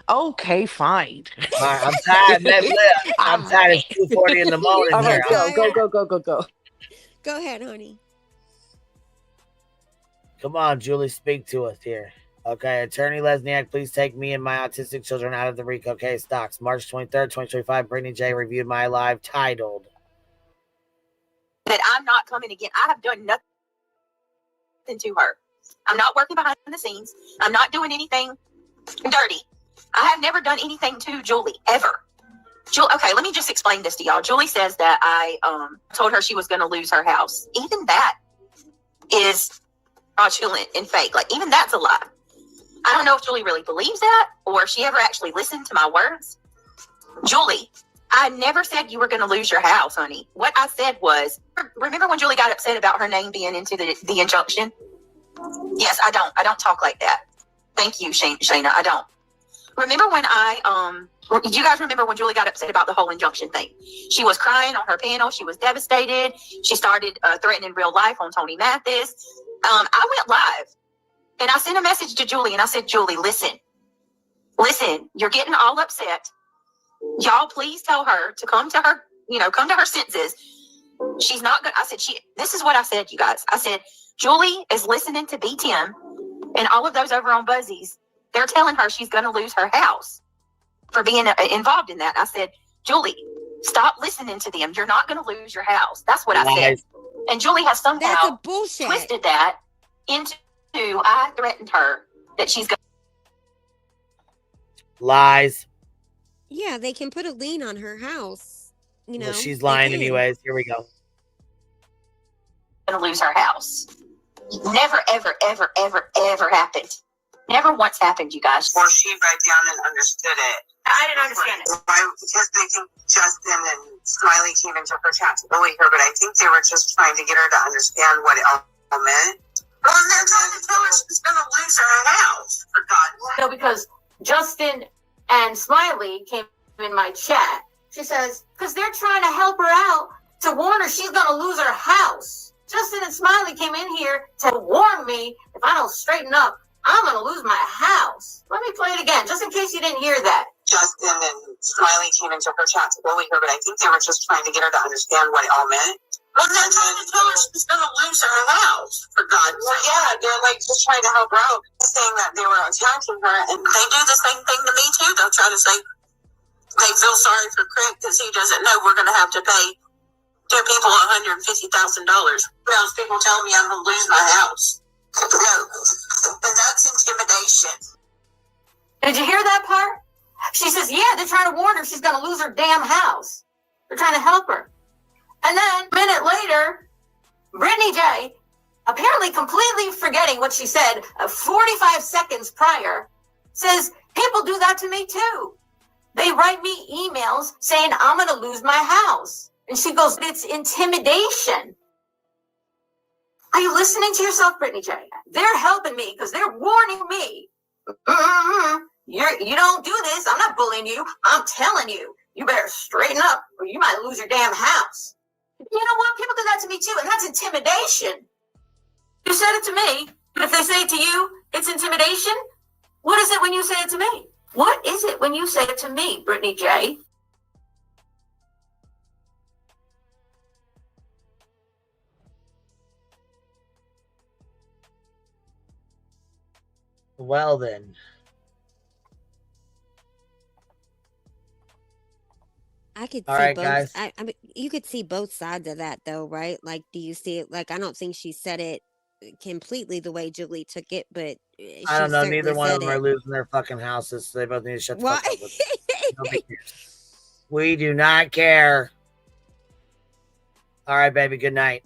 Okay, fine. All right, I'm tired, man. All I'm tired. right. It's 2:40 in the morning All here. right, go, go, go, go, go, go. Go ahead, honey. Come on, Julie, speak to us here. Okay, Attorney Lesniak, please take me and my autistic children out of the RICO case stocks. March 23rd, 2025, Brittany J. reviewed my live titled. That I'm not coming again. I have done nothing to her. I'm not working behind the scenes. I'm not doing anything dirty. I have never done anything to Julie, ever. Okay, let me just explain this to y'all. Julie says that I told her she was going to lose her house. Even that is fraudulent and fake. Like, even that's a lie. I don't know if Julie really believes that or if she ever actually listened to my words. Julie, I never said you were going to lose your house, honey. What I said was, remember when Julie got upset about her name being into the injunction? Yes, I don't talk like that. Thank you, Shayna. I don't. Remember when you guys remember when Julie got upset about the whole injunction thing? She was crying on her panel. She was devastated. She started threatening real life on Tony Mathis. I went live and I sent a message to Julie and I said, Julie, listen, you're getting all upset. Y'all please tell her to come to her senses. She's not good. I said, this is what I said, you guys. I said, Julie is listening to BTM and all of those over on Buzzies. They're telling her she's going to lose her house for being involved in that. I said, Julie, stop listening to them. You're not going to lose your house. That's what I said. And Julie has somehow twisted that into I threatened her that she's going Lies. Yeah, they can put a lien on her house. Well, she's lying anyways. Here we go. to lose her house. Never, ever, ever, ever, ever happened. Never once happened, you guys. Or she read down and understood it. I didn't understand it. Why? Because they think Justin and Smiley came into her chat to bully her, but I think they were just trying to get her to understand what it all meant. Well, they're trying to tell her she's going to lose her house, for God's sake. No, because Justin and Smiley came in my chat. She says, because they're trying to help her out to warn her she's going to lose her house. Justin and Smiley came in here to warn me if I don't straighten up, I'm going to lose my house. Let me play it again, just in case you didn't hear that. Justin and Smiley came into her chat to bully her, but I think they were just trying to get her to understand what it all meant. Well, they're trying to tell her she's going to lose her house, for God's sake. Well, yeah, they're like just trying to help her out, saying that they were attacking her, and they do the same thing to me too. They'll try to say they feel sorry for Craig because he doesn't know we're going to have to pay two people $150,000. Else people tell me I'm going to lose my house. No, and that's intimidation. Did you hear that part? She says, yeah, they're trying to warn her she's going to lose her damn house. They're trying to help her. And then a minute later, Brittany J, apparently completely forgetting what she said 45 seconds prior, says, people do that to me too. They write me emails saying I'm going to lose my house. And she goes, it's intimidation. Are you listening to yourself, Brittany J? They're helping me because they're warning me. You don't do this. I'm not bullying you. I'm telling you, you better straighten up or you might lose your damn house. You know what? People do that to me too, and that's intimidation. You said it to me. If they say it to you, it's intimidation. What is it when you say it to me? What is it when you say it to me, Brittany J? Well then. I could All see right, both. guys. I mean, you could see both sides of that, though, right? Like, do you see it? Like, I don't think she said it completely the way Julie took it, but I she don't know. Neither certainly one of said them are it. losing their fucking houses. So they both need to shut the Why? fuck up with it. Nobody cares. We do not care. All right, baby. Good night.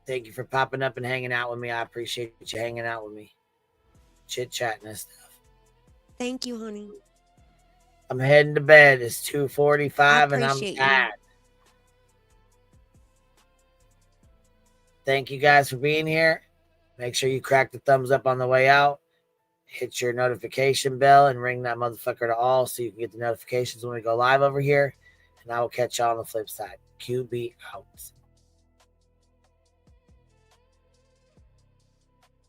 Thank you for popping up and hanging out with me. I appreciate you hanging out with me. chit chatting and stuff. Thank you, honey. I'm heading to bed. It's 2:45 and I'm appreciate you. tired. Thank you guys for being here. Make sure you crack the thumbs up on the way out. Hit your notification bell and ring that motherfucker to all so you can get the notifications when we go live over here. And I will catch y'all on the flip side. QB out.